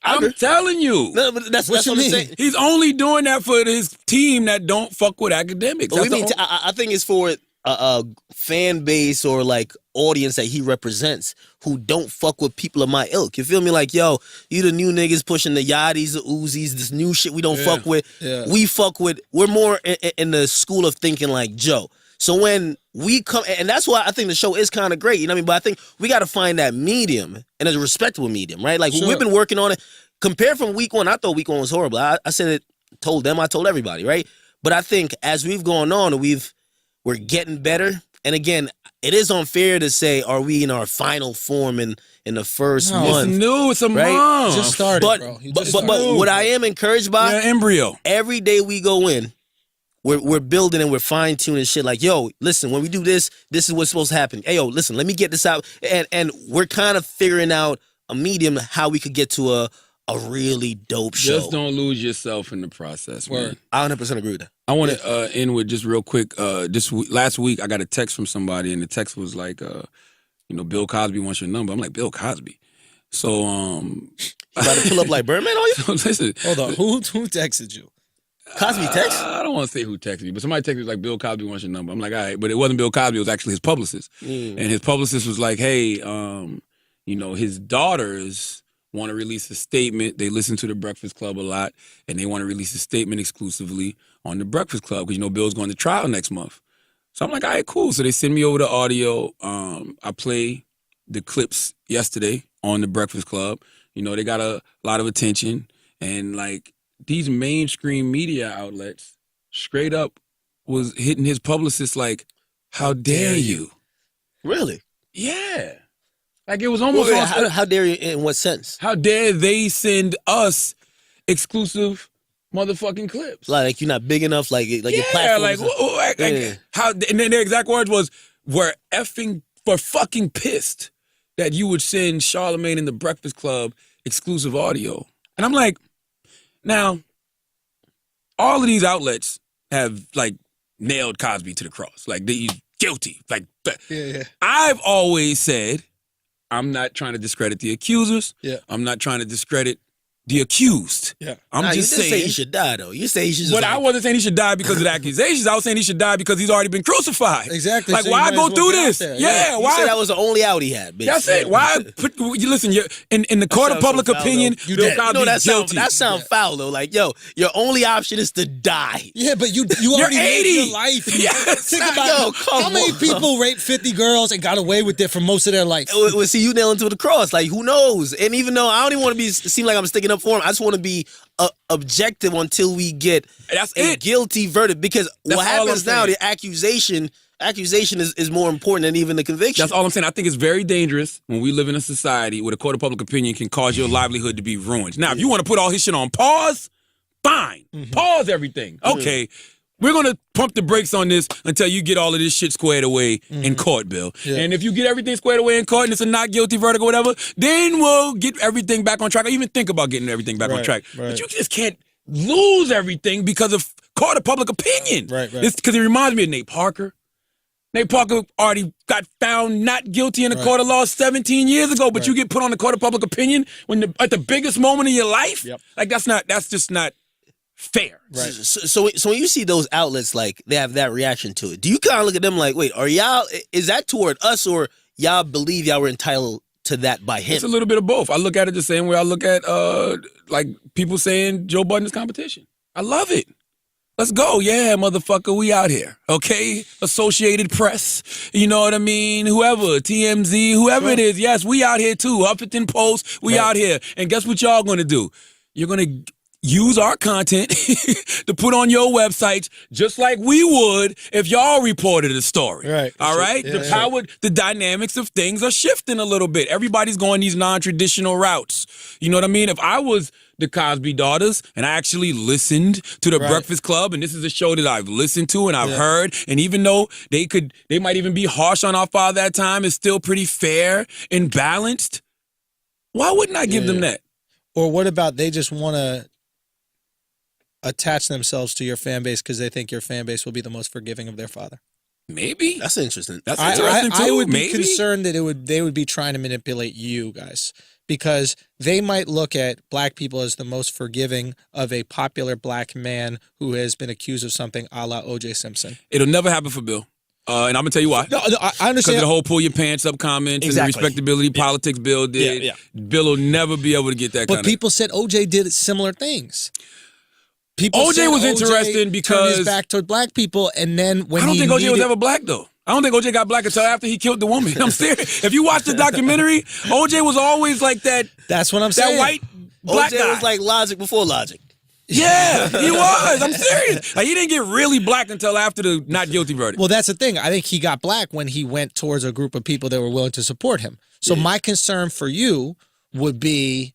I'm telling you. No, but that's What you what I'm mean? saying. He's only doing that for his team that don't fuck with Akademiks. But That's I think it's for a fan base or like audience that he represents who don't fuck with people of my ilk. You feel me? Like, yo, you the new niggas pushing the Yachties, the Uzis, this new shit we don't fuck with. Yeah. We fuck with, we're more in the school of thinking like Joe. So when we come, and that's why I think the show is kind of great, you know what I mean? But I think we got to find that medium, and it's a respectable medium, right? Like, Sure. we've been working on it. Compared from week one, I thought week one was horrible. I said it, told them, I told everybody, right? But I think as we've gone on, we're getting better. And again, it is unfair to say, are we in our final form in the first month? It's new. It's a Right? month. Just started, But, bro. You but, just but, started. what I am encouraged by, Yeah, embryo. every day we go in, we're building and we're fine-tuning shit. Like, yo, listen, when we do this, this is what's supposed to happen. Hey, yo, listen, let me get this out. And we're kind of figuring out a medium how we could get to a really dope show. Just don't lose yourself in the process, man. Word. I 100% agree with that. I want to end with just real quick. Last week, I got a text from somebody, and the text was like, Bill Cosby wants your number. I'm like, Bill Cosby? So, You about to pull up like Birdman on you? so listen. Hold on. Who texted you? Cosby text? I don't want to say who texted me, but somebody texted me like, Bill Cosby wants your number. I'm like, all right, but it wasn't Bill Cosby. It was actually his publicist. And his publicist was like, hey, his daughters want to release a statement. They listen to the Breakfast Club a lot, and they want to release a statement exclusively on the Breakfast Club because, Bill's going to trial next month. So I'm like, all right, cool. So they send me over the audio. I play the clips yesterday on the Breakfast Club. They got a lot of attention, and like, these mainstream media outlets straight up was hitting his publicist like, how dare you? Really? Yeah. Like it was almost Well, how dare you, in what sense? how dare they send us exclusive motherfucking clips? Like you're not big enough, like your yeah, platform. like how, and then their exact words was, we're fucking pissed that you would send Charlamagne and the Breakfast Club exclusive audio. And I'm like, now, all of these outlets have like nailed Cosby to the cross. Like he's guilty. Like Yeah. I've always said, I'm not trying to discredit the accusers. Yeah. I'm not trying to discredit the accused. Yeah. I'm Nah, just you didn't saying. say he should die though. You say he should. Just But I like, wasn't saying he should die because of the accusations. I was saying he should die because he's already been crucified. Exactly. Like, So you why might go as well through get out this? there. Yeah, you why? said that was the only out he had, bitch. That's it. Why listen? In the court of sounds so public foul, opinion, though. Bill Cosby's that guilty. sound foul though. Like, yo, your only option is to die. Yeah, but you already lived 80. your life. Yes. Think Yo, about come how many on. people raped 50 girls and got away with it for most of their life. Well, see, you nailing to the cross. Like, who knows? And even though I don't even want to seem like I'm sticking up for him, I just want to be objective until we get That's a it. guilty verdict. Because That's what all I'm happens now, saying. the accusation is more important than even the conviction. That's all I'm saying. I think it's very dangerous when we live in a society where the court of public opinion can cause your livelihood to be ruined. Now, if you want to put all his shit on pause, fine. Pause everything. Okay. We're going to pump the brakes on this until you get all of this shit squared away in court, Bill. Yeah. And if you get everything squared away in court and it's a not guilty verdict or whatever, then we'll get everything back on track. Or even think about getting everything back on Right, track. right. But you just can't lose everything because of court of public opinion. Right. Because it reminds me of Nate Parker. Nate Parker already got found not guilty in a court of law 17 years ago, but you get put on the court of public opinion when at the biggest moment of your life. Yep. Like that's just not fair. Right. So when you see those outlets, like, they have that reaction to it, do you kind of look at them like, wait, is that toward us, or y'all believe y'all were entitled to that by him? It's a little bit of both. I look at it the same way I look at like people saying Joe Budden is competition. I love it. Let's go. Yeah, motherfucker, we out here. Okay? Associated Press, you know what I mean? Whoever, TMZ, whoever it is. Yes, we out here too. Huffington Post, we out here. And guess what y'all gonna do? You're gonna use our content to put on your websites just like we would if y'all reported a story. Right. All right? Yeah, The dynamics of things are shifting a little bit. Everybody's going these non-traditional routes. You know what I mean? If I was the Cosby daughters and I actually listened to the Breakfast Club, and this is a show that I've listened to and I've heard, and even though they might even be harsh on our father at time, it's still pretty fair and balanced. Why wouldn't I give them that? Or what about they just want to attach themselves to your fan base because they think your fan base will be the most forgiving of their father. Maybe. That's interesting. That's interesting too. I would Maybe. be concerned that they would be trying to manipulate you guys because they might look at black people as the most forgiving of a popular black man who has been accused of something a la O.J. Simpson. It'll never happen for Bill. And I'm going to tell you why. No, I understand. Because of the whole pull your pants up comments and the respectability politics Bill did. Yeah. Bill will never be able to get that but kind of... But people said O.J. did similar things. People O.J. was interesting because... turned his back toward black people, and then when I don't think O.J. was ever black, though. I don't think O.J. got black until after he killed the woman. I'm serious. If you watch the documentary, O.J. was always like that... That's what I'm saying. That white black O.J. guy. was like Logic before Logic. Yeah, he was. I'm serious. Like, he didn't get really black until after the not guilty verdict. Well, that's the thing. I think he got black when he went towards a group of people that were willing to support him. So my concern for you would be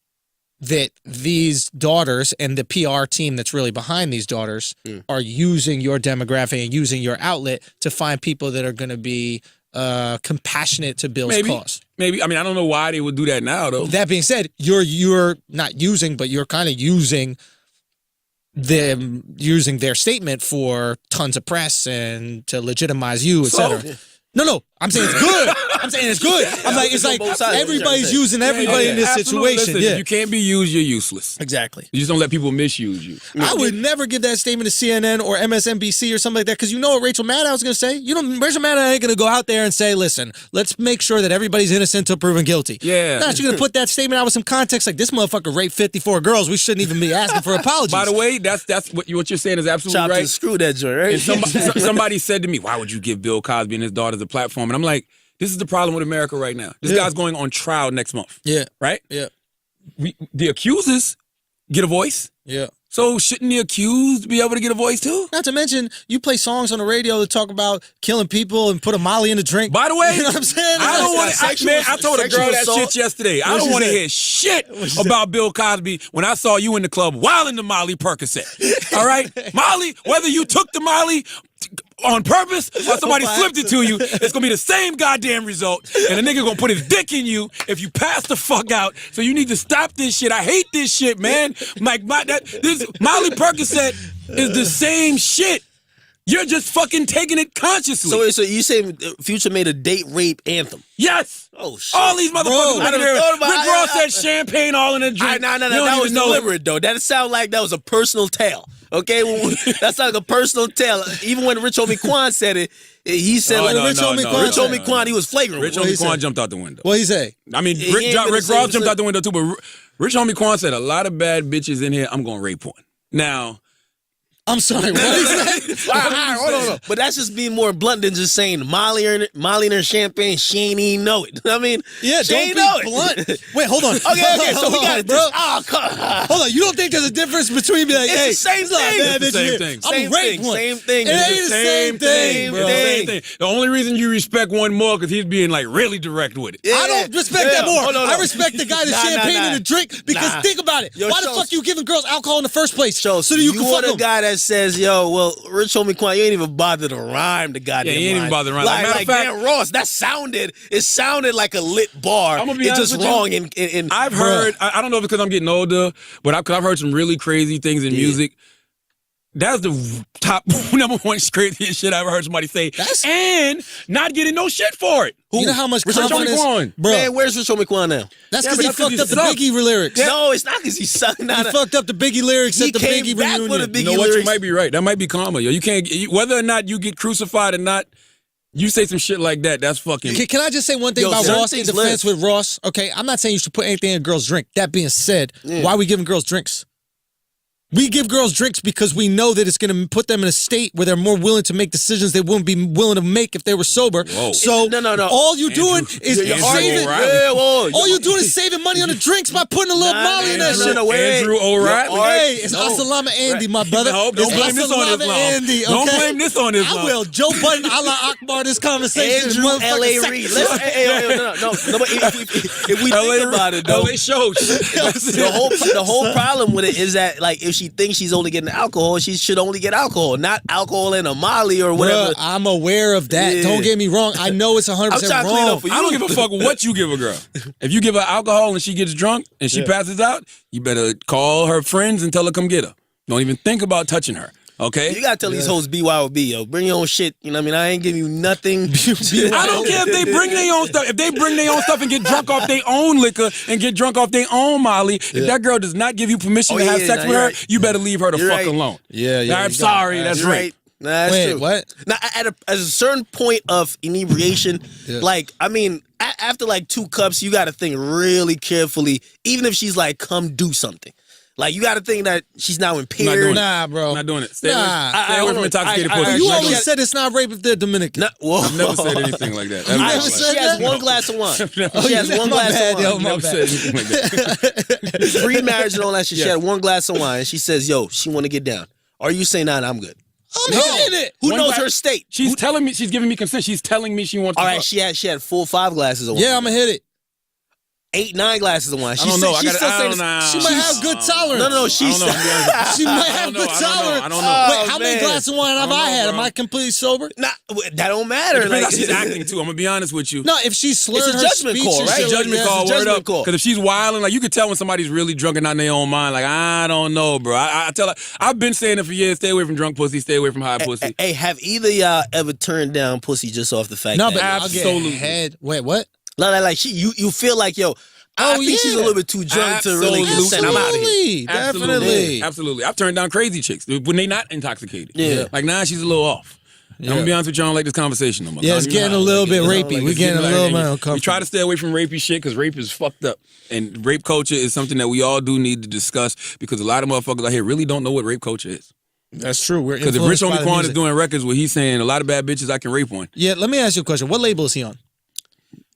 that these daughters and the PR team that's really behind these daughters are using your demographic and using your outlet to find people that are going to be compassionate to Bill's cause. Maybe. I mean, I don't know why they would do that now, though. That being said, you're not using, but you're kind of using them using their statement for tons of press and to legitimize you, etc. No, I'm saying it's good. I'm saying it's good. I'm like, it's like everybody's using everybody in this situation. Listen, if you can't be used, you're useless. Exactly. You just don't let people misuse you. I would never give that statement to CNN or MSNBC or something like that because you know what Rachel Maddow is going to say? Rachel Maddow ain't going to go out there and say, listen, let's make sure that everybody's innocent until proven guilty. Yeah. No, she's going to put that statement out with some context like this motherfucker raped 54 girls. We shouldn't even be asking for apologies. By the way, that's what you're saying is absolutely right. Screw that joint, right? And somebody said to me, why would you give Bill Cosby and his daughters a platform? And I'm like, this is the problem with America right now. This guy's going on trial next month. Yeah. Right? Yeah. The accusers get a voice. Yeah. So shouldn't the accused be able to get a voice too? Not to mention, you play songs on the radio that talk about killing people and put a Molly in the drink. By the way, you know what I'm saying? I don't want to. Man, I told a girl that shit yesterday. I don't want to hear shit about Bill Cosby when I saw you in the club wilding the Molly Percocet. All right, Molly. Whether you took the Molly on purpose or somebody slipped it to you, it's gonna be the same goddamn result. And the nigga gonna put his dick in you if you pass the fuck out. So you need to stop this shit. I hate this shit, man. Like this Molly Percocet is the same shit. You're just fucking taking it consciously. So you say Future made a date rape anthem? Yes. Oh shit! All these motherfuckers over there. Rick Ross said champagne all in a drink. No. That was deliberate though. That sounded like that was a personal tale. Okay, that's like a personal tale. Even when Rich Homie Quan said it, he said Rich Homie Quan, he was flagrant. Rich Homie Quan jumped out the window. What he say? I mean, Rick Ross jumped out the window too, but Rich Homie Quan said a lot of bad bitches in here. I'm gonna rape one. Now. I'm sorry, what is that? Hold on. But that's just being more blunt than just saying Molly and her champagne, she ain't even know it. I mean, yeah, she ain't don't know be blunt. Wait, hold on. Okay, so we got it, bro. Oh, come on. Hold on, you don't think there's a difference between being like, it's hey, the same thing. Same thing. It ain't the same thing, bro. Same thing. The only reason you respect one more because he's being like really direct with it. Yeah. I don't respect that more. No. I respect the guy that's champagne in the drink because think about it. Why the fuck you giving girls alcohol in the first place? So that you can fuck them. The guy that says, yo, well, Rich Homie Quan, you ain't even bothered to rhyme the goddamn he ain't even bothered to rhyme. Like Dan Ross, it sounded like a lit bar. I'm gonna be it's honest just with wrong. You. I've heard, I don't know if it's because I'm getting older, but I've heard some really crazy things in music. That's the top number one craziest shit I ever heard somebody say. And not getting no shit for it. You know how much confidence, bro? Man, where's Rich Homie Quan now? That's because he fucked up the Biggie lyrics. Yeah. No, it's not because he sucked. He fucked up the Biggie lyrics at the Biggie reunion. You know what? You might be right. That might be karma, yo. You can't, whether or not you get crucified or not, you say some shit like that, that's fucking... Can I just say one thing about Ross in defense with Ross? Okay, I'm not saying you should put anything in a girl's drink. That being said, why are we giving girls drinks? We give girls drinks because we know that it's going to put them in a state where they're more willing to make decisions they wouldn't be willing to make if they were sober. Whoa. So all you're doing is saving. All you're doing is saving money on the drinks by putting a little Molly in that shit. Andrew O'Reilly. Hey, it's Asalama Andy, my brother. Don't blame this on Islam. Don't blame this on Islam. I will. Joe Budden, Allah Akbar, this conversation. Andrew L.A. Reid. No. If we think about it, though, L.A. shows. The whole problem with it is that, like, if she thinks she's only getting alcohol, she should only get alcohol, not alcohol in a Molly or whatever. Bruh, I'm aware of that. Yeah. Don't get me wrong. I know it's 100% wrong. I don't give a fuck what you give a girl. If you give her alcohol and she gets drunk and she passes out, you better call her friends and tell her come get her. Don't even think about touching her. Okay? You gotta tell these hoes BYOB, yo. Bring your own shit. You know what I mean? I ain't giving you nothing. I don't care if they bring their own stuff. If they bring their own stuff and get drunk off their own liquor and get drunk off their own Molly, if that girl does not give you permission to have sex with her, you better leave her the fuck alone. Yeah. I'm sorry, that's right. Nah, that's Wait, true. what? Now, at a certain point of inebriation, like, I mean, after like 2 cups, you gotta think really carefully, even if she's like, come do something. Like, you got to think that she's now impaired. Nah, bro. Not doing it. Stay away from intoxicated pussy. You always said it's not rape if they're Dominican. I've never said anything like that. She has 1 glass of wine. She has 1 glass of wine. I've never said anything like that. Pre-marriage and all that shit. She had 1 glass of wine. And she says, yo, she want to get down. Are you saying, nah, I'm good? I'm hitting it. Who knows her state? She's telling me, she's giving me consent. She's telling me she wants to. All right, she had 4 or 5 glasses of wine. Yeah, I'm going to hit it. 8, 9 glasses of wine. I don't know. She's still saying she might have good tolerance. No, she's she might have good tolerance. I don't know. Wait, how many glasses of wine have I had? Am I completely sober? Nah, that don't matter. Like, she's acting too. I'm gonna be honest with you. No, if she's slurred It's a her judgment speech call, and right? shit like Judgment that, call, it's a word judgment up. call. Because if she's wilding, like you could tell when somebody's really drunk and not in their own mind. Like I don't know, bro. I tell her, I've been saying it for years. Stay away from drunk pussy. Stay away from high pussy. Hey, have either of y'all ever turned down pussy just off the fact No, that? but Absolutely. I'll get head. Wait, what? Like you feel like, yo, I think she's a little bit too drunk to really consent. I'm out of here. Definitely. Absolutely. I've turned down crazy chicks when they not intoxicated. Yeah. Like now she's a little off. I'm gonna be honest with you, I don't like this conversation no more. Yeah, it's getting a little bit rapey. We're getting a little bit uncomfortable. We try to stay away from rapey shit because rape is fucked up. And rape culture is something that we all do need to discuss because a lot of motherfuckers out here really don't know what rape culture is. That's true. Because if Rich Homie Quan is doing records where he's saying a lot of bad bitches I can rape on. Yeah, let me ask you a question. What label is he on?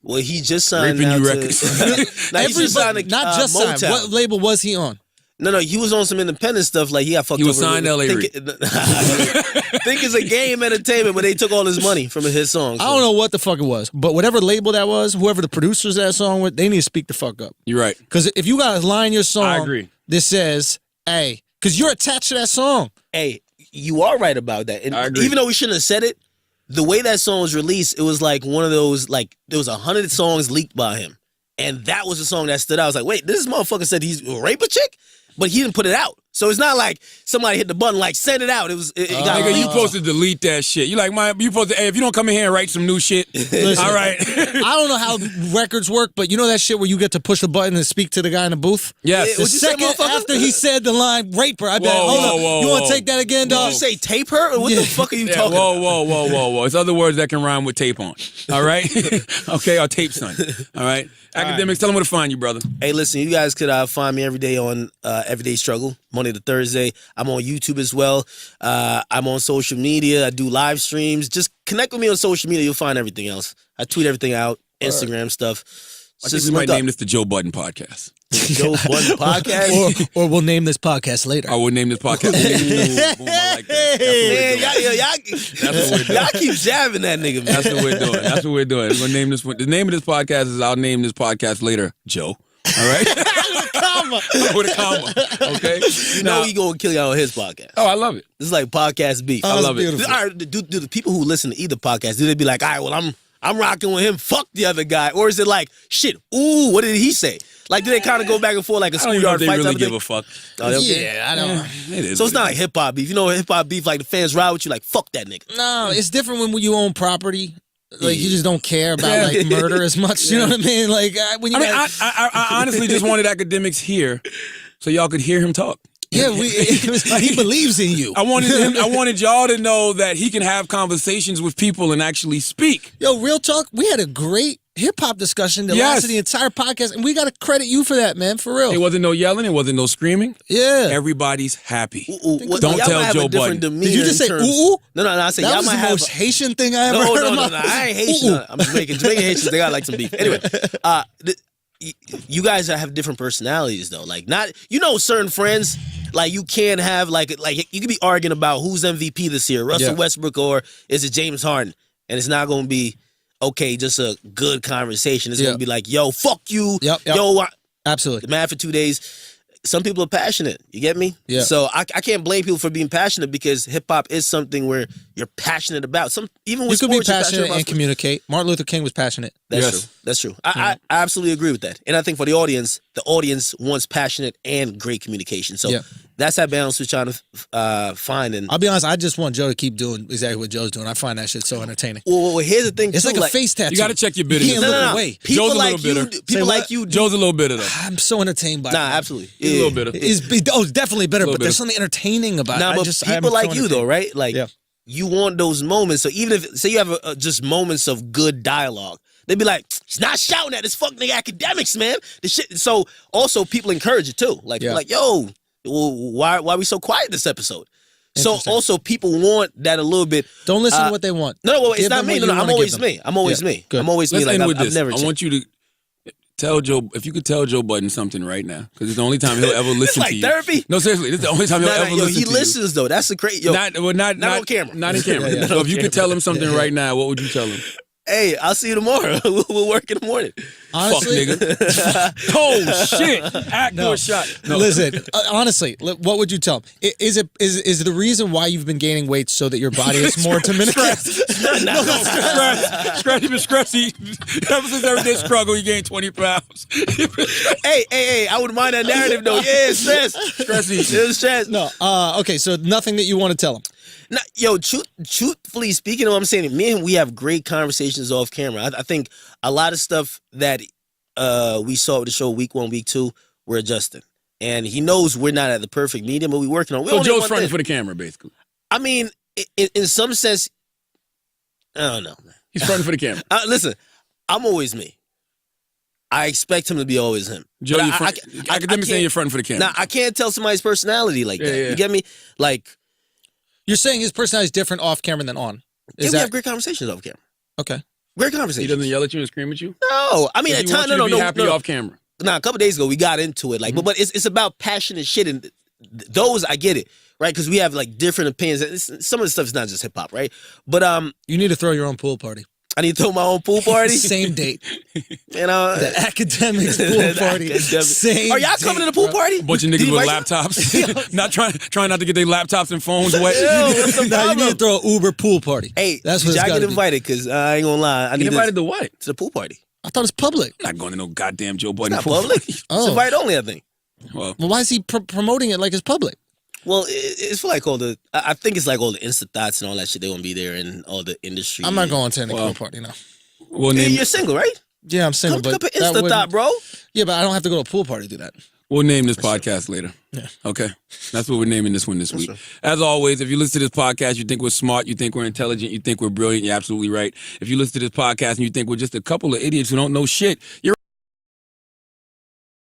Well, he just signed Raping now You to... Records. Now, he just signed Not just signed. Motown. What label was he on? No, he was on some independent stuff. Like, he got fucked He over. was signed to LA Reid. Think it's a game entertainment, but they took all his money from his songs. I don't know what the fuck it was, but whatever label that was, whoever the producers of that song with, they need to speak the fuck up. You're right. Because if you got a line in your song I agree. that says, hey, because you're attached to that song. Hey, you are right about that. And I agree. even though we shouldn't have said it, the way that song was released, it was like one of those, like, there was 100 songs leaked by him. And that was the song that stood out. I was like, wait, this motherfucker said he's a rape a chick? But he didn't put it out. So it's not like somebody hit the button like, send it out. It got Nigga, you supposed to delete that shit. You like, you supposed to, hey, if you don't come in here and write some new shit, all right. I don't know how records work, but you know that shit where you get to push the button and speak to the guy in the booth? Yes. The second after he said the line, rape her, I bet, Whoa, you want to take that again, dog? Did you say tape her? Or what the fuck are you talking about? Whoa. It's other words that can rhyme with tape on. All right? Okay, or tape son. All right? Academics, tell them where to find you, brother. Hey, listen, you guys could find me every day on Everyday Struggle, Monday to Thursday. I'm on YouTube as well. I'm on social media. I do live streams. Just connect with me on social media. You'll find everything else. I tweet everything out, Instagram stuff. I think we might name this the Joe Budden Podcast. Joe Budden Podcast? or we'll name this podcast later. I will name this podcast. Boom, I like that. Man, y'all keep jabbing that nigga, man. That's what we're doing. That's what we're doing. We're gonna name this. The name of this podcast is I'll name this podcast later, Joe. All right? With a comma. Okay? You know he gonna kill y'all on his podcast. Oh, I love it. This is like podcast beef. I love it. All right, do the people who listen to either podcast, do they be like, all right, well, I'm rocking with him, fuck the other guy? Or is it like, shit, ooh, what did he say? Like, do they kind of go back and forth like a I don't even know schoolyard if they fight? really give a fuck. Oh, yeah, I don't. It is. So it's not like hip hop beef. You know, hip hop beef, like the fans ride with you, like, fuck that nigga. No, it's different when you own property. Like, you just don't care about, like, murder as much. You know what I mean? Like, when you I honestly just wanted Academics here so y'all could hear him talk. Yeah, he believes in you. I wanted y'all to know that he can have conversations with people and actually speak. Yo, real talk, we had a great hip-hop discussion that lasted the entire podcast, and we got to credit you for that, man, for real. It wasn't no yelling. It wasn't no screaming. Yeah. Everybody's happy. Don't tell Joe Budden. Did you just say ooh? No, I said that y'all was might the have most Haitian thing I ever heard. No, I ain't Haitian. I'm Jamaican. Jamaican Haitians, they got like some beef. Anyway, you guys have different personalities though. Like, not, you know, certain friends, like, you can't have like you could be arguing about who's MVP this year, Russell Westbrook or is it James Harden, and it's not gonna be okay, just a good conversation. It's gonna be like, yo, fuck you. Yo, absolutely mad for 2 days. Some people are passionate. You get me? Yeah. So I can't blame people for being passionate because hip hop is something where you're passionate about. Even with you could be sports, you're passionate about and communicate. Martin Luther King was passionate. That's true. I absolutely agree with that. And I think for the audience wants passionate and great communication. So that's that balance we're trying to find. And I'll be honest, I just want Joe to keep doing exactly what Joe's doing. I find that shit so entertaining. Well, here's the thing. It's too, like a face tattoo. You got to check your bitterness. No. People Joe's like a little bitter. People like you. Joe's a little bitter though. I'm so entertained by it. Nah, absolutely. He's a little bitter. It's definitely bitter, but there's something entertaining about it. Nah, but people like you though, right? Like you want those moments. So even if say you have just moments of good dialogue, they'd be like, "He's not shouting at this fucking academics, man." The shit. So also people encourage it too. Like, yo, why we so quiet this episode? So also people want that a little bit. Don't listen to what they want. No, it's not me. No, I'm always me. I'm always me. Good. I'm always me. Like I've never. I want you to tell Joe, if you could tell Joe Budden something right now, because it's the only time he'll ever listen to you. It's like therapy. No, seriously, this is the only time he'll ever listen to you. He listens though. That's the crazy. Not on camera. Not in camera. So if you could tell him something right now, what would you tell him? Hey, I'll see you tomorrow. We'll work in the morning. Honestly, fuck nigga. Oh shit! Actor shot. No. Listen, honestly, what would you tell him? Is the reason why you've been gaining weight so that your body is more diminished? Scratchy. Ever since everyday struggle, you gained 20 pounds. Hey! I wouldn't mind that narrative though. Yeah, stress. No. Okay. So nothing that you want to tell him. Now, yo, truthfully speaking, what I'm saying, me and we have great conversations off camera. I think a lot of stuff that we saw with the show week 1, week 2, we're adjusting. And he knows we're not at the perfect medium, but we're working on. So Joe's fronting for the camera, basically. I mean, in some sense, I don't know. He's fronting for the camera. Listen, I'm always me. I expect him to be always him. Joe, Akademiks saying you're fronting for the camera. Now, I can't tell somebody's personality like that. Yeah. You get me? Like, you're saying his personality is different off camera than on. We have great conversations off camera. Okay. Great conversations. He doesn't yell at you and scream at you? No. I mean, at times, no. Happy off camera. Nah, a couple days ago, we got into it. Like, but it's about passionate shit. And those, I get it, right? Because we have, like, different opinions. Some of the stuff is not just hip-hop, right? But you need to throw your own pool party. I need to throw my own pool party. Same date. You know, the Academiks pool party. Same. Are y'all coming to the pool party? Bunch of niggas with laptops, not trying not to get their laptops and phones wet. You need to throw an Uber pool party. Hey, that's what y'all get invited? Because I ain't gonna lie, I need invited to what? To the pool party. I thought it's public. I'm not going to no goddamn Joe Budden. It's not public. It's invite only, I think. Well, why is he promoting it like it's public? Well, it's for like all the. I think it's like all the Insta thoughts and all that shit. They gonna be there and all the industry. I'm not going to any pool party now. Well, you're single, right? Yeah, I'm single. Come to Insta thought, bro. Yeah, but I don't have to go to a pool party to do that. We'll name this podcast later. Yeah. Okay. That's what we're naming this one this week. Right. As always, if you listen to this podcast, you think we're smart, you think we're intelligent, you think we're brilliant, you're absolutely right. If you listen to this podcast and you think we're just a couple of idiots who don't know shit, you're